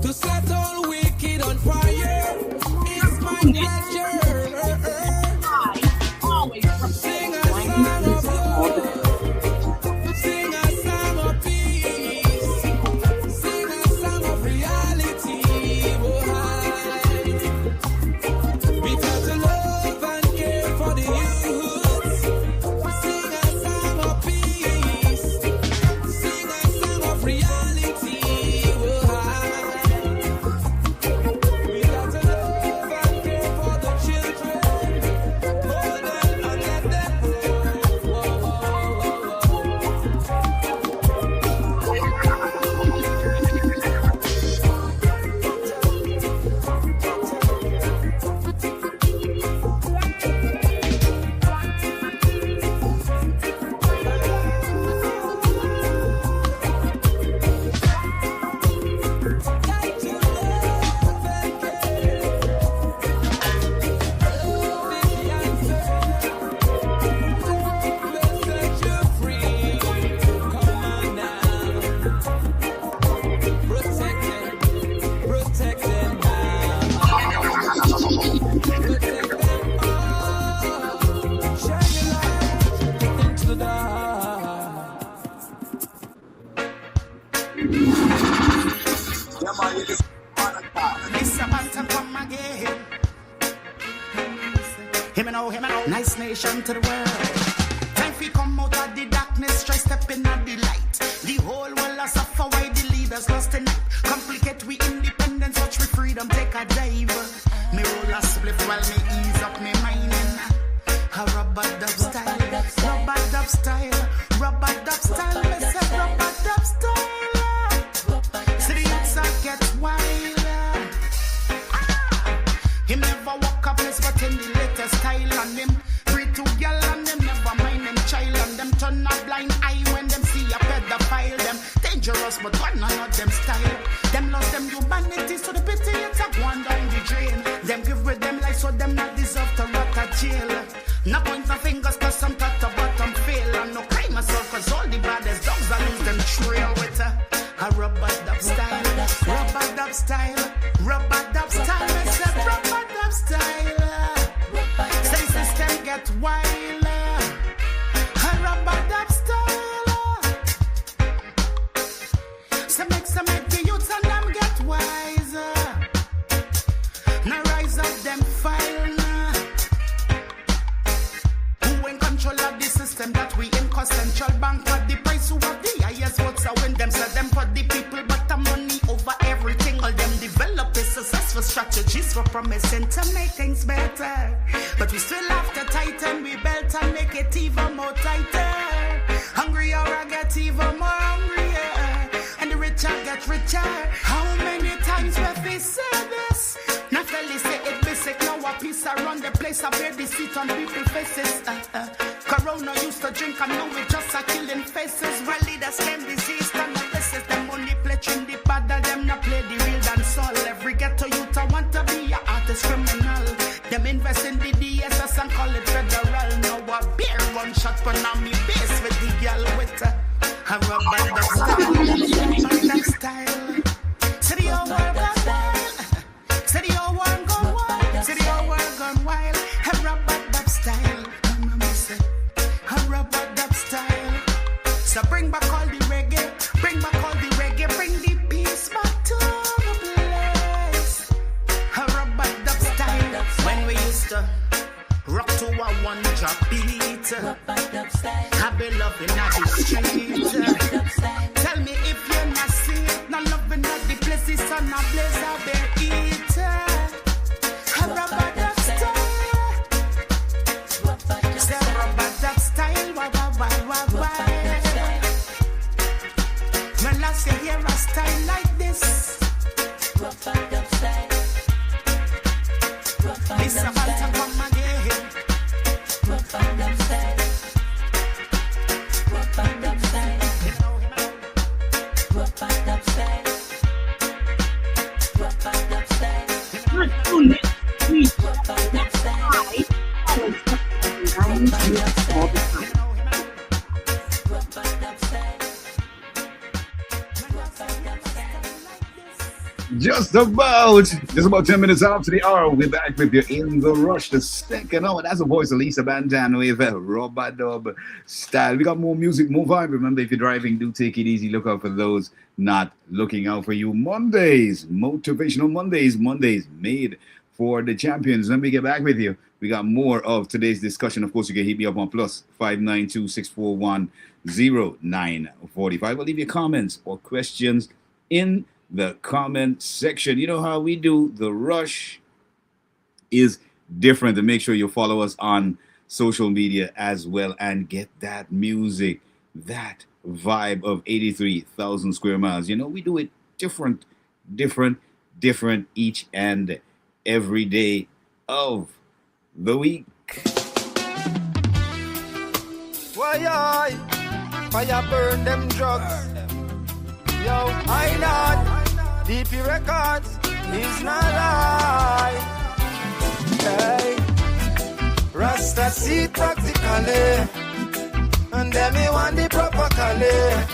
Speaker 18: to set all wicked on fire. It's my pleasure. Sing a song of love. Sing a song of peace. Sing a song of reality. We got to love and care for the youth. Sing a song of peace. Sing a song of reality. We got to love and care for the children. Hold them and let them
Speaker 19: Nice nation to the world. Time we come out of the darkness, try stepping at the light. The whole world has suffer while the leaders lost tonight. Complicate we independence, watch we freedom take a dive. Me roll a split while me ease up me mining. A rubber dub style, rubber dub style, rubber dub style. Me say rubber dub style. See the youths a get wild. Him never walk up, let's but in the latest style on him. Free to girl and them never mind them child and them turn a blind eye when them see a pedophile. Them dangerous but one of them style. Them lost them humanity so the pity it's a one down the drain. Them give with them life so them not deserve to rot a jail. No point no fingers cause some thought about them fail. And no crime myself cause all the baddest dogs I lose them trail with a rubber dub style. Rubber dub style. Rubber dub style. I said rubber dub style. Say system get wild. A rubber dub style. So make the youths and them get wiser. Now rise up them file now. Who in control of the system that we in cause central bank for the price who have the highest votes I win them. So them for the people but the money over everything. All them develop a successful strategies for promising to make things better. But we still have to tighten we belt and make it even more tighter. Hungry or I get even more hungrier. And the richer get richer. How many times have we said this? Naturally say it basic. Now a piece around the place. I bear the seat on people's faces. Corona used to drink and now we just are killing faces. While leaders claim disease and the rest is them only pledging the bad. Them not play the real dance all. Every ghetto youth I want to be an artist criminal. Them invest in the DSS and call it federal. Now a beer gunshot for now me base with the girl with a rubber dub style. Rubber dub style. See the old world gone wild. See the old world gone wild. See the old world gone wild. A rubber dub style. A rubber dub style. So bring back all the reggae. Bring back all the reggae. Bring the peace back to the place. A rubber dub style. When we used to rock to a one drop beat. I be loving at the street. Tell me if you're not see it. Not loving at the places on a blaze. I be eat. A rubber dub style.
Speaker 5: Just about 10 minutes after the hour, we're back with you in the rush. The second hour, that's the voice of Lisa Bantan with a rubber dub style. We got more music, more vibe. Remember, if you're driving, do take it easy. Look out for those not looking out for you. Mondays, motivational Mondays made for the champions. Let me get back with you. We got more of today's discussion. Of course, you can hit me up on plus 592-641-0945. I'll leave your comments or questions in the comment section. You know how we do. The rush is different. To make sure you follow us on social media as well and get that music, that vibe of 83,000 square miles. You know, we do it different each and every day of the week.
Speaker 6: Why fire burn them drugs? Yo, I not DP Records is not lie. Hey, Rasta seed practically, and then me want the proper color.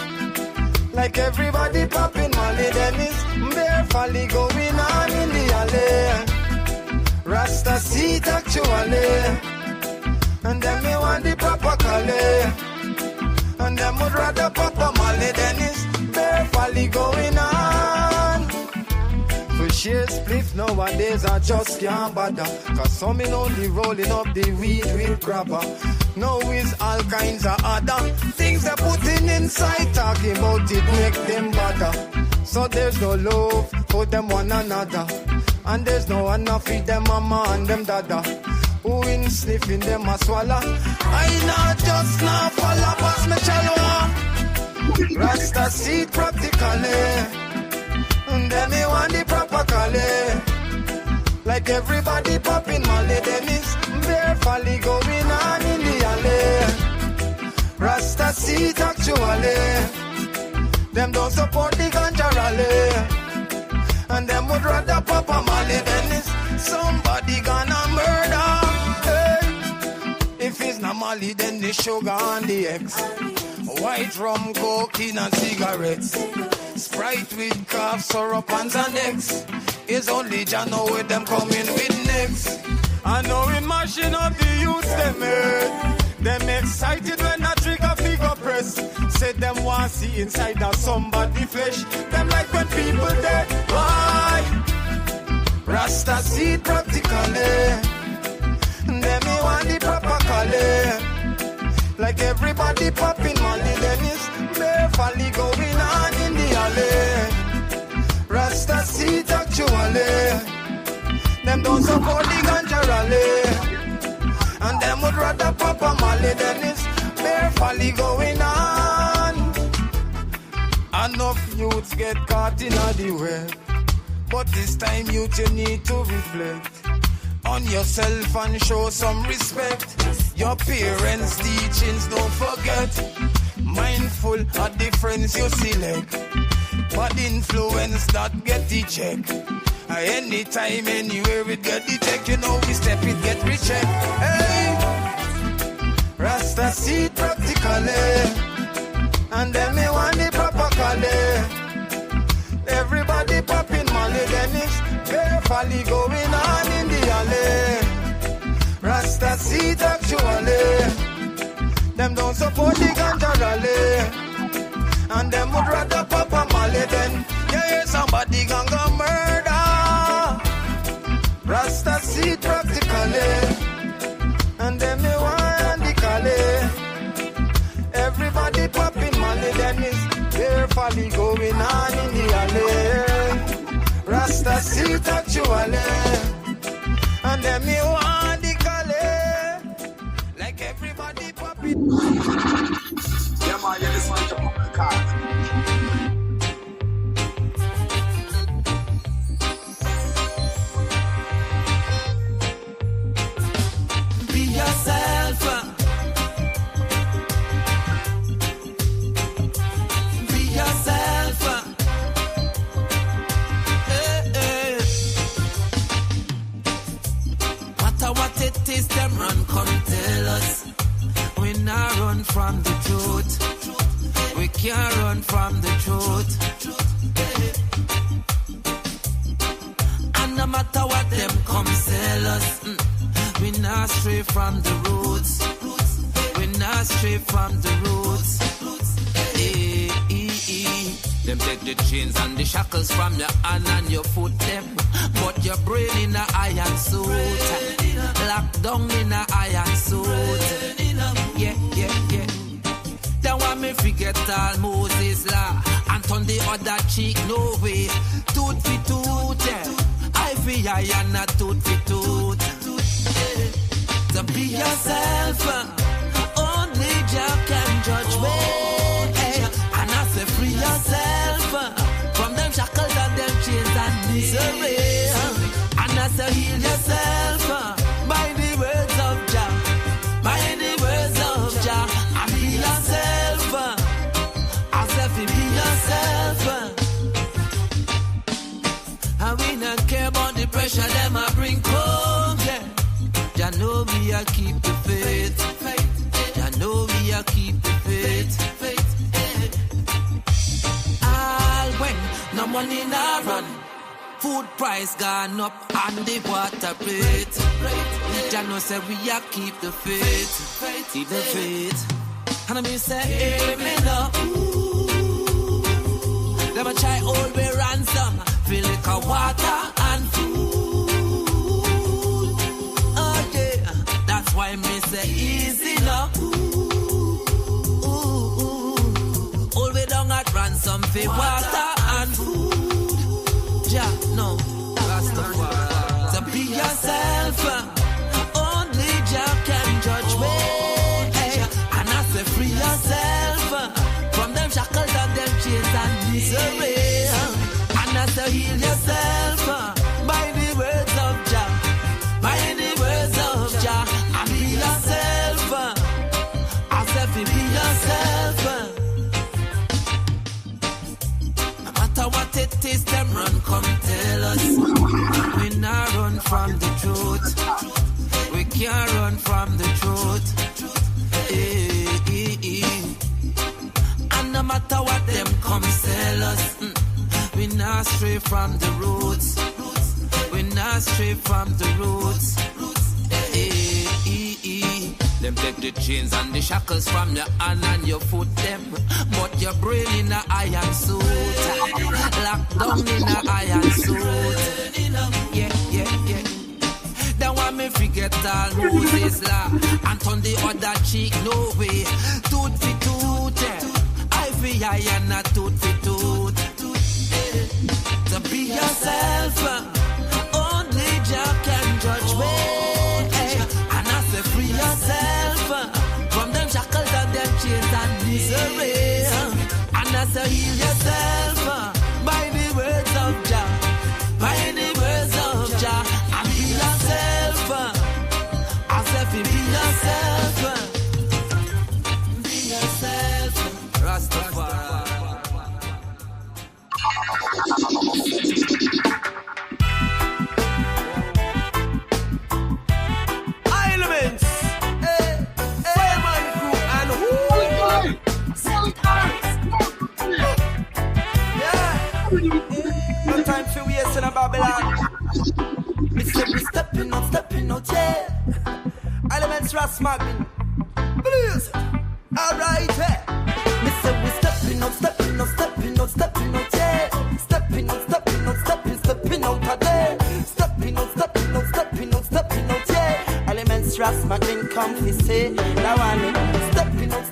Speaker 6: Like everybody popping money, then it's bare folly going on in the alley. Rasta seed actually, and then me want the proper color. And them would rather pop a molly than it's bare folly going on. For sheer spliff nowadays I just can't bother, cause some in only rolling up the weed with grabber. No is all kinds of other things they're putting inside, talking about it make them bother. So there's no love for them one another, and there's no enough for them mama and them dada. Who in sniffing them a swallow? I not just now follow past me chalwa. Rasta seed practically, and then me want the proper color. Like everybody popping molly, then it's bare folly going on in the alley. Rasta seed actually, them don't support the ganja rally, and them would rather pop a molly than it's somebody gonna murder. If it's not Molly, then the sugar and the eggs. White rum, cocaine and cigarettes. Sprite with cough, syrup and Xanax. It's only Jano with them coming with necks. I know we mashing up the youths, them head. Them excited when a trigger figure press. Said them want see inside of somebody flesh. Them like when people dead. Why? Rasta seed practically. Then me want the proper color. Like everybody popping money, then it's bare folly going on in the alley. Rasta seed actually, them don't support the ganja rally, and them would rather pop a molly, then it's bare folly going on. Enough youths get caught in the web, but this time youth you need to reflect on yourself and show some respect. Your parents' teachings don't forget. Mindful of the friends you select, but influence that get the check. Anytime, anywhere it get the check, you know we step it get recheck. Hey, Rasta seed practically, and then me want the proper color. Everybody popping money, then it's bare folly going on in the alley. Rasta seed actually, them don't support the ganja rally, and them would rather pop a molly than yeah, somebody gonna murder. Rasta seed practically, and them me want the color. Everybody popping money, then it's bare folly going on in the alley. Rasta seed actually, and then me want the color. Like everybody popping.
Speaker 11: Yeah, man, you listen to the card.
Speaker 18: Be yourself. Be yourself. Hey, hey. run, come tell us. We not run from the truth. We can't run from the truth. And no matter what them come sell us, we not stray from the roots. We not stray from the roots. Them take the chains and the shackles from your hand and your foot them. But your brain in a iron suit. Locked down in a iron suit. Yeah. Then want me forget all Moses law and turn the other cheek, no way. Tooth for tooth, eye for eye and not tooth for tooth. So be yourself, only Jah can judge me. And I say free yourself from them shackles and them chains and misery. And I say heal yourself by the words of Jah, by the words of Jah. And be yourself, I say be yourself. And we not care about the pressure them I bring home. Jah know we a keep the faith. Jah know we a keep the faith. All when no money na run, food price gone up and the water rate. Jah know say we a keep the faith. Keep the faith. And I mean say amen up. Them a try all way ransom, feel like a water and food. Why me say easy now? All way down at ransom for water and food. Ja, no, that's the word. So be yourself. Only Jah can judge me. And I say free yourself from them shackles and them chains and misery. And I say heal yourself by the words of Jah, by the words of Jah. Be yourself, I said be yourself. No matter what it is, them run, come tell us. We not run from the truth. We can't run from the truth. And no matter what them come sell us, we not stray from the roots. We not stray from the roots. Them take the chains and the shackles from your hand and your foot them. But your brain in a iron suit. Locked down in a iron suit. Yeah. Then want me forget all Moses law and turn the other cheek, no way. Tooth for tooth, eye for eye and not tooth for tooth. So be yourself, only Jah can judge me. Free yourself from them shackles and them chains and misery. And I say heal yourself by the words of Jah, by the words of Jah. And be yourself, I say be yourself, Rastafari.
Speaker 6: No time for waste in a Babylon. We stepping out, yeah. Elements Ras Magnin. Blues. Alright, yeah. We say we stepping out, yeah. Stepping out of there. Stepping out, yeah. Elements Ras Magnin come to say. Now I'm stepping out,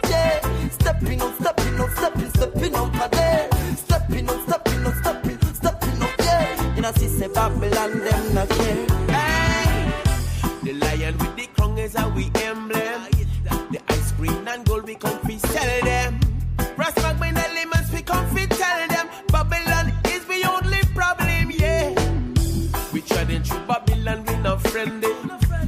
Speaker 6: yeah. Stepping out of there. Stepping out, yeah. You know, see, say Babylon, them not care. Hey. The lion with the crown is how we emblem. The ice cream and gold we come fi sell them. Rasmak when elements we come fi tell them. Babylon is the only problem, yeah. We treading through Babylon, we not friendly.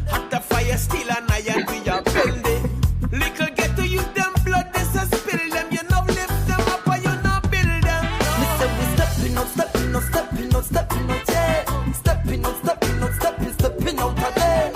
Speaker 6: Hot the fire, still an iron, we are bending. Little get to you, them blood, this a spill them. You know lift them up or you not build them. We say we stepping out, yeah. Stepping out of there.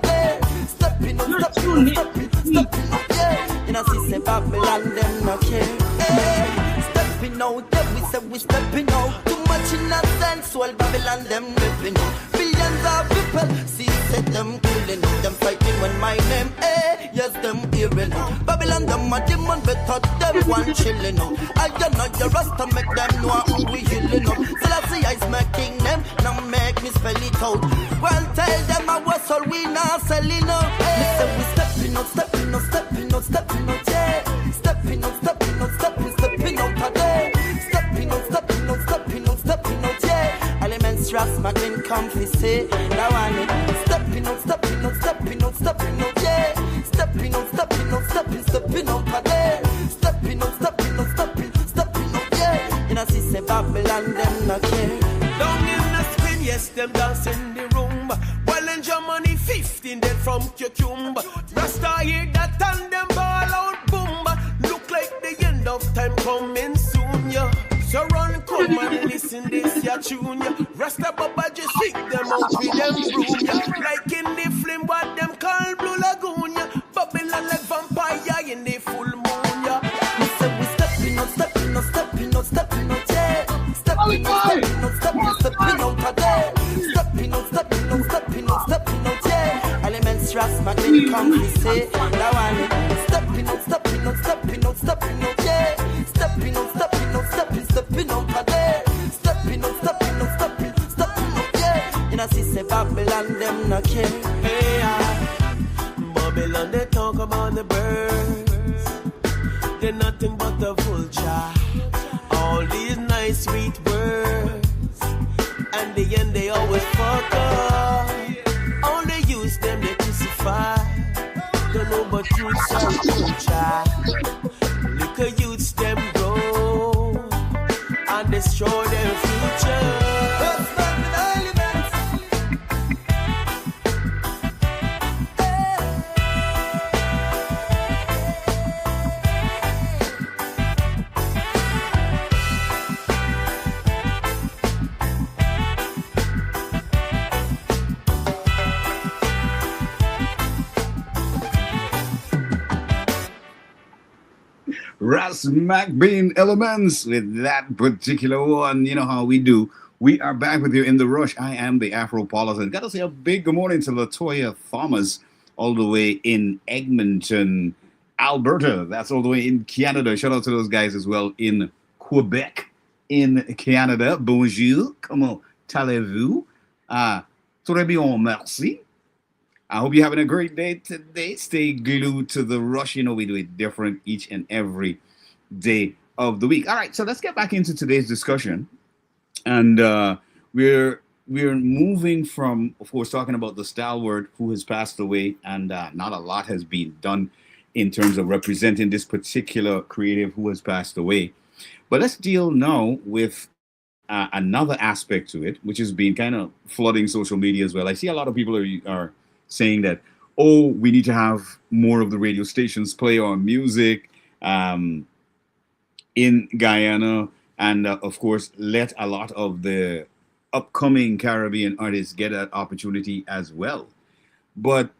Speaker 6: today. Stepping up, stepping up, stepping up, yeah. In a system Babylon, them no care. Hey, stepping out, yeah, we say we stepping out. Too much innocence, well Babylon, them living out. Billions of people, see set them killing out. Them fighting when my name, eh, yes, them hearing out. Babylon, them a demon, better them one chilling out. I don't know your rasta, make them know who we healing up. So that's the ice making them, now make me spell it out. Well, tell them I was all we now selling out. Hey, we stepping out, stepping out, stepping out, stepping out, yeah. Stepping out, stepping out, stepping out today. Stepping out, stepping out, stepping out, stepping out, yeah. Elements trust my clean comfy say. Now I need stepping out, stepping out, stepping out, stepping out, yeah. Stepping out, stepping out, stepping out today. Stepping out, stepping out, stepping out, yeah. And I see say Babylon them not care.
Speaker 18: Down in the screen, yes, them dance in the room. Well, in Germany, 15 dead from Cucumber. Rasta hear that and them ball out, boom. Look like the end of time coming soon, yeah. So run, come and listen this, ya tune, yeah. Rasta Baba just pick them out with them broom, yeah. Like in the film, what them call Blue Lagoon, yeah. Babylon like vampire in the full moon, yeah.
Speaker 6: We say we stepping out, stepping out, stepping out, stepping out, yeah. Stepping out, stepping out, stepping out today. Stepping out, stepping out, stepping out, stepping out, yeah. Elements trust my clean comfy say. Now I need stepping out, stepping out, stepping out, stepping out, yeah. Stepping out, stepping out, stepping out today. Stepping out, stepping out, stepping out, yeah. And I see say Babylon them no care.
Speaker 18: Hey, Babylon they talk about the birds. They're nothing but the vulture. All these nice sweet words, and the end they always fuck up. Only use them they crucify. Don't know but truths are culture. Little youths them grow and destroy their future.
Speaker 5: Ras McBean Elements with that particular one. You know how we do. We are back with you in the rush. I am the Afropolitan. Got to say a big good morning to Latoya Thomas, all the way in Edmonton, Alberta. That's all the way in Canada. Shout out to those guys as well in Quebec, in Canada. Bonjour. Comment allez-vous? Très bien, merci. I hope you're having a great day today. Stay glued to the rush. You know, we do it different each and every day of the week. All right, so let's get back into today's discussion. And we're moving from, of course, talking about the stalwart who has passed away, and not a lot has been done in terms of representing this particular creative who has passed away. But let's deal now with another aspect to it, which has been kind of flooding social media as well. I see a lot of people are saying that, oh, we need to have more of the radio stations play our music in Guyana, and of course, let a lot of the upcoming Caribbean artists get that opportunity as well. But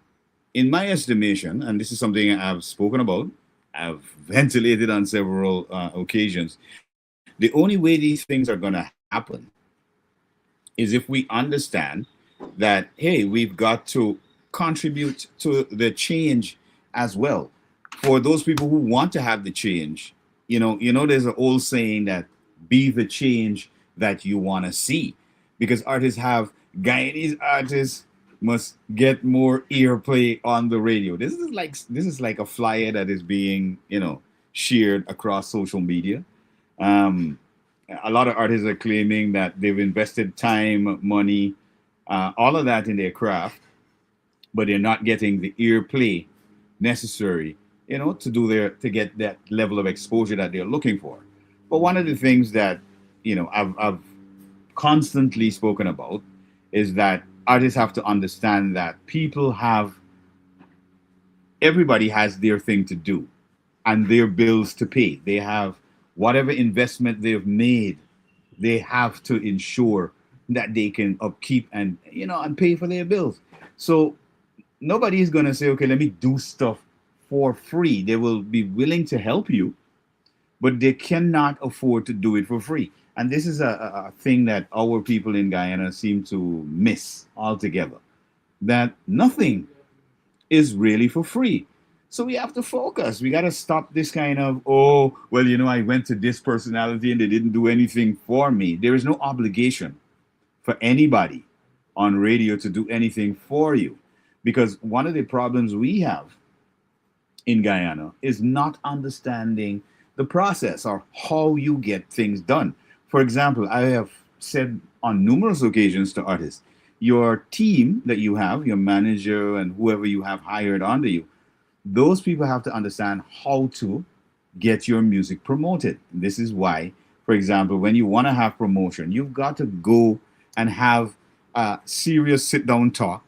Speaker 5: in my estimation, and this is something I've spoken about, I've ventilated on several occasions, the only way these things are going to happen is if we understand that, hey, we've got to contribute to the change as well. For those people who want to have the change, you know, there's an old saying that be the change that you want to see, because Guyanese artists must get more earplay on the radio. This is like a flyer that is being, shared across social media. A lot of artists are claiming that they've invested time, money, all of that in their craft, but they're not getting the earplay necessary, to get that level of exposure that they're looking for. But one of the things that, I've constantly spoken about is that artists have to understand that everybody has their thing to do and their bills to pay. They have whatever investment they've made, they have to ensure that they can upkeep and pay for their bills. So nobody is going to say, okay, let me do stuff for free. They will be willing to help you, but they cannot afford to do it for free. And this is a thing that our people in Guyana seem to miss altogether, that nothing is really for free. So we have to focus. We got to stop this kind of, oh, well, I went to this personality and they didn't do anything for me. There is no obligation for anybody on radio to do anything for you. Because one of the problems we have in Guyana is not understanding the process or how you get things done. For example, I have said on numerous occasions to artists, your team that you have, your manager and whoever you have hired under you, those people have to understand how to get your music promoted. This is why, for example, when you want to have promotion, you've got to go and have a serious sit-down talk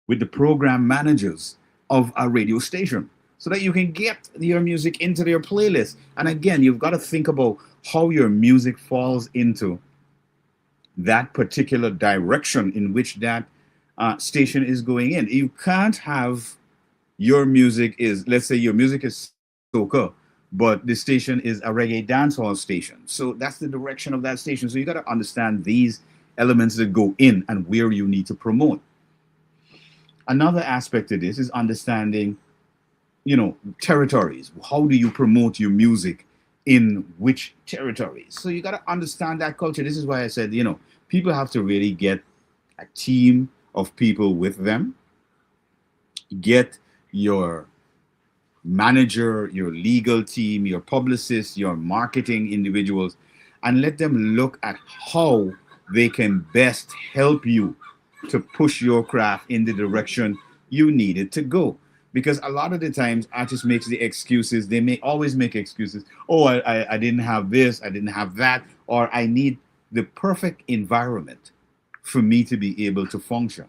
Speaker 5: with the program managers of a radio station so that you can get your music into their playlist. And again, you've got to think about how your music falls into that particular direction in which that station is going in. You can't have your music is, let's say your music is soca, but the station is a reggae dancehall station. So that's the direction of that station. So you got to understand these elements that go in and where you need to promote. Another aspect of this is understanding, territories. How do you promote your music in which territories? So you got to understand that culture. This is why I said, people have to really get a team of people with them. Get your manager, your legal team, your publicist, your marketing individuals, and let them look at how they can best help you to push your craft in the direction you need it to go. Because a lot of the times artists make the excuses, they may always make excuses. Oh, I didn't have this, I didn't have that, or I need the perfect environment for me to be able to function.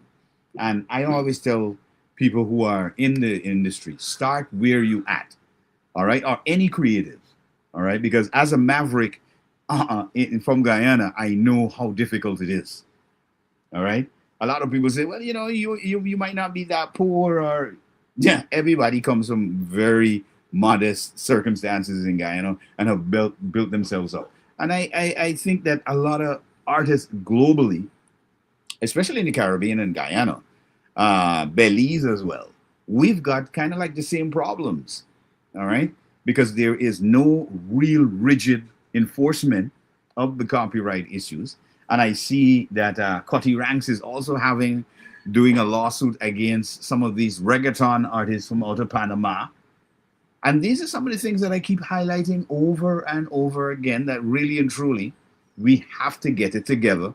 Speaker 5: And I always tell people who are in the industry, start where you at, all right? Or any creative, all right? Because as a maverick from Guyana, I know how difficult it is, all right? A lot of people say, well, you might not be that poor, or yeah, everybody comes from very modest circumstances in Guyana and have built themselves up. And I think that a lot of artists globally, especially in the Caribbean and Guyana, Belize as well, we've got kind of like the same problems, all right? Because there is no real rigid enforcement of the copyright issues. And I see that Cutty Ranks is also doing a lawsuit against some of these reggaeton artists from out of Panama. And these are some of the things that I keep highlighting over and over again, that really and truly, we have to get it together.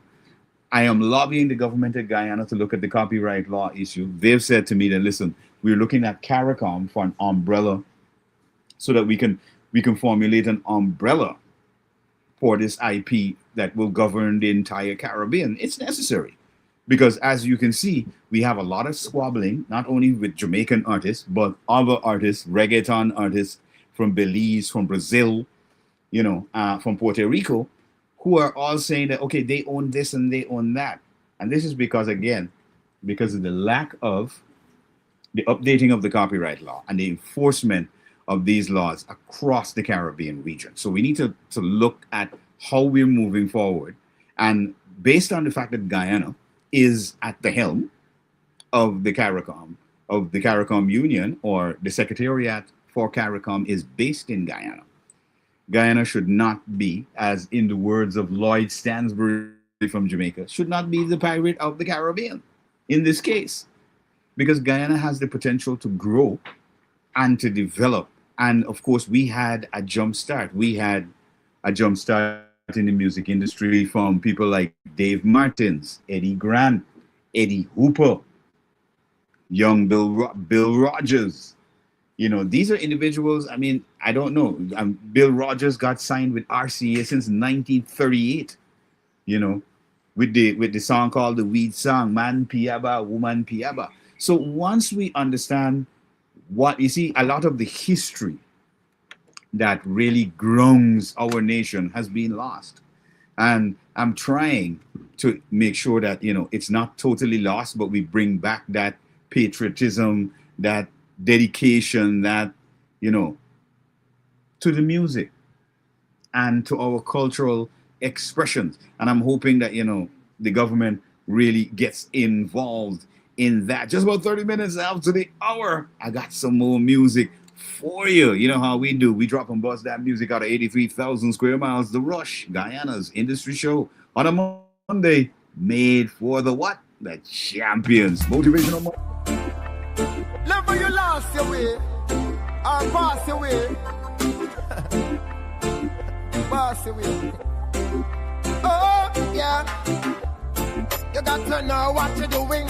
Speaker 5: I am lobbying the government of Guyana to look at the copyright law issue. They've said to me that, listen, we're looking at CARICOM for an umbrella so that we can formulate an umbrella for this IP that will govern the entire Caribbean. It's necessary because, as you can see, we have a lot of squabbling, not only with Jamaican artists, but other artists, reggaeton artists from Belize, from Brazil, from Puerto Rico, who are all saying that, okay, they own this and they own that. And this is because, again, because of the lack of the updating of the copyright law and the enforcement of these laws across the Caribbean region. So we need to look at how we're moving forward. And based on the fact that Guyana is at the helm of the CARICOM Union, or the Secretariat for CARICOM is based in Guyana. Guyana should not be, as in the words of Lloyd Stansbury from Jamaica, should not be the pirate of the Caribbean in this case. Because Guyana has the potential to grow and to develop. And of course, we had a jump start. We had a jump start in the music industry from people like Dave Martins, Eddie Grant, Eddie Hooper, young Bill Rogers. These are individuals, I mean, I don't know. Bill Rogers got signed with RCA since 1938, with the song called The Weed Song, Man Piaba, Woman Piaba. So once we understand a lot of the history that really grounds our nation has been lost. And I'm trying to make sure that, it's not totally lost, but we bring back that patriotism, that dedication, that, you know, to the music and to our cultural expressions. And I'm hoping that, you know, the government really gets involved in that. Just about 30 minutes after the hour, I got some more music for you. You know how we do. We drop and bust that music out of 83,000 square miles. The Rush, Guyana's Industry Show on a Monday, made for the what? The champions. Motivational.
Speaker 6: Never you lost your way or pass your way. Pass your way. Oh, yeah. You got to know what you're doing.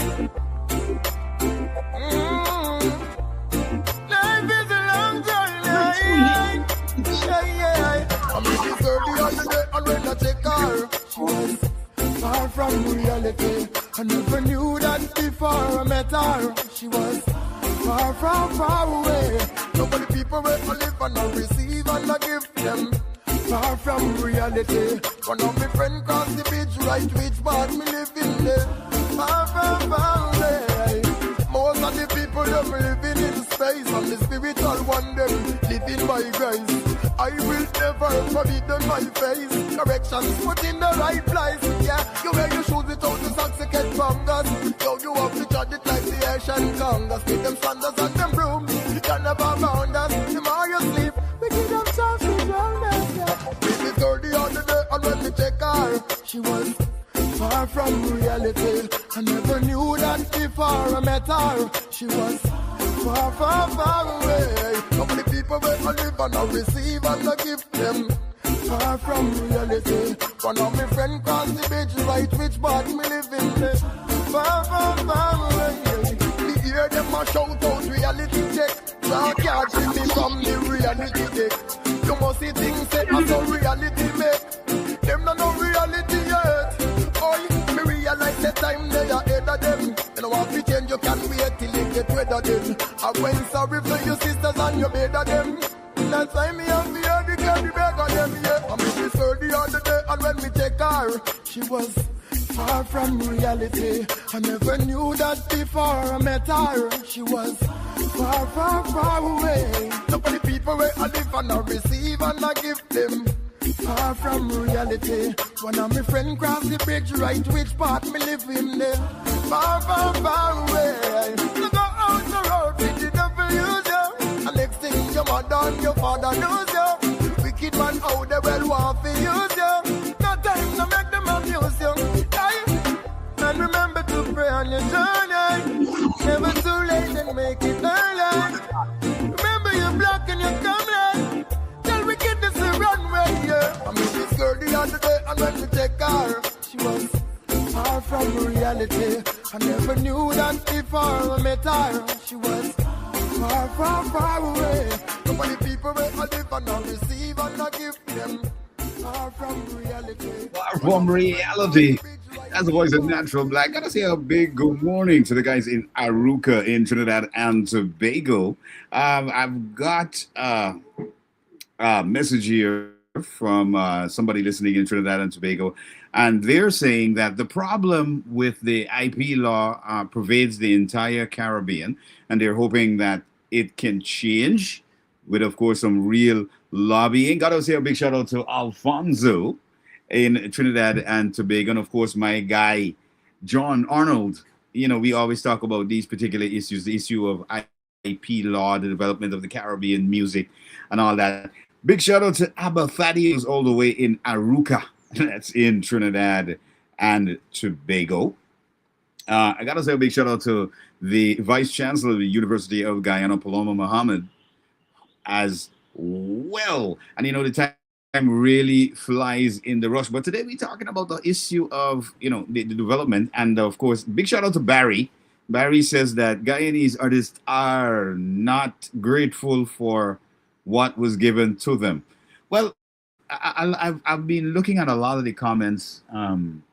Speaker 6: Life is a long journey. Yeah. I'm really dirty on the day and when I take her, she was far from reality. I never knew that before I met her. She was far away. Nobody people will live and I receive and I give them. Far from reality. One of my friends crossed the bridge, right which part me live in there. Far away. Most of the people them living in space, and the spiritual one them living by grace. I will never forbid them my face. Corrections put in the right place. Yeah, you wear your shoes without the socks to get fungus. Yo, you have to judge it like the Asian Congress. With them sandals and them brooms, you can never bound us. The more you sleep, we give them soft around us. Yeah, we 30 on the day, and when we check her, she was far from reality. I never knew that before I met her. She was far away. How many people will I live and I receive and I give them? Far from reality. One of my friends crossed the bridge, right which part me live in there. Far away. Me hear them a shout out reality check. Now can't see me from the reality check. You must see things say as a reality make. Them not no reality yet. Oh, me realize the time they are ahead of them. You know what we change, you can't wait till you get rid of them. I went sorry for your sisters and your bed of them. That's why me have the earth, the carry back on them, yeah. I'm really 30 on the day, and when we take her, she was far from reality. I never knew that before I met her. She was far away. Nobody people where I live and I receive and I give them. Far from reality. One of my friends crossed the bridge, right which part me live in there. Far away. So go out the road, pick it up and use you. And next thing your mother and your father knows you. Wicked man out there well want to use you. No time to make them abuse you. And remember to pray on your journey. Never too late and make it early. Remember you're blocking your coming. Tell we get this a runway, yeah. I mean this girl the other day and when we take her, she was far from reality. I never knew that before I met her. She was far away. Nobody people will live and I receive and I give them. Far from reality.
Speaker 5: Far from reality. That's the voice of Natural Black. Gotta say a big good morning to the guys in Aruca in Trinidad and Tobago. I've got a message here from somebody listening in Trinidad and Tobago, and they're saying that the problem with the IP law pervades the entire Caribbean, and they're hoping that it can change with, of course, some real lobbying. Gotta say a big shout out to Alfonso in Trinidad and Tobago, and of course my guy John Arnold. You know, we always talk about these particular issues, the issue of IP law, the development of the Caribbean music and all that. Big shout out to Abba Thaddeus all the way in Aruca, that's in Trinidad and Tobago. I gotta say a big shout out to the Vice Chancellor of the University of Guyana, Paloma Muhammad, as well. And you know, the time really flies in the rush. But today we're talking about the issue of, you know, the development. And of course, big shout out to Barry. Barry says that Guyanese artists are not grateful for what was given to them. Well, I've been looking at a lot of the comments on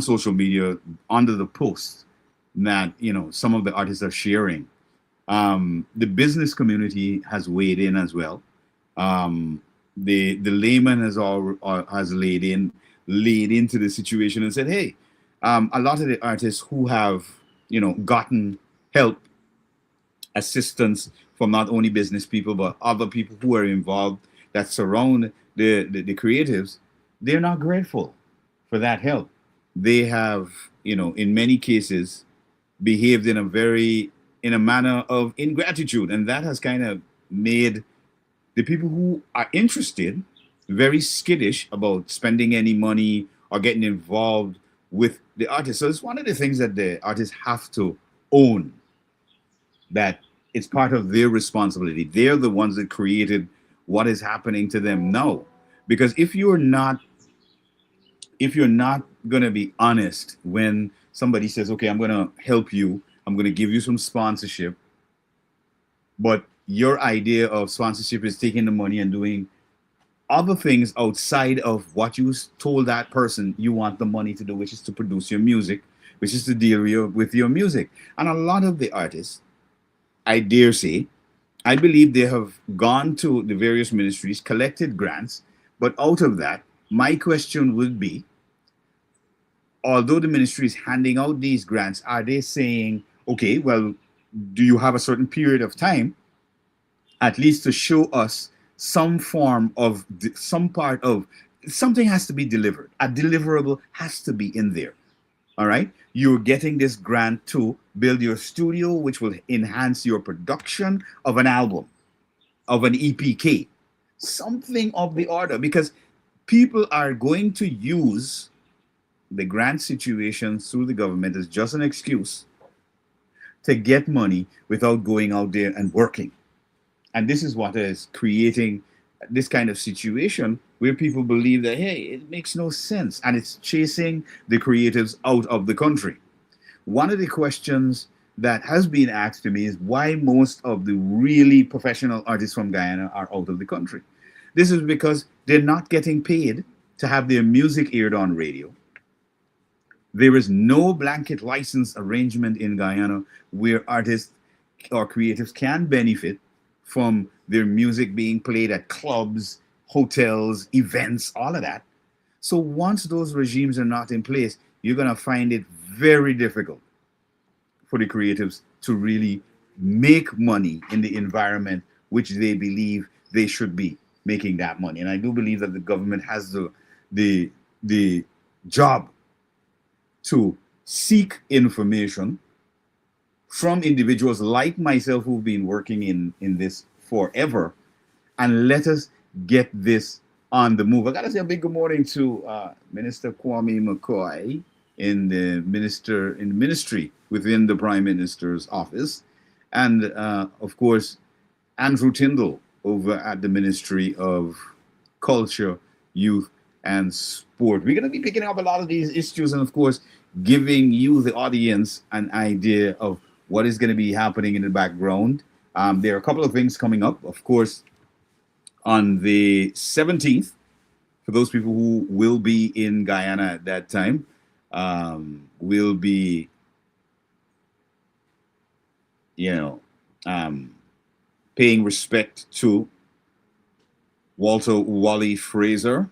Speaker 5: social media under the post that, you know, some of the artists are sharing. The business community has weighed in as well. The layman has laid into the situation and said, hey, a lot of the artists who have, you know, gotten help, assistance from not only business people but other people who are involved that surround the creatives, they're not grateful for that help. They have, in many cases, behaved in a manner of ingratitude, and that has kind of made the people who are interested very skittish about spending any money or getting involved with the artist. So it's one of the things that the artists have to own, that it's part of their responsibility. They're the ones that created what is happening to them now. Because if you're not going to be honest when somebody says, okay, I'm going to help you, I'm going to give you some sponsorship, but your idea of sponsorship is taking the money and doing other things outside of what you told that person you want the money to do, which is to produce your music, which is to deal with your music. And a lot of the artists, I dare say, I believe they have gone to the various ministries, collected grants, but out of that, my question would be, although the ministry is handing out these grants, are they saying, okay, well, do you have a certain period of time, at least to show us some form of, some part of, something has to be delivered. A deliverable has to be in there. All right? You're getting this grant to build your studio, which will enhance your production of an album, of an EPK, something of the order, because people are going to use the grant situation through the government as just an excuse to get money without going out there and working. And this is what is creating this kind of situation where people believe that, hey, it makes no sense, and it's chasing the creatives out of the country. One of the questions that has been asked to me is why most of the really professional artists from Guyana are out of the country. This is because they're not getting paid to have their music aired on radio. There is no blanket license arrangement in Guyana where artists or creatives can benefit from their music being played at clubs, hotels, events, all of that. So once those regimes are not in place, you're going to find it very difficult for the creatives to really make money in the environment which they believe they should be making that money. And I do believe that the government has the job to seek information from individuals like myself who've been working in this forever, and let us get this on the move. I gotta say a big good morning to Minister Kwame McCoy in the ministry within the Prime Minister's office, and of course Andrew Tyndall over at the Ministry of Culture, Youth and Sport. We're gonna be picking up a lot of these issues and of course giving you, the audience, an idea of what is going to be happening in the background. There are a couple of things coming up, of course, on the 17th, for those people who will be in Guyana at that time, will be, paying respect to Walter Wally Fraser,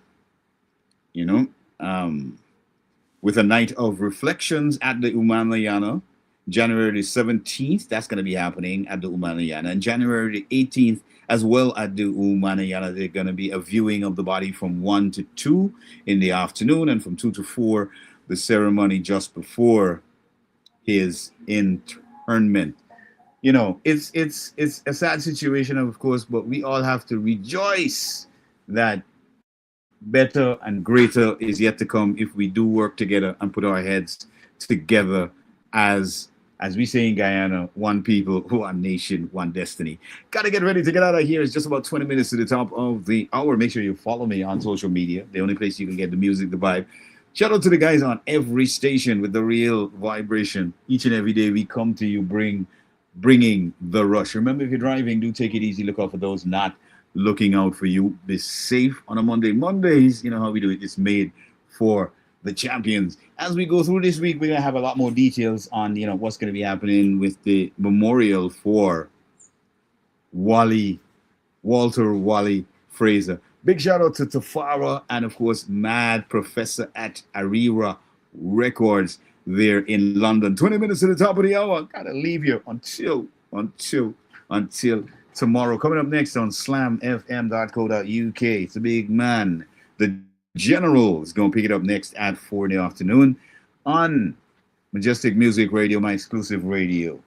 Speaker 5: with a night of reflections at the Umanayana, January the 17th. That's going to be happening at the Umanayana. And January the 18th, as well at the Umanayana, there's going to be a viewing of the body from 1 to 2 in the afternoon, and from 2 to 4, the ceremony just before his internment. It's a sad situation, of course, but we all have to rejoice that better and greater is yet to come if we do work together and put our heads together as we say in Guyana, one people, one nation, one destiny. Gotta get ready to get out of here. It's just about 20 minutes to the top of the hour. Make sure you follow me on social media, the only place you can get the music, the vibe. Shout out to the guys on every station with the real vibration. Each and every day we come to you bringing the rush. Remember, if you're driving, do take it easy. Look out for those not looking out for you. Be safe on a Monday. Mondays, you know how we do it. It's made for the champions. As we go through this week, we're going to have a lot more details on, what's going to be happening with the memorial for Walter Wally Fraser. Big shout out to Tafara and, of course, Mad Professor at Arira Records. there in London. 20 minutes to the top of the hour. Gotta leave you until tomorrow. Coming up next on slamfm.co.uk. It's a big man. The General is going to pick it up next at 4 in the afternoon on Majestic Music Radio, my exclusive radio.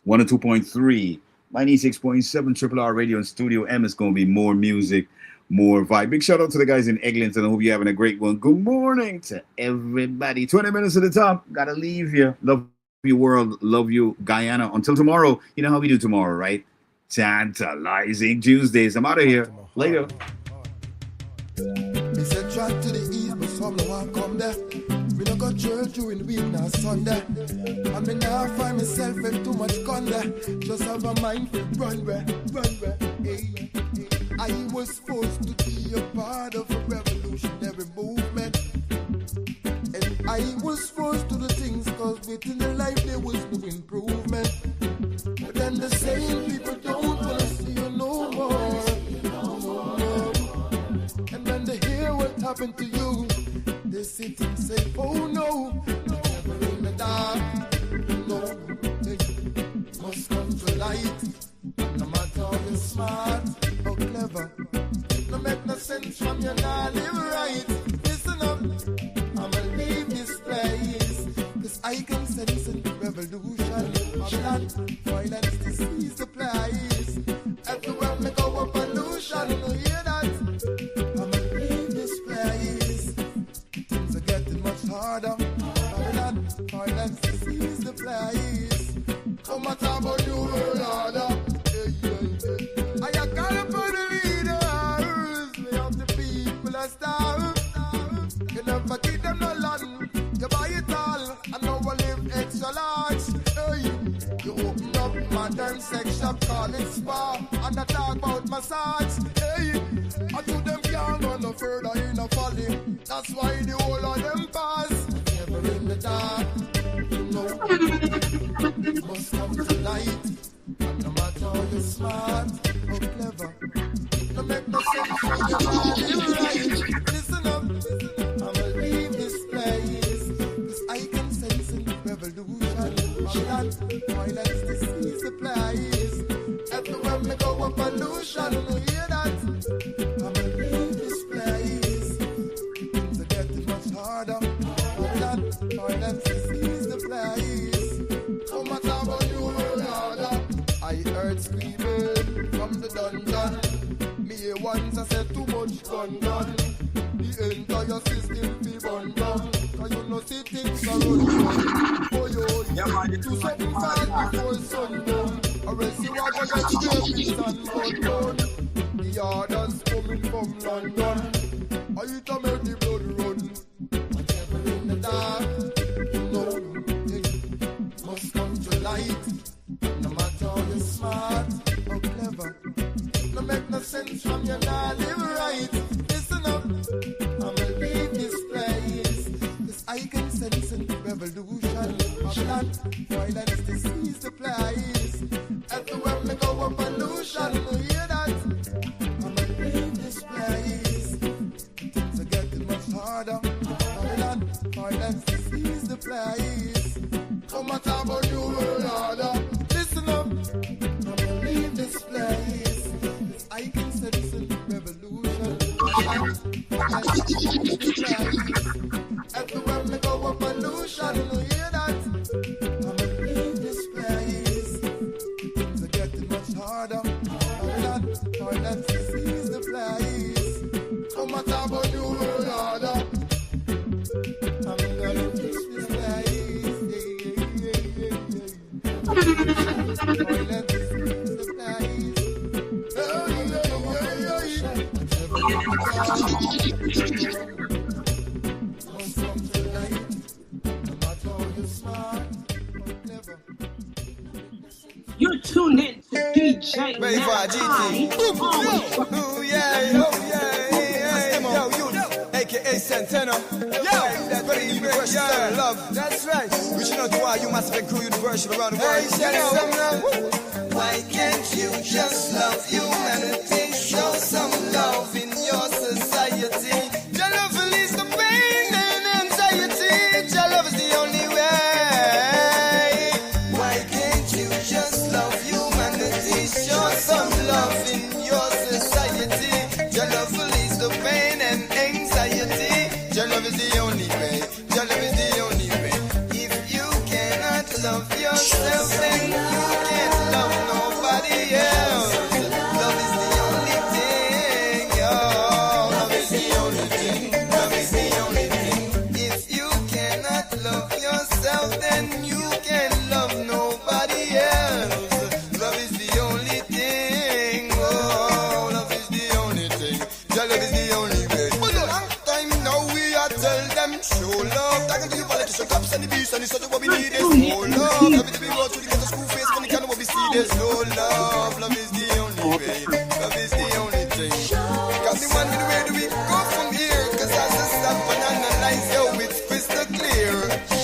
Speaker 5: 102.3, 96.7 Triple R Radio and Studio M is going to be more music, more vibe. Big shout out to the guys in Eglinton. I hope you're having a great one. Good morning to everybody. 20 minutes to the top. Gotta leave you. Love you, world. Love you, Guyana. Until tomorrow. You know how we do tomorrow, right? Tantalizing Tuesdays. I'm out of here. Later.
Speaker 6: They said try to the east, but some no one come there. We don't go church during the week, now Sunday. I mean, now I find myself in too much conda. Just have a mind to run where. Hey. I was supposed to be a part of a revolutionary movement. And I was supposed to do things, cause within the life there was no improvement. But then the same people don't want to see you no more. And when they hear what happened to you, they sit and say, oh no, never in the dark. No, they must come to light. No matter how you're smart or clever, no make no sense from you now live right. Listen up, I'ma leave this place, cause I can sense in the revolution of land, violence, disease, the place. Everywhere me go a pollution, you hear that? I'ma leave this place. Things are getting much harder. Violence, disease, the place. No matter about you, order. I call upon the leaders, we have the people that starve. You never give them no land, you buy it all, and now we live extra large. Hey, you open up modern sex shop, call it spa, and I talk about massage. Hey, I do them can't go no further in a folly. That's why the whole of them pass. Never in the dark, no. Must come to light. No matter how you're smart or clever, no make no sense from your body right. Listen up, I'ma leave this place, cause I can sense in the revolution of land, violence, disease, the place. Everywhere me go a pollution, you hear that? I'ma leave this place. Things are getting much harder. Land, violence, disease, the place. No matter about you or other. I heard screaming from the dungeon. Me once I said too much gun. The entire system be burned down. Cause you know see things are running. Oh yo, do something fast before sundown. Or else you are gonna get scraped and blood down. The orders coming from London. I eat to make the blood run. Whatever in the dark, you know it must come to light. No matter how you're smart or clever, no make no sense from you now live right. Listen up, I'ma leave this place, cause I can sense in the revolution of land, violence, disease, the place. Everywhere me go a pollution, you hear that? I'ma leave this place. Things are getting much harder. Land, violence, disease, the place. No matter about you or other. Listen up, I'ma leave this place. I can sense in the revolution. Everywhere me go a pollution, you hear that? I'ma leave this place. Things are getting much harder. Violence, disease, the place. No matter about you or other. I'm gonna leave this place. Violence, disease, the place.
Speaker 18: You're tuned in to DJ
Speaker 6: Malachi. Ooh, yeah. Yo, you, aka Santana. Yo, very universal love. That's right. Reaching out to all you must have crew universal around the world. Why can't you just love humanity? Show some love in your society. Your love release the pain and anxiety. Your love is the only way the cops and the beast and the soldier what we need is no love. Everything we go through to get to school face, when you can't know what we see, there's no love. Love is the only way. Love is the only thing. Got me wondering where do we go from here? Cause as I stop and analyze, yo, it's crystal clear.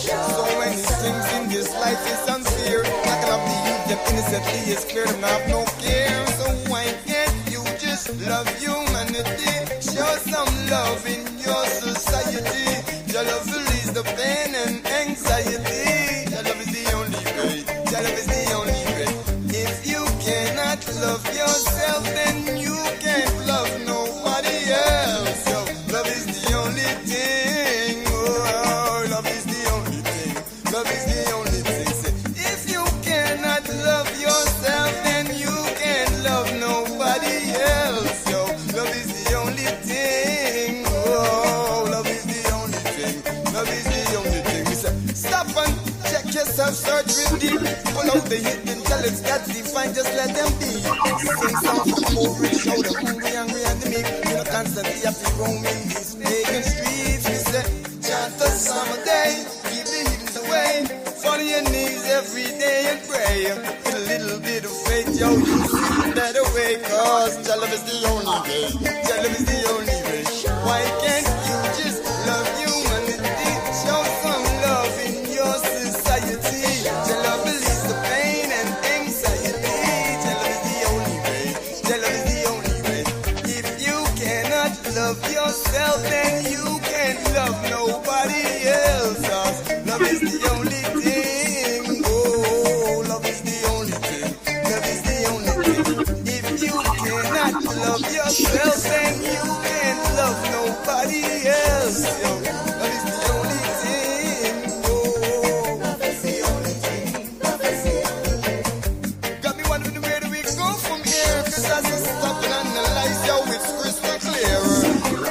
Speaker 6: So many things in this life is unfair. I cannot believe them innocently, it's clear them have no care. So why can't you just love humanity? Show some love in your society. Your love release the pain and anxiety. Your love is the only way. Your love is the only way. If you cannot love yourself, then you can't love nobody else. So love is the only thing. Oh, love is the only thing. Love is the only thing. Say, if you cannot love yourself, then you can't love nobody else. So love is the only thing. Oh, love is the only thing. Love is the only thing. We say, stop and check yourself, search real deep. Pull out the hidden talents that define, just let them be. Sing songs for the over, show the hungry and the meek. You know, constantly have to roam in these pagan streets. We say, chant the summer day, keep the hidden away. Fall on your knees every day and pray. With a little bit of faith, yo, you see a better way. Cause your love is the only way. Your love is the only way. Why can't you just love humanity? Show some love in your society. Your love relieves the pain and anxiety. Your love is the only way. Your love is the only way. If you cannot love yourself, then you can't love nobody else. Love is the only thing. Oh, love is the only thing. Love is the only thing. If you cannot love yourself, then you can't love nobody else. Yo, love is the only thing. Oh, love is the only thing. Love is the only thing. Got me wondering where do we go from here? Cause as I stop and analyze, yo, it's crystal clear.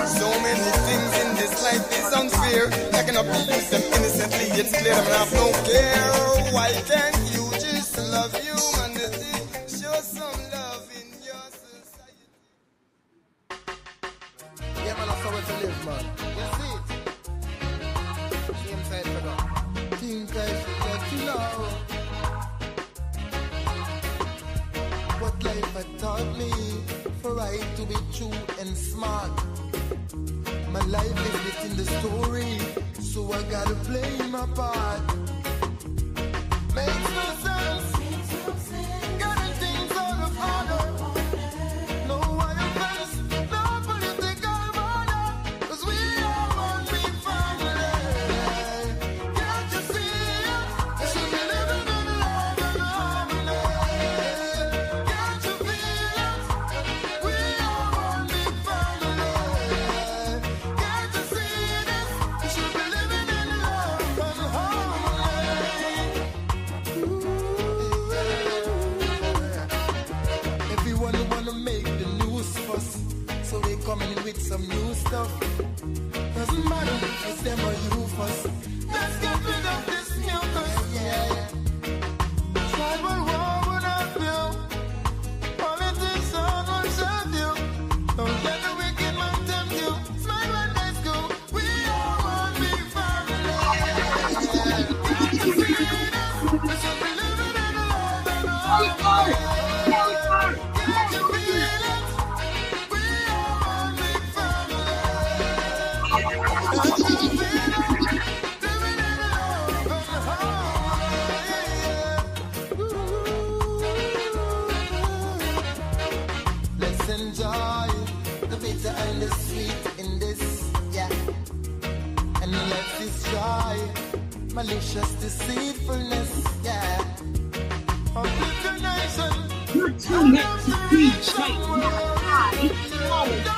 Speaker 6: So many things in this life is unfair. I cannot believe them innocently, it's clear them have no care. Why can't you just love humanity? Show some love in your society.
Speaker 16: Yeah, man, that's how we live, man. You see it? Same side for that. Think I should let you know what life had taught me, for right to be true and smart. My life is within the story, so I gotta play my part. Makes no sense, getting things out of order. No violence, no political border, 'cause we are one big family. Can't you see it? You should be living in love and harmony. Can't you feel it? We are one big family. Can't you see this? You should be living in love and harmony. Everyone wanna make the news fuss, so they coming in with some new stuff. Doesn't matter if it's them or you fuss. Let's get rid of this mucus. Yeah. Tribal war will not build. Politics will serve you. Don't let the wicked man tempt you. Smile when they go. We are one big family. Can't you see this? We should be living in love and harmony. Can't you feel it? We are one big family. Can't you feel it? Living in love and harmony. Let's enjoy the bitter and the sweet in this, yeah. And let's destroy malicious deceitfulness, yeah. Of the nation.
Speaker 20: You're tuned in to DJ Malachi all the time.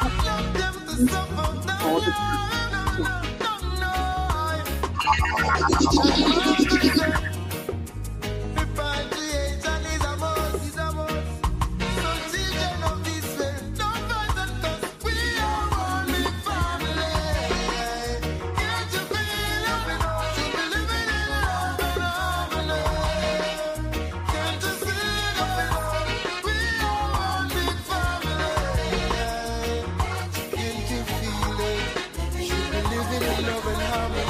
Speaker 6: Repatriation is a must. So children of Israel, don't fight and fuss. We are one big family. Can't you feel it? Should be living in love and harmony. Can't you see it? We are one big family. Can't you feel it? Should be living in love and harmony.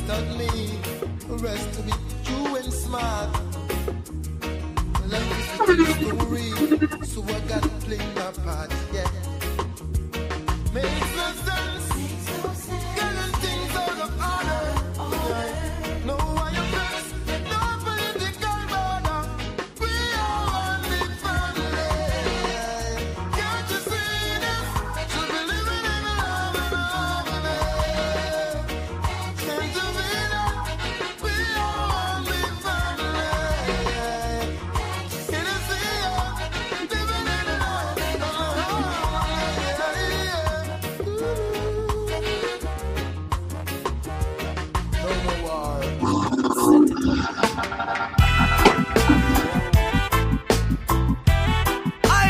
Speaker 6: constantly. Rest to be true and smart. Life is a story, so I gotta play my part, yeah. Makes no sense, getting things out of order. Yeah. No wire press, no political border. We are one big family. Can't you see this? Should be living in love and harmony. Can't you feel that? We are one big family. Can you see us living in love and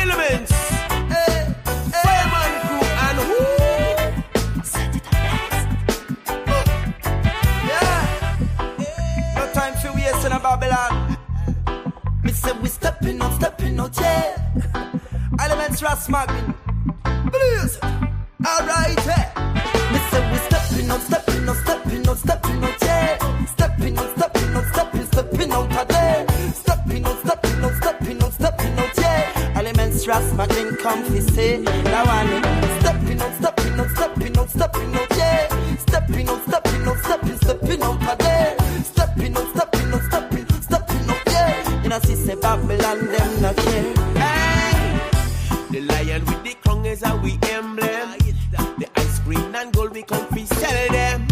Speaker 21: Elements, Fireman crew and who? Yeah, no time for waste in a Babylon. Me say we stepping out, yeah. Elements Ras Magnum, blues. Alright, yeah. Me say we stepping out, yeah. Stepping out of there. Stepping out, yeah. Elements Ras Magnum comfy say. Now I need stepping out, yeah. Stepping out of there. Stepping out, yeah. You know, see say Babylon them not care. Hey, the lion with the crown is our emblem. The ice cream and gold we come fi sell them.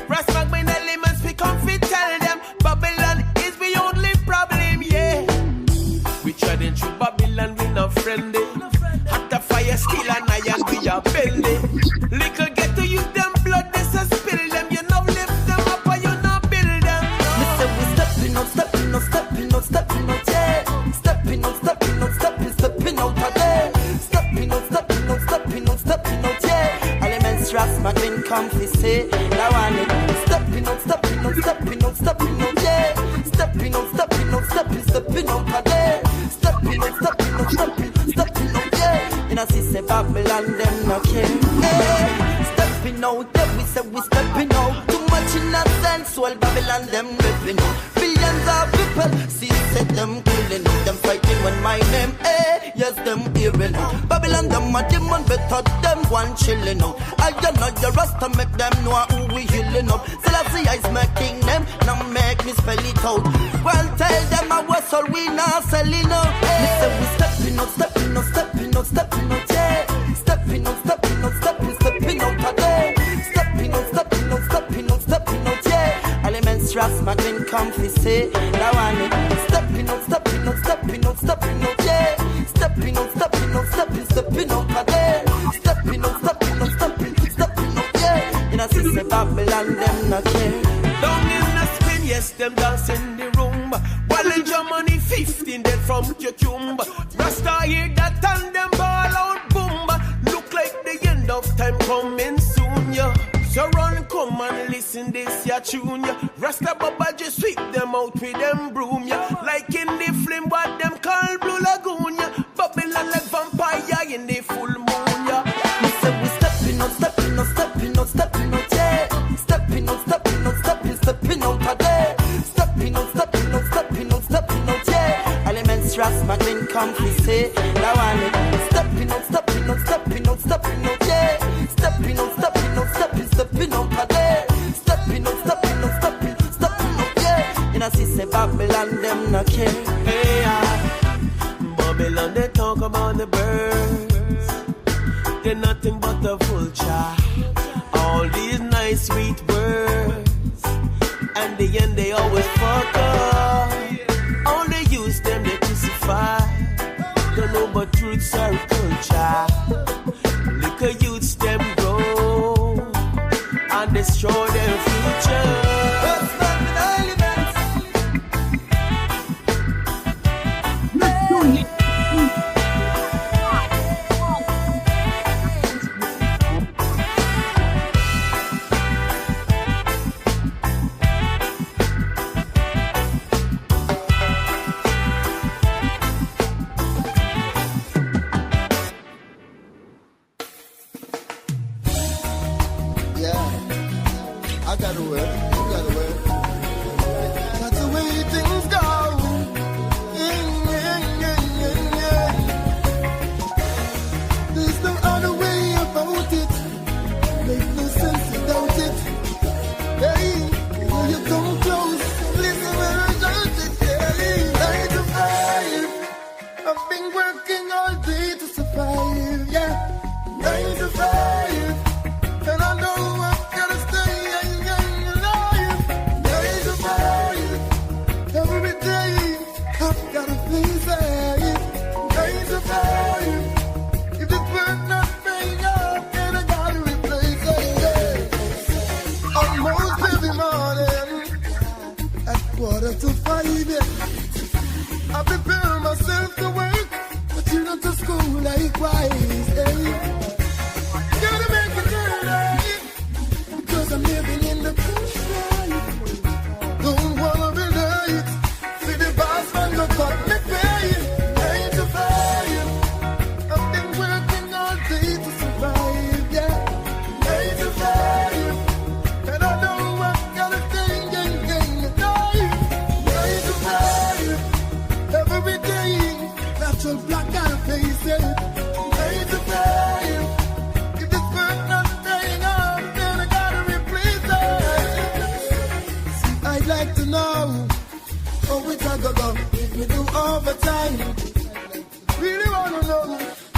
Speaker 21: Ras Magnum elements we come fi tell them. Babylon is the only problem, yeah. We treading through Babylon, we not friendly. Hot the fire, steel and iron, we are bending. Little get to use them blood, this a spill them. You know lift them up or you not build them. Me say we stepping out, yeah. Stepping out of there. Stepping out, yeah. Elements Ras Magnum comfy say. Now I need stepping out, yeah. Stepping out of there. Stepping out, yeah. You know, see say Babylon them no care. Hey, stepping out, yeah, we say we stepping out. Too much innocence, all Babylon them living out. Billions of people, see say them killing out. Them fighting when my name, hey, yes them hearing out. Babylon them a demon, better them one chilling out. I don't know your rasta make them know who we healing up. Selassie is making them, now make me spell it out. Well tell them I was all we not selling out. Hey, me say we stepping out, yeah. Stepping out of there. Stepping out, yeah. Elements Ras Magnum comfy say. Now I need stepping out, yeah. Stepping out of there. Stepping out, yeah. You know, see say Babylon them not care. Down in the spin, yes, them dance in the room. While in Germany, 15 dead from Cucumber. Rasta hear that and them ball out boom. Look like the end of time coming soon, yeah. So run, come and listen this ya tune, yeah. Rasta Baba just sweep them out with them broom, yeah. Like in the film what them call Blue Lagoon, yeah. Babylon like vampire in the full moon, yeah. Me say we stepping out, yeah. Stepping out of there. Stepping out, yeah. Elements Ras Magnum comfy say. Now I need stepping out, yeah. Stepping out of there. Stepping out, yeah. You know, see say Babylon them not care. Hey, Babylon they talk about the birds. They're nothing but a vulture. All these nice sweet words, and the end they always fuck up. Only use them they crucify. Don't know but truths are culture. Liquor youths them grow and destroy their future.
Speaker 6: I gotta work. by the way. That's the way things go. There's no other way about it. Make no sense without it. Hey, when you come close, listen when I shout it. Hey, 9 to 5. I've been working all day to survive. Yeah, 9 to 5. And I know I've gotta stay alive. 9 to 5. Every day I've gotta please it. 9 to 5. If this work not paying up, then I gotta replace it. Almost every morning at 4:45, yeah, I prepare myself to work, but you not to school likewise. Hey. Gotta make it early, because I'm living in the country. Don't wanna be late. See the boss man go cut me pay. 9 to 5. I've been working all day to survive, yeah. 9 to 5. And I know I've gotta stay alive. 9 to 5. Every day, natural black gotta face it. 9 to 5. If this work not paying off, then I gotta replace it. See, I'd like to know how it a go if we do overtime. Really wanna know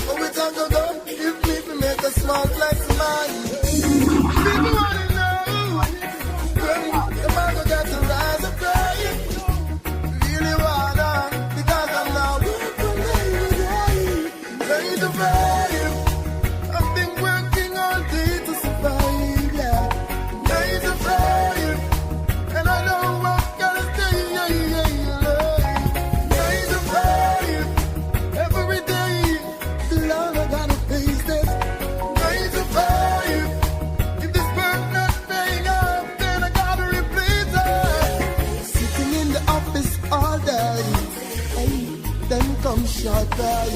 Speaker 6: how it a go if people make a small flex of money. People wanna know when the man go get to rise and cry. Really wanna, because I'm now working every day. 9 to 5. I've been working all day to survive, yeah. 9 to 5. And I know I've gotta stay alive. 9 to 5. Every day, the Lord I gotta face it. 9 to 5. If this work not paying off, then I gotta replace it. Sitting in the office all day, hey, then come short day.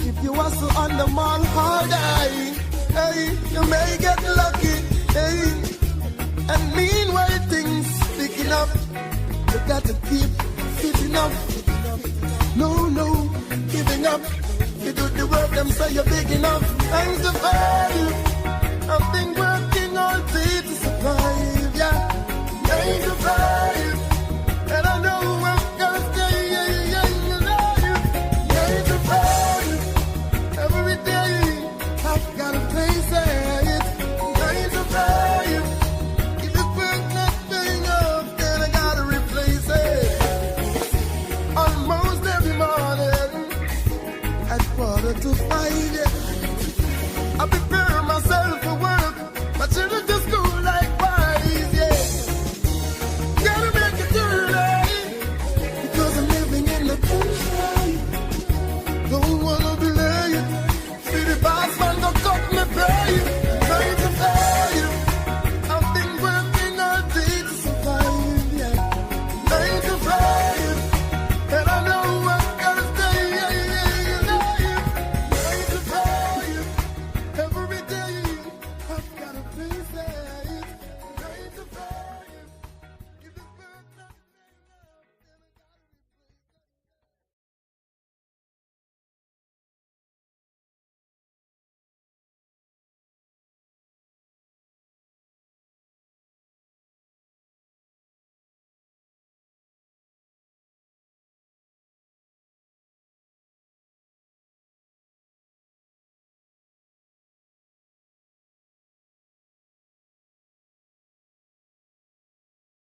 Speaker 6: If you hustle on the mall all day, hey, you may get lucky, hey. And meanwhile things picking up, you got to keep sitting up. No, giving up. You do the work, them say you're big enough. 9 to 5. I've been